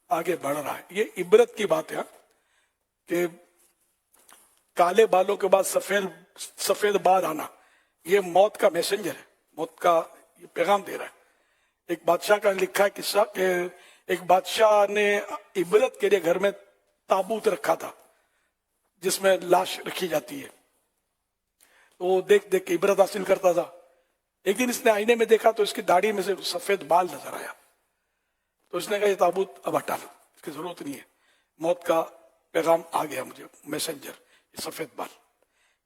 आगे बढ़ रहा है। ये इबरत की बात है कि काले बालों के बाद सफेद बाल आना, ये मौत का मैसेंजर है, मौत का ये पैगाम दे रहा है। एक बादशाह का लिखा है किस्सा कि एक बादशाह ने इबरत के लिए घर में ताबूत रखा था जिसमें लाश रखी जाती है। तो वो देख देख के इबरत हासिल करता था। एक दिन इसने आईने में देखा तो इसकी दाढ़ी में से सफेद बाल नजर आया। तो इसने कहा ये ताबूत अब हटा लो, इसकी जरूरत नहीं है, मौत का पैगाम आ गया मुझे, मैसेंजर। ये सफेद बाल,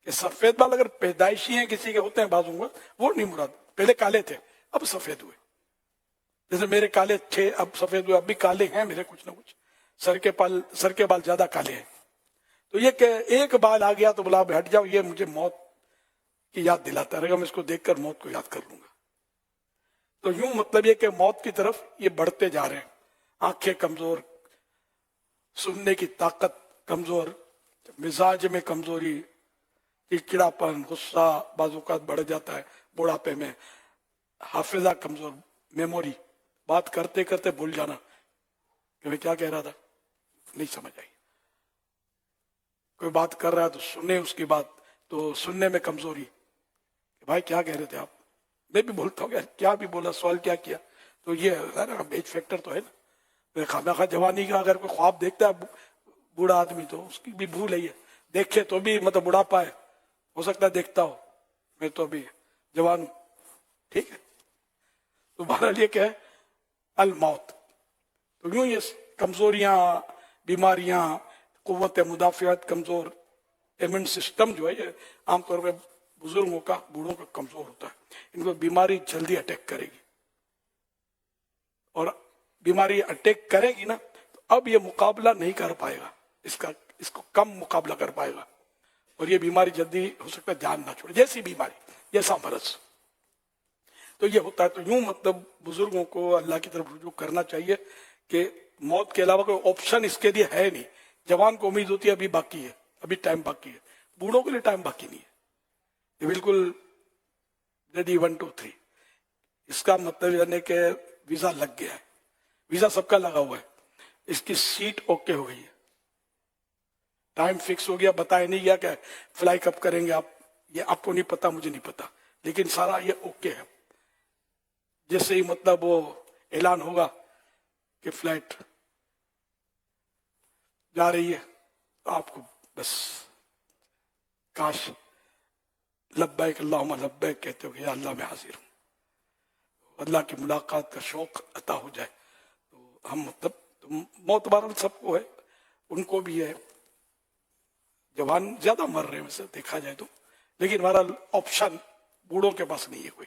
ये सफेद बाल अगर पैदाइशी हैं किसी के होते हैं बाजू में, वो नहीं मुराद। पहले काले थे अब सफेद हुए, जैसे मेरे काले थे अब सफेद हुए, अब भी काले हैं मेरे कुछ ना कुछ। सर के बाल ज्यादा काले हैं। तो ये एक बाल आ गया तो बोला हट जाओ, ये मुझे मौत की याद दिलाता रहेगा, मैं इसको देखकर मौत को याद कर लूंगा। तो यूं मतलब ये कि मौत की तरफ ये बढ़ते जा रहे हैं। आंखें कमजोर, सुनने की ताकत कमजोर, मिजाज में कमजोरी, चिड़चिड़ापन, गुस्सा बाजुकात बढ़ जाता है बुढ़ापे में, हाफिजा कमजोर, मेमोरी, बात करते करते भूल जाना कि मैं क्या कह रहा था, नहीं समझ आई। कोई बात कर रहा है तो सुने उसकी बात, तो सुनने में कमजोरी, भाई क्या कह रहे थे आप, मैं भी बोलता हूँ यार क्या भी बोला, सवाल क्या किया। तो ये है ना एज फैक्टर तो है ना। खाना जवानी का अगर कोई ख्वाब देखता है बूढ़ा आदमी तो उसकी भी भूल है, देखे तो भी मतलब बुढ़ापा है, हो सकता है देखता हो, मैं तो अभी जवान हूं, ठीक है। तो बहरहाल ये क्या है, अल मौत। तो यूं ये कमजोरियां, बीमारियां, कुव्वत मुदाफियत कमजोर, इम्यून सिस्टम जो है ये आमतौर पर बुजुर्गों का, बूढ़ों का कमजोर होता है। इनको बीमारी जल्दी अटैक करेगी, और बीमारी अटैक करेगी ना तो अब ये मुकाबला नहीं कर पाएगा, इसको कम मुकाबला कर पाएगा, और ये बीमारी जल्दी हो सकता है जान ना छोड़े, जैसी बीमारी, जैसा मरज। तो ये होता है। तो यूं मतलब बुजुर्गों को अल्लाह की तरफ रुजू करना चाहिए कि मौत के अलावा कोई ऑप्शन इसके लिए है नहीं। जवान को उम्मीद होती है अभी बाकी है, अभी टाइम बाकी है, बूढ़ों के लिए टाइम बाकी नहीं है, ये बिल्कुल रेडी 1 2 3। इसका मतलब यानी कि वीजा लग गया है, वीजा सबका लगा हुआ है, इसकी सीट ओके हो गई है, टाइम फिक्स हो गया, बताया नहीं गया क्या फ्लाई कब करेंगे आप, ये आपको नहीं पता, मुझे नहीं पता, लेकिन सारा ये ओके है। जैसे ही मतलब वो ऐलान होगा कि फ्लाइट जा रही है तो आपको बस काश लब्बैक अल्लाहुम्मा लब्बैक कहते हो कि या अल्लाह मैं हाजिर हूँ, अल्लाह की मुलाकात का शौक अता हो जाए। तो हम मतलब तो मौत बहरहाल सबको है, उनको भी है, जवान ज्यादा मर रहे हैं वैसे देखा जाए तो, लेकिन बहरहाल ऑप्शन बूढ़ों के पास नहीं है कोई,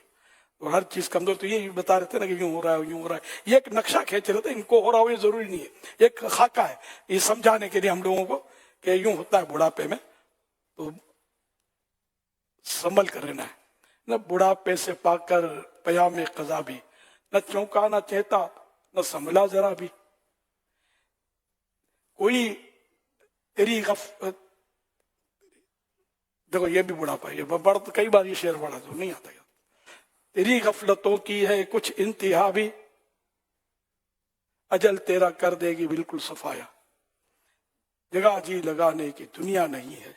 तो हर चीज कमजोर। तो ये बता रहे थे ना कि यूं हो रहा है, यूं हो रहा है, ये एक नक्शा खींच रहे थे, इनको हो रहा हो ये जरूरी नहीं है, एक खाका है ये समझाने के लिए हम लोगों को कि यूं होता है बुढ़ापे में, तो संभल कर रहना है न, बुढ़ापे से पाकर पयामे कजा भी, न चौंका न चेता न संभला जरा भी, कोई तेरी देखो ये भी बुढ़ापा है, बड़ा तो कई बार ये शेर पढ़ा तो नहीं आता यार, तेरी गफलतों की है कुछ इंतहा भी, अजल तेरा कर देगी बिल्कुल सफाया, जगह जी लगाने की दुनिया नहीं है,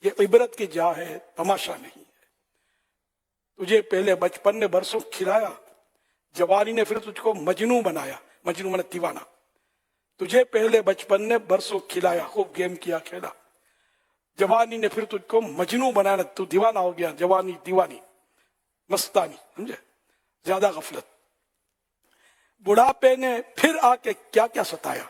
ये इबरत की जा है तमाशा नहीं है, तुझे पहले बचपन ने बरसों खिलाया, जवानी ने फिर तुझको मजनू बनाया, मजनू माने दीवाना। तुझे पहले बचपन ने बरसों खिलाया, खूब गेम किया खेला, जवानी ने फिर तुझको मजनू बनाया, तू दीवाना हो गया, जवानी दीवानी मस्तानी, समझे, ज्यादा गफलत। बुढ़ापे ने फिर आके क्या क्या सताया,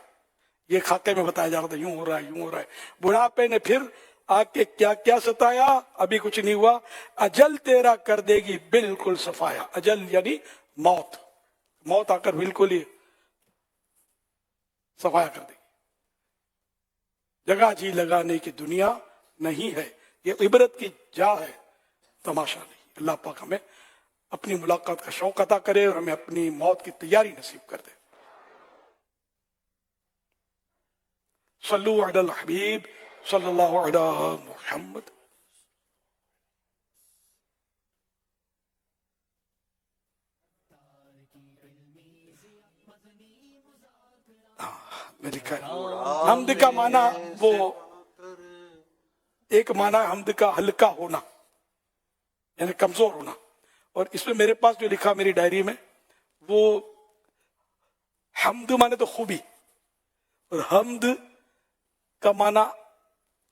ये खाके में बताया जा रहा था, यूं हो रहा है, यूं हो रहा है। बुढ़ापे ने फिर आके क्या क्या सताया, अभी कुछ नहीं हुआ, अजल तेरा कर देगी बिल्कुल सफाया। अजल यानी मौत, मौत आकर बिल्कुल ही सफाया कर देगी। जगह जी लगाने की दुनिया नहीं है, ये इबरत की जा है, तमाशा नहीं। अल्लाह पाक हमें अपनी मुलाकात का शौक अता करे और हमें अपनी मौत की तैयारी नसीब कर दे। सल्लु अलल हबीब सल्लल्लाहु अलैहि मुहम्मद। हमद का माना, वो एक माना हमद का हल्का होना यानी कमजोर होना, और इसमें मेरे पास जो लिखा मेरी डायरी में, वो हमद माने तो खूबी और हमद का माना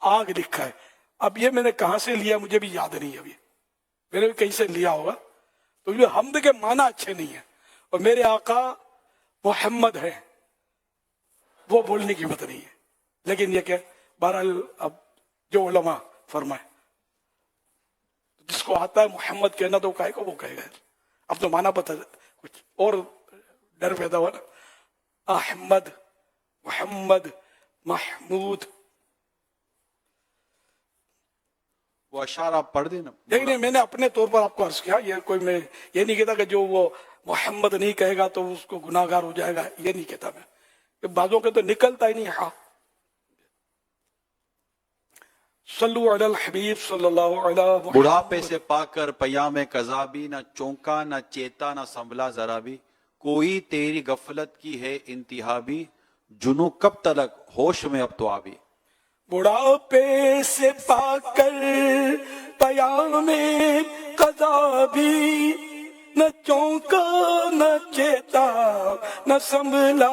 आग लिखा है। अब ये मैंने कहां से लिया मुझे भी याद नहीं है, अभी मैंने भी कहीं से लिया होगा। तो ये हमद के माना अच्छे नहीं है, और मेरे आका मोहम्मद है, वो बोलने की हिम्मत नहीं है। लेकिन ये क्या, बहरहाल अब जो उलमा फरमाए, जिसको आता है मोहम्मद कहना तो कहे को वो कहेगा। अब तो माना पता कुछ और डर पैदा हुआ ना, अहमद, मोहम्मद, महमूद, वो अशार आप पढ़ देना। लेकिन मैंने अपने तौर पर आपको अर्ज किया, ये कोई मैं ये नहीं कहता कि जो वो मोहम्मद नहीं कहेगा तो उसको गुनाहगार हो जाएगा, ये नहीं कहता मैं, बाजों के तो निकलता ही नहीं। हाँ, सल्लु अलल हबीब सल्लल्लाहु अलैहि वसल्लम। बुढ़ापे से पाकर पयामे कजाबी, न चौंका न चेता न संभला जरा भी, कोई तेरी गफलत की है इंतहा भी, जुनू कब तलक होश में अब तो आबी। बुढ़ापे से पाकर पयामे कजाबी, न चौंका न चेता न संभला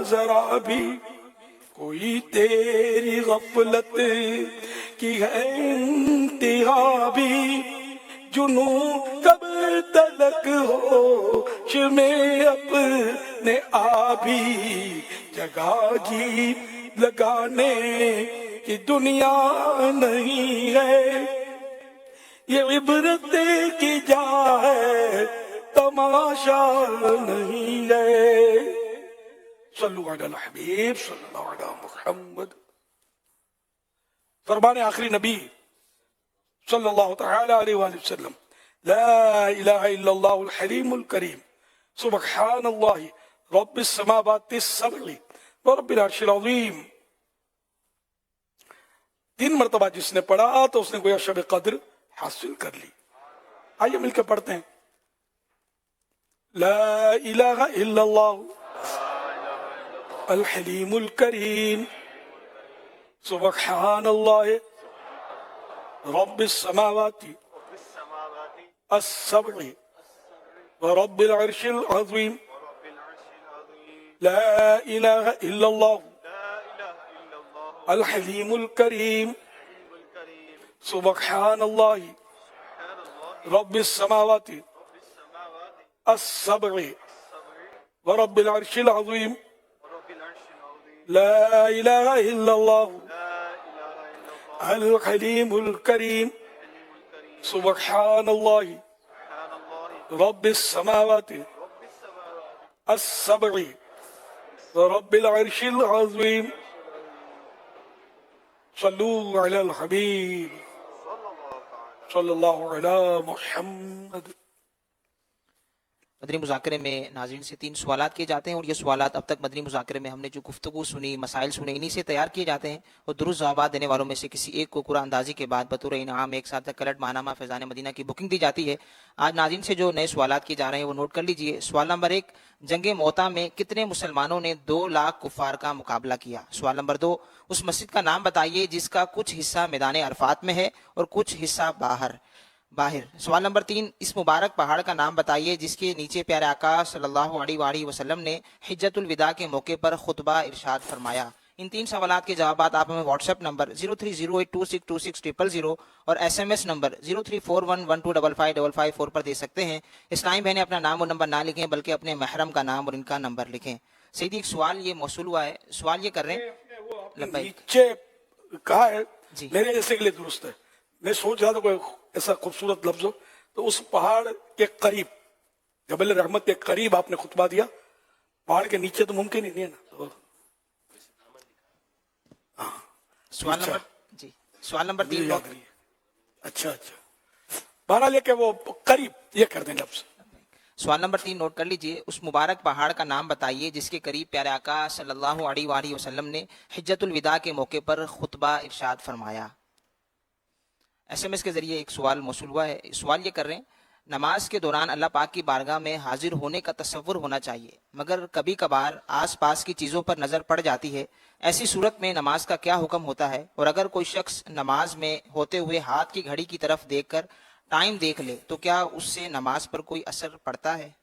जरा भी, कोई तेरी गफलत की है इंतहा भी, जुनू कब तलक होश में अपने आबी, जगह जी लगाने की दुनिया नहीं है, ये इबरत की जा है, तमाशा नहीं है। सल्लु अलल हबीब सल्लल्लाहु अलैहि मुहम्मद। फरमाने आखिरी नबी सल्लल्लाहु तआला अलैहि वसल्लम, ला इलाहा इल्लल्लाहुल हलीमुल करीम, सुब्हानल्लाहि रब्बिस समावाति सब'i व रब्बिल अर्शिल अज़ीम। 3 मरतबा जिसने पढ़ा तो उसने गोया शब कद्र हासिल कर ली। आइए मिलकर पढ़ते हैं, ला इलाहा इल्लल्लाह अल हलीमुल करीम, सुब्हानल्लाह रब्बिस समावाति as-sab'i व रब्बिल अर्शिल अज़ीम, ला इलाहा इल्लल्लाह अल हलीमुल करीम, सुब्हानल्लाह रब्बिस समावाति as-sab'i व रब्बिल अर्शिल अज़ीम, ला इलाहा इल्लल्लाह अल हलीमुल करीम, सुब्हानल्लाह रब्बिस समावाति as-sab'i व रब्बिल अर्शिल अज़ीम। सल्लु अलल हबीब सल्लल्लाहु अलैहि मुहम्मद। मदनी मुज़ाकरे में नाज़रीन से 3 सवालात किए जाते हैं, और ये सवालात अब तक मदनी मुज़ाकरे में हमने जो गुफ्तगू सुनी, मसाइल सुने, इन्हीं से तैयार किए जाते हैं, और दुरुस्त जवाब देने वालों में से किसी एक को कुरान अंदाज़ी के बाद बतौर इनाम एक साथ तक कलट माहनामा फैज़ान मदीना की बुकिंग दी जाती है। आज नाज़रीन से जो नए सवालात किए जा रहे हैं वो नोट कर लीजिए। सवाल नंबर 1, जंगे मोता में कितने मुसलमानों ने 2 लाख कुफ़ार का मुकाबला किया? सवाल नंबर 2, उस मस्जिद का नाम बताइए जिसका कुछ हिस्सा मैदान अरफात में है और कुछ हिस्सा बाहर। बाहिर। सवाल नंबर 3, इस मुबारक पहाड़ का नाम बताइए जिसके नीचे प्यारे आका सल्लल्लाहु अलैहि वसल्लम ने हिज्जतुल विदा के मौके पर खुतबा इरशाद फरमाया। इन 3 सवालात के जवाब आप हमें व्हाट्सएप नंबर 0308262600 और SMS नंबर 0341125555 पर दे सकते हैं। इस्लामी बहनें अपना नाम और नंबर ना लिखें बल्कि अपने महरम का नाम और इनका नंबर लिखें। सईदी एक सवाल ये मौसूल हुआ है, सवाल ये कर रहे हैं नीचे कहा है मेरे जैसे के लिए दुरुस्त है। मैं सोच रहा था कोई ऐसा खूबसूरत लफ्ज हो, तो उस पहाड़ के करीब, जबल रहमत के करीब आपने खुतबा दिया, पहाड़ के नीचे तो मुमकिन ही नहीं है ना। तो सवाल नंबर जी, सवाल नंबर 3 याद रही है। अच्छा अच्छा, बहरहाल लेके वो करीब ये कर दें लफ्ज। सवाल नंबर 3 नोट कर लीजिए। उस मुबारक पहाड़ का नाम बताइए जिसके करीब प्यारे आका सल्लल्लाहु अलैहि वसल्लम ने हिज्जतुल विदा के मौके पर खुतबा इरशाद फरमाया। SMS के जरिए एक सवाल मौसूल हुआ है। सवाल ये कर रहे हैं, नमाज के दौरान अल्लाह पाक की बारगाह में हाजिर होने का तसव्वुर होना चाहिए, मगर कभी कभार आस पास की चीज़ों पर नज़र पड़ जाती है। ऐसी सूरत में नमाज का क्या हुक्म होता है? और अगर कोई शख्स नमाज में होते हुए हाथ की घड़ी की तरफ देखकर टाइम देख ले तो क्या उससे नमाज पर कोई असर पड़ता है?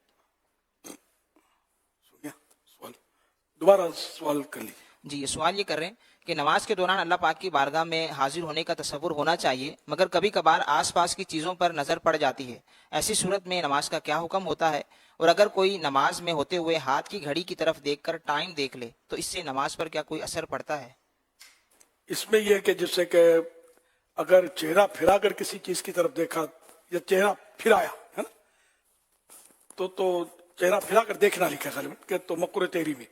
दोबारा सवाल कर लीजिए। जी, ये सवाल ये कर रहे हैं कि नमाज के दौरान अल्लाह पाक की बारगाह में हाजिर होने का तसव्वुर होना चाहिए, मगर कभी कभार आसपास की चीज़ों पर नज़र पड़ जाती है। ऐसी सूरत में नमाज का क्या हुक्म होता है? और अगर कोई नमाज में होते हुए हाथ की घड़ी की तरफ देखकर टाइम देख ले तो इससे नमाज पर क्या कोई असर पड़ता है? इसमें यह कि जैसे कि अगर चेहरा फिराकर किसी चीज की तरफ देखा या चेहरा फिराया है ना, तो चेहरा फिराकर देखना लिखा खाली कि तो मकुर तेरी में।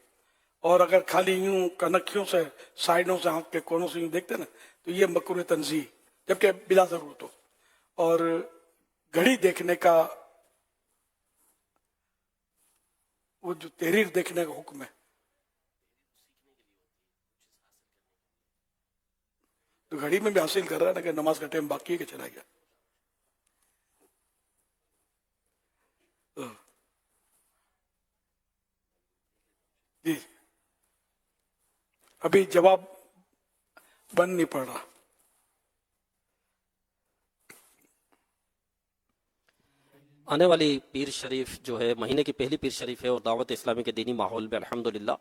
और अगर खाली यूं कनखियों से, साइडों से, आंख के कोनों से यूं देखते ना, तो ये मकुर तंजीह, जबकि बिला जरूरत हो। और घड़ी देखने का, वो जो तहरीर देखने का हुक्म है, तो घड़ी में भी हासिल कर रहा है ना कि नमाज का टाइम बाकी है कि चला गया। जी, अभी जवाब बन नहीं पड़ रहा। आने वाली पीर शरीफ जो है महीने की पहली पीर शरीफ है और दावत इस्लामी के दीनी माहौल में अल्हम्दुलिल्लाह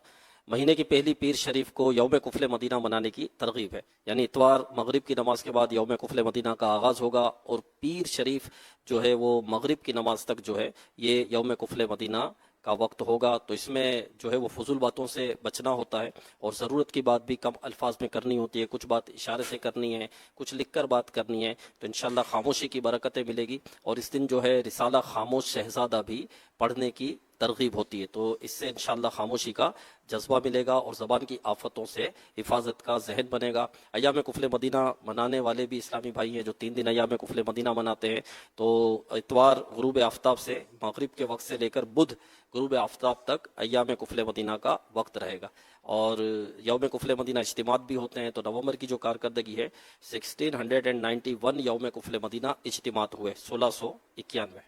महीने की पहली पीर शरीफ को यौम कुफल मदीना मनाने की तरगीब है। यानी इतवार मगरिब की नमाज के बाद यौम कुफल मदीना का आगाज़ होगा और पीर शरीफ जो है वो मगरिब की नमाज तक जो है ये यौम कुफल मदीना का वक्त होगा। तो इसमें जो है वो फजूल बातों से बचना होता है और ज़रूरत की बात भी कम अल्फाज में करनी होती है। कुछ बात इशारे से करनी है, कुछ लिख कर बात करनी है, तो इंशाअल्लाह खामोशी की बरकतें मिलेगी। और इस दिन जो है रिसाला खामोश शहजादा भी पढ़ने की तरगीब होती है, तो इससे इंशाअल्लाह खामोशी का जज्बा मिलेगा और ज़बान की आफतों से हिफाजत का जहन बनेगा। अय्याम कुफल मदीना मनाने वाले भी इस्लामी भाई हैं जो 3 दिन अय्याम कुफल मदीना मनाते हैं। तो इतवार गुरूब आफ्ताब से मगरिब के वक्त से लेकर बुध गुरूब आफ्ताब तक अय्याम कुफल मदीना का वक्त रहेगा। और यौम कुफल मदीना इज्तिमात भी होते हैं। तो नवंबर की जो कारकर्दगी है 1691 यौम कुफल मदीना इज्तिमात हुए 1691।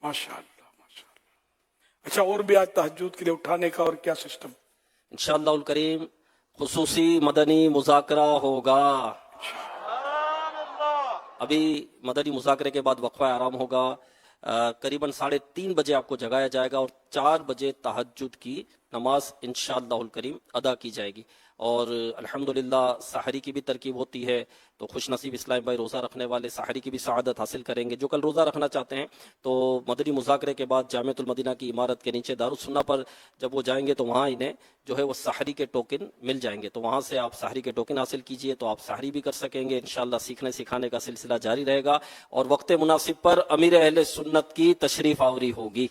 माशाअल्लाह। अच्छा, और भी आज तहज्जुद के लिए उठाने का और क्या सिस्टम? इंशाअल्लाह उल करीम खुसूसी मदनी मुज़ाकरा होगा। अभी मदनी मुज़ाकरे के बाद वक्फा आराम होगा। करीबन 3:30 बजे आपको जगाया जाएगा और 4 बजे तहज्जुद की नमाज इंशाअल्लाह उल करीम अदा की जाएगी। और अल्हम्दुलिल्लाह सहरी की भी तरकीब होती है, तो खुश नसीब इस्लाम भाई रोज़ा रखने वाले सहरी की भी सआदत हासिल करेंगे। जो कल रोज़ा रखना चाहते हैं तो मदनी मुज़ाकरे के बाद जामिअतुल मदीना की इमारत के नीचे दारुस सुन्ना पर जब वो जाएंगे तो वहाँ इन्हें जो है वो सहरी के टोकन मिल जाएंगे। तो वहाँ से आप सहरी के टोकन हासिल कीजिए तो आप सहरी भी कर सकेंगे। इंशाअल्लाह सीखने सिखाने का सिलसिला जारी रहेगा और वक्त मुनासिब पर अमीर अहले सुन्नत की तशरीफ आवरी होगी।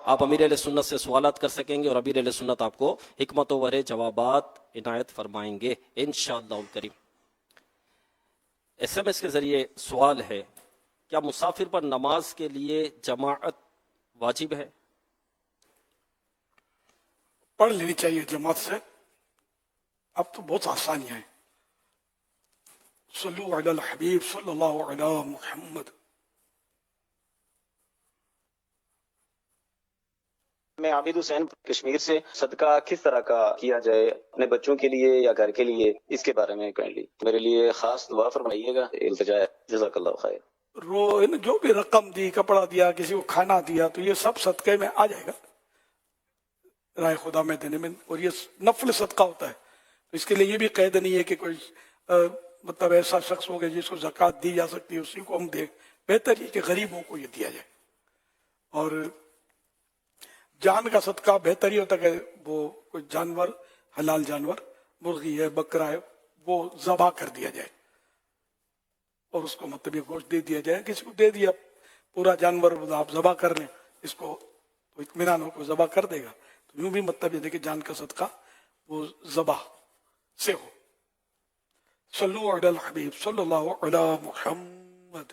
आप अमीर अहले सुन्नत से सवालात कर सकेंगे और अमीर अहले सुन्नत आपको हिकमत वरे जवाबात इनायत फरमाएंगे इंशाअल्लाह करीम। SMS के जरिए सवाल है, क्या मुसाफिर पर नमाज के लिए जमाअत वाजिब है? पढ़ लेनी चाहिए जमात से। अब तो बहुत आसानियां हैं। सल्लु अलल हबीब सल्लल्लाहु अलैहि मुहम्मद। میں عابد حسین کشمیر سے. صدقہ کس طرح کا کیا جائے، اپنے بچوں کے لیے یا گھر کے لیے، اس کے بارے میں کائنڈلی میرے لیے خاص دعا فرمائیے گا، التجا ہے. جزاک اللہ خیر. جو بھی رقم دی، کپڑا دیا، کسی کو کھانا دیا، تو یہ سب صدقے میں آ جائے گا، رائے خدا میں دینے میں. اور یہ نفل صدقہ ہوتا ہے، تو اس کے لیے یہ بھی قید نہیں ہے کہ کوئی مطلب ایسا شخص ہوگا جس کو زکوٰۃ دی جا سکتی ہے اسی کو ہم دیں. بہتر یہ کہ غریبوں کو یہ دیا جائے. اور جان کا صدقہ بہتر ہی ہوتا ہے کہ وہ کوئی جانور، حلال جانور، مرغی ہے، بکرا ہے، وہ ذبح کر دیا جائے اور اس کو مطلب یہ گوشت دے دیا جائے. کسی کو دے دیا پورا جانور آپ ذبح کر لیں، اس کو تو اطمینان ہو کو ذبح کر دے گا. تو یوں بھی مطلب یہ دیکھیں جان کا صدقہ وہ ذبح سے ہو. صلو علی الحبیب صلی اللہ علی محمد.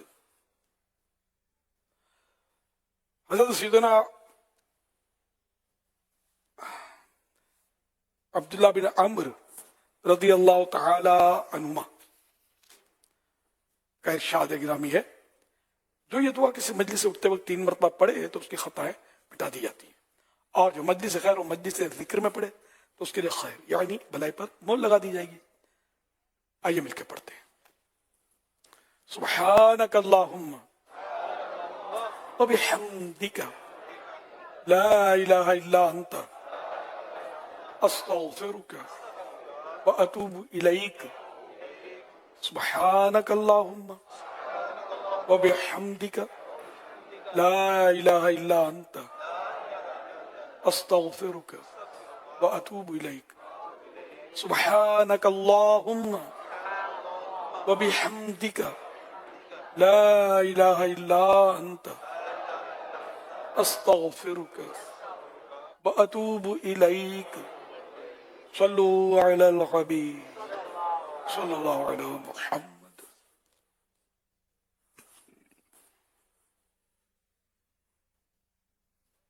حضرت سیدنا عبداللہ بن عمر رضی اللہ تعالی عنہما کا ارشاد گرامی ہے، جو یہ دعا کسی مجلس سے اٹھتے وقت 3 مرتبہ پڑھے تو اس کی خطائیں مٹا دی جاتی ہیں، اور جو مجلس خیر و مجلس ذکر میں پڑھے تو اس کے لیے خیر یعنی بھلائی پر مول لگا دی جائے گی. آئیے مل کے پڑھتے ہیں. سبحانک اللہم وبحمدک لا الہ الا انت استغفرک واتوب الیک. سبحانک اللہم وبحمدک لا الہ الا انت استغفرک واتوب الیک. سبحانک اللہم وبحمدک لا الہ الا انت استغفرک واتوب الیک. صلو علی الحبیب صلی اللہ علیہ محمد.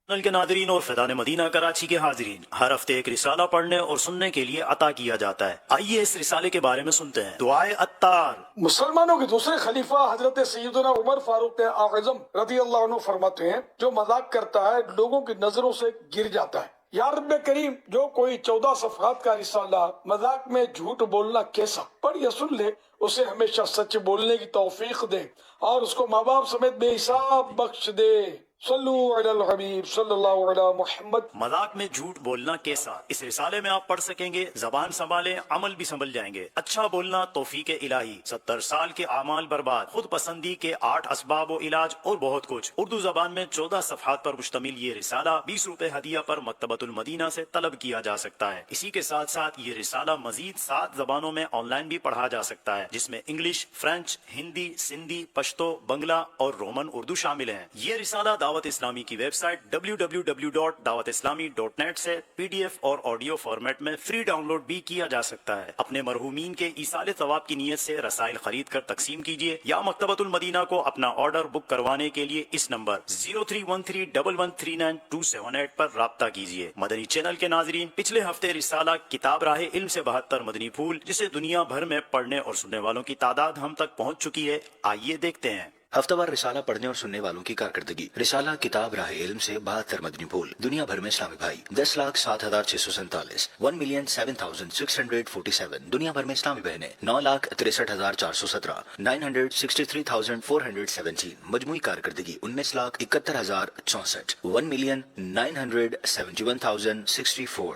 چینل کے ناظرین اور فیضان مدینہ کراچی کے حاضرین، ہر ہفتے ایک رسالہ پڑھنے اور سننے کے لیے عطا کیا جاتا ہے. آئیے اس رسالے کے بارے میں سنتے ہیں. دعائے عطار. مسلمانوں کے دوسرے خلیفہ حضرت سیدنا عمر فاروق اعظم رضی اللہ عنہ فرماتے ہیں، جو مذاق کرتا ہے لوگوں کی نظروں سے گر جاتا ہے. یا رب کریم، جو کوئی 14 صفحات کا رسالہ مذاق میں جھوٹ بولنا کیسا پڑھ یا سن لے، اسے ہمیشہ سچ بولنے کی توفیق دے اور اس کو ماں باپ سمیت بے حساب بخش دے. صلو علی الحبیب صلی اللہ علی محمد. مذاق میں جھوٹ بولنا کیسا، اس رسالے میں آپ پڑھ سکیں گے. زبان سنبھالیں، عمل بھی سنبھل جائیں گے. اچھا بولنا توفیق الہی، 70 سال کے اعمال برباد، خود پسندی کے 8 اسباب و علاج اور بہت کچھ. اردو زبان میں 14 صفحات پر مشتمل یہ رسالہ 20 روپے ہدیہ پر مکتبۃ المدینہ سے طلب کیا جا سکتا ہے. اسی کے ساتھ ساتھ یہ رسالہ مزید 7 زبانوں میں آن لائن بھی پڑھا جا سکتا ہے، جس میں انگلش، فرینچ، ہندی، سندھی، پشتو، بنگلہ اور رومن اردو شامل ہیں. یہ رسالہ دعوت اسلامی کی ویب سائٹ www.dawatIslami.net سے PDF اور آڈیو فارمیٹ میں فری ڈاؤن لوڈ بھی کیا جا سکتا ہے. اپنے مرحومین کے ایصال ثواب کی نیت سے رسائل خرید کر تقسیم کیجیے یا مکتبۃ المدینہ کو اپنا آرڈر بک کروانے کے لیے اس نمبر 03131139 پر رابطہ کیجیے. مدنی چینل کے ناظرین، پچھلے ہفتے رسالہ کتاب راہ علم سے 72 مدنی پھول، جسے دنیا بھر میں پڑھنے اور سننے والوں کی تعداد ہم تک پہنچ چکی ہے. آئیے دیکھتے ہیں. ہفتہ وار رسالہ پڑھنے اور سننے والوں کی کارکردگی. رسالہ کتاب راہ علم سے 72 مدنی پھول، دنیا بھر میں اسلامی بھائی 10,07,647، 1,07,647. دنیا بھر میں اسلامی بہنیں 9,63,417، 963,417. مجموعی کارکردگی 19,71,064، 1,09,71,064.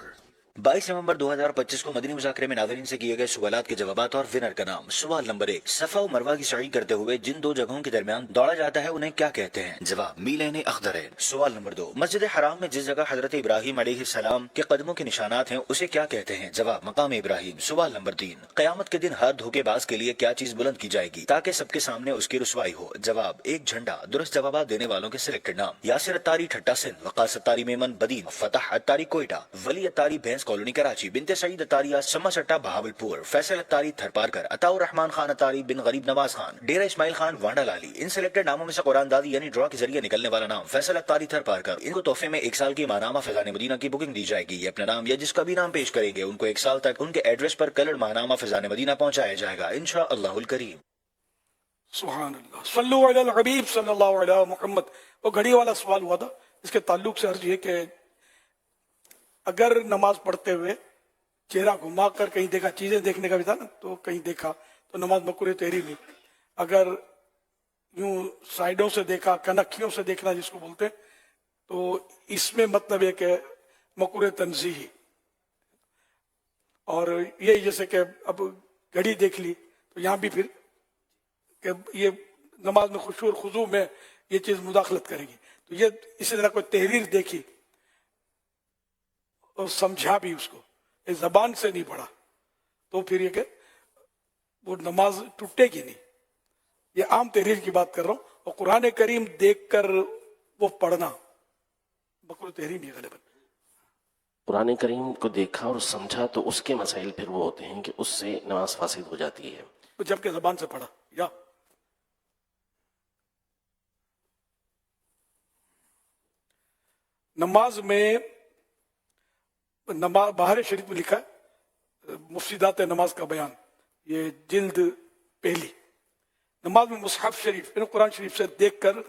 22 نومبر 2025 کو مدنی مذاکرے میں ناظرین سے کیے گئے سوالات کے جوابات اور ونر کا نام. سوال نمبر 1، صفا و مروہ کی سعی کرتے ہوئے جن 2 جگہوں کے درمیان دوڑا جاتا ہے انہیں کیا کہتے ہیں؟ جواب، میلین اخضرین. سوال نمبر 2، مسجد حرام میں جس جگہ حضرت ابراہیم علیہ السلام کے قدموں کے نشانات ہیں اسے کیا کہتے ہیں؟ جواب، مقام ابراہیم. سوال نمبر 3، قیامت کے دن ہر دھوکے باز کے لیے کیا چیز بلند کی جائے گی تاکہ سب کے سامنے اس کی رسوائی ہو؟ جواب، ایک جھنڈا. درست جوابات دینے والوں کے سلیکٹڈ نام: یاسر اتاری ٹھٹا سندھ، وقاص اتاری میمن بدین، فتح اتاری کوئٹہ، ولی اتاری بھینس کالونی کراچی، بنت سعید اتاریہ سما سٹا بہاولپور، فیصل اتاری تھر پارکر، عطاء الرحمان خان اتاری بن غریب نواز خان، ڈیرہ اسماعیل خان وانڈا لالی. ان سلیکٹڈ ناموں میں سے قرآن دادی یعنی ڈرا کے ذریعے نکلنے والا نام فیصل اتاری تھر پارکر. ان کو تحفے میں 1 سال کی ماہنامہ فیضان مدینہ کی بکنگ دی جائے گی. یہ اپنا نام یا جس کا بھی نام پیش کریں گے ان کو 1 سال تک ان کے ایڈریس پر کلرڈ ماہنامہ فیضان مدینہ پہنچایا جائے گا انشاءاللہ الکریم. سبحان اللہ. صلو علی الحبیب صلی اللہ علیہ محمد. وہ گھڑی والا سوال ہوا تھا، اس کے تعلق سے عرض یہ کہ अगर नमाज पढ़ते हुए चेहरा घुमा कर कहीं देखा, चीजें देखने का भी था ना, तो कहीं देखा तो नमाज मकरूह तहरीर नहीं। अगर यूं साइडों से देखा, कनखियों से देखना जिसको बोलते हैं, तो इसमें मतलब है कि मकरूह तंजीही। और ये जैसे कि अब घड़ी देख ली तो यहाँ भी फिर कि ये नमाज में खुशू और खुजू में ये चीज मुदाखलत करेगी। तो ये इसी तरह कोई तहरीर देखी और समझा भी उसको, ये जबान से नहीं पढ़ा, तो फिर ये कि वो नमाज टूटेगी नहीं। ये आम तहरीर की बात कर रहा हूँ। और कुरान करीम देखकर वो पढ़ना मकरूह तहरीर नहीं गलबन। कुरान करीम को देखा और समझा तो उसके मसाइल फिर वो होते हैं कि उससे नमाज फासिद हो जाती है, तो जबकि जबान से पढ़ा। या नमाज में बाहर शरीफ में लिखा है मुफ्सिदात नमाज का बयान, ये जिल्द पहली। नमाज में मुसहफ शरीफ कुरान शरीफ से देखकर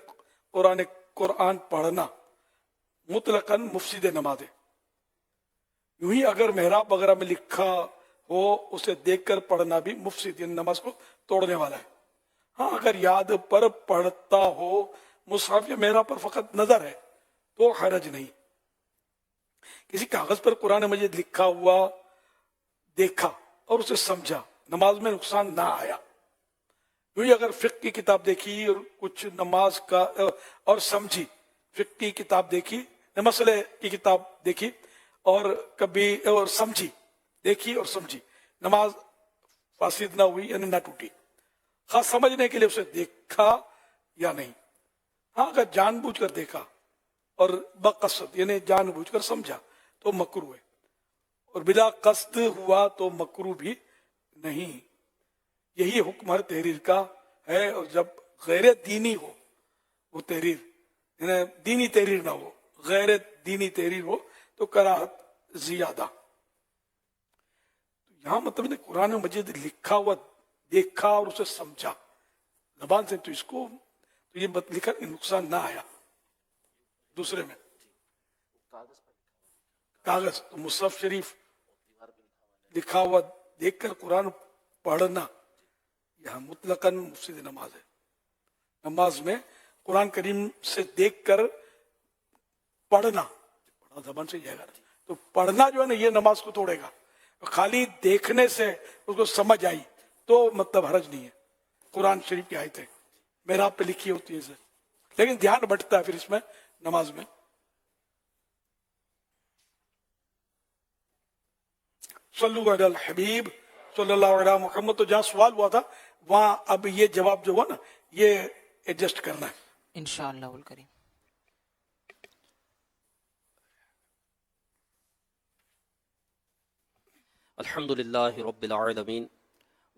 कुरान पढ़ना मुतलकन मुफ्सिद नमाज है। यूं ही अगर मेहराब वगैरह में लिखा हो उसे देखकर पढ़ना भी मुफ्सिद नमाज को तोड़ने वाला है। हाँ, अगर याद पर पढ़ता हो मुसहफ या मेहराब पर फकत नजर है तो हरज नहीं। किसी कागज पर कुरान मजीद लिखा हुआ देखा और उसे समझा, नमाज में नुकसान ना आया। यूं ही अगर फिक्र की किताब देखी और कुछ नमाज का और समझी, फिक्र की किताब देखी, मसले की किताब देखी और कभी और समझी, देखी और समझी, नमाज फासिद ना हुई यानी ना टूटी। खास समझने के लिए उसे देखा या नहीं। हाँ, अगर जानबूझकर देखा और बकसद यानी जानबूझकर समझा तो मकरूह है, और बिला कस्द हुआ तो मकरूह भी नहीं। यही हुक्म हर तहरीर का है। और जब गैर दीनी हो वो तहरीर, यानी दीनी तहरीर ना हो, गैर दीनी तहरीर हो तो कराहत ज्यादा। तो यहाँ मतलब कुरान मजीद लिखा हुआ देखा और उसे समझा जबान से, तो इसको तो ये लिखा नुकसान ना आया। दूसरे में कागज तो मुसहफ शरीफ लिखा हुआ देखकर कुरान पढ़ना यह मुतलकन मुफ्सिद नमाज है। नमाज में कुरान करीम से देखकर पढ़ना, पढ़ा जबान से जाएगा तो पढ़ना जो है ना ये नमाज को तोड़ेगा। खाली देखने से उसको समझ आई तो मतलब हरज नहीं है। कुरान शरीफ की आयतें मेहराब पे लिखी होती है, लेकिन ध्यान बंटता है फिर इसमें नमाज में। सल्लु अलल हबीब सल्लल्लाहु अलैहि मुहम्मद। तो जहाँ सवाल हुआ था वहां अब ये जवाब जो हुआ ना ये एडजस्ट करना है इंशाअल्लाह उल करीम। अल्हम्दुलिल्लाहि रब्बिल आलमीन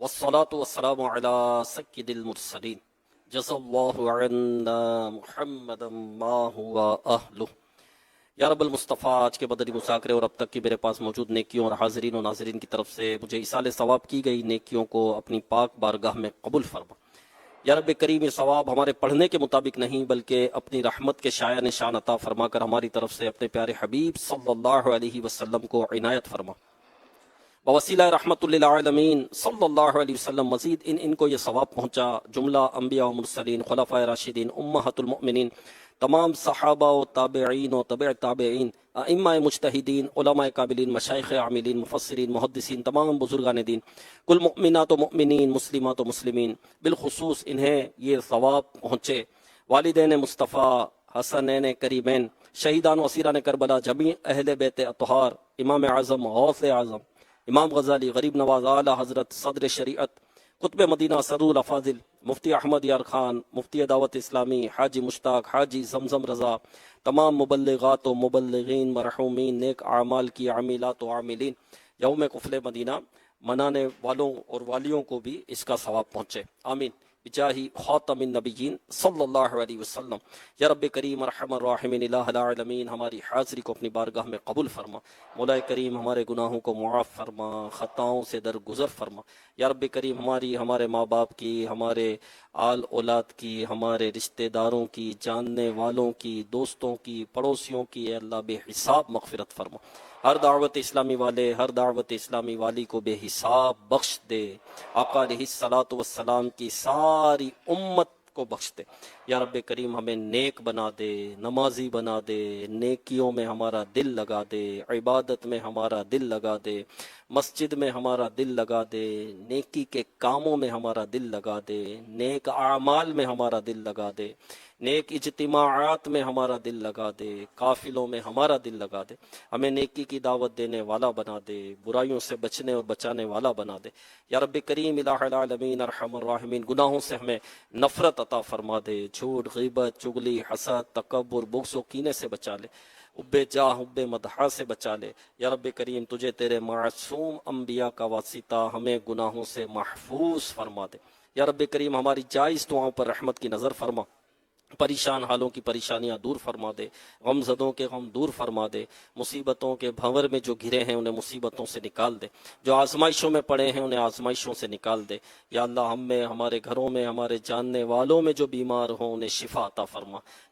वस्सलातु वस्सलामु अला सय्यिदिल मुरसलीन जज़ल्लाहु अन्ना मुहम्मदम मा हुवा अहलुहु। या रब्बल मुस्तफ़ा, आज के बदरी मुसाकरे और अब तक की मेरे पास मौजूद नेकियों और हाज़रीन और नाज़रीन की तरफ से मुझे इसाले सवाब की गई नेकियों को अपनी पाक बारगाह में कबूल फरमा। या रब्बे करीम, ये सवाब हमारे पढ़ने के मुताबिक नहीं बल्कि अपनी रहमत के शाया निशान अता फरमाकर हमारी तरफ से अपने प्यारे हबीब सल्लल्लाहु अलैहि वसल्लम को इनायत फरमा। बवसीला रहमतुल लिल आलमीन सल्लल्लाहु अलैहि वसल्लम मज़ीद इनको ये सवाब पहुँचा। जुमला अंबिया व मुरसलीन, खुलफाए राशिदीन, उम्महातुल मुमिनीन, तमाम सहाबा व ताबईन व तबे ताबईन, अइम्मा मुज्तहिदीन, उलमाए काबिलीन, मशाइख आमिलीन, मुफस्सिरीन, मुहद्दिसीन, तमाम बुजुर्गान दीन, कुल मुमिनात व मुमिनीन, मुस्लिमात व मुस्लिमीन, बिलखुसूस इन्हें ये सवाब पहुँचे। वालिदैन मुस्तफ़ा, हसनैन करीमैन, शहीदान व असीरान करबला, जमी अहले बैत अतहार, इमाम आज़म, गौसे आज़म, इमाम गज़ाली, गरीब नवाज, आला हज़रत, सदर शरीअत, कुतुब मदीना, सदरुल अफाजिल, मुफ्ती अहमद यार खान, मुफ्ती दावत इस्लामी, हाजी मुश्ताक, हाजी जमजम रज़ा, तमाम मुबल्लिगात व मुबल्लिगीन, मरहूमीन, नेक आमाल की आमिलात व आमिलीन, यौम कुफ़ल मदीना मनाने वालों और वालियों को भी इसका सवाब पहुँचे। आमीन बिजाही ख़ातमिन नबिय्यीन सल्लल्लाहु अलैहि वसल्लम। या रब्बे करीम अरहमर राहिमीन इलाहुल आलमीन, हमारी हाज़री को अपनी बारगाह में कबूल फरमा। मौलाए करीम, हमारे गुनाहों को मुआफ़ फरमा, ख़ताओं से दरगुज़र फरमा। या रब्बे करीम, हमारे माँ बाप की, हमारे आल औलाद की, हमारे रिश्तेदारों की, जानने वालों की, दोस्तों की, पड़ोसियों की अल्लाह बेहिसाब मग़फ़िरत फरमा। ہر دعوت اسلامی والے، ہر دعوت اسلامی والی کو بے حساب بخش دے، آقا علیہ الصلوۃ والسلام کی ساری امت کو بخش دے۔ یا رب کریم ہمیں نیک بنا دے، نمازی بنا دے، نیکیوں میں ہمارا دل لگا دے، عبادت میں ہمارا دل لگا دے، مسجد میں ہمارا دل لگا دے، نیکی کے کاموں میں ہمارا دل لگا دے، نیک اعمال میں ہمارا دل لگا دے، نیک اجتماعات میں ہمارا دل لگا دے، قافلوں میں ہمارا دل لگا دے، ہمیں نیکی کی دعوت دینے والا بنا دے، برائیوں سے بچنے اور بچانے والا بنا دے۔ یا رب کریم الہ العالمین ارحم الراحمین، گناہوں سے ہمیں نفرت عطا فرما دے، جھوٹ، غیبت، چغلی، حسد، تکبر، بغض و کینے سے بچا لے، حب جاہ، حب مدحہ سے بچا لے۔ یا رب کریم تجھے تیرے معصوم انبیاء کا واسطہ ہمیں گناہوں سے محفوظ فرما دے۔ یا رب کریم ہماری جائز دعاؤں پر رحمت کی نظر فرما، پریشان حالوں کی پریشانیاں دور فرما دے، غم زدوں کے غم دور فرما دے، مصیبتوں کے بھنور میں جو گھرے ہیں انہیں مصیبتوں سے نکال دے، جو آزمائشوں میں پڑے ہیں انہیں آزمائشوں سے نکال دے۔ یا اللہ ہم میں، ہمارے گھروں میں، ہمارے جاننے والوں میں جو بیمار ہوں انہیں شفا عطا فرما۔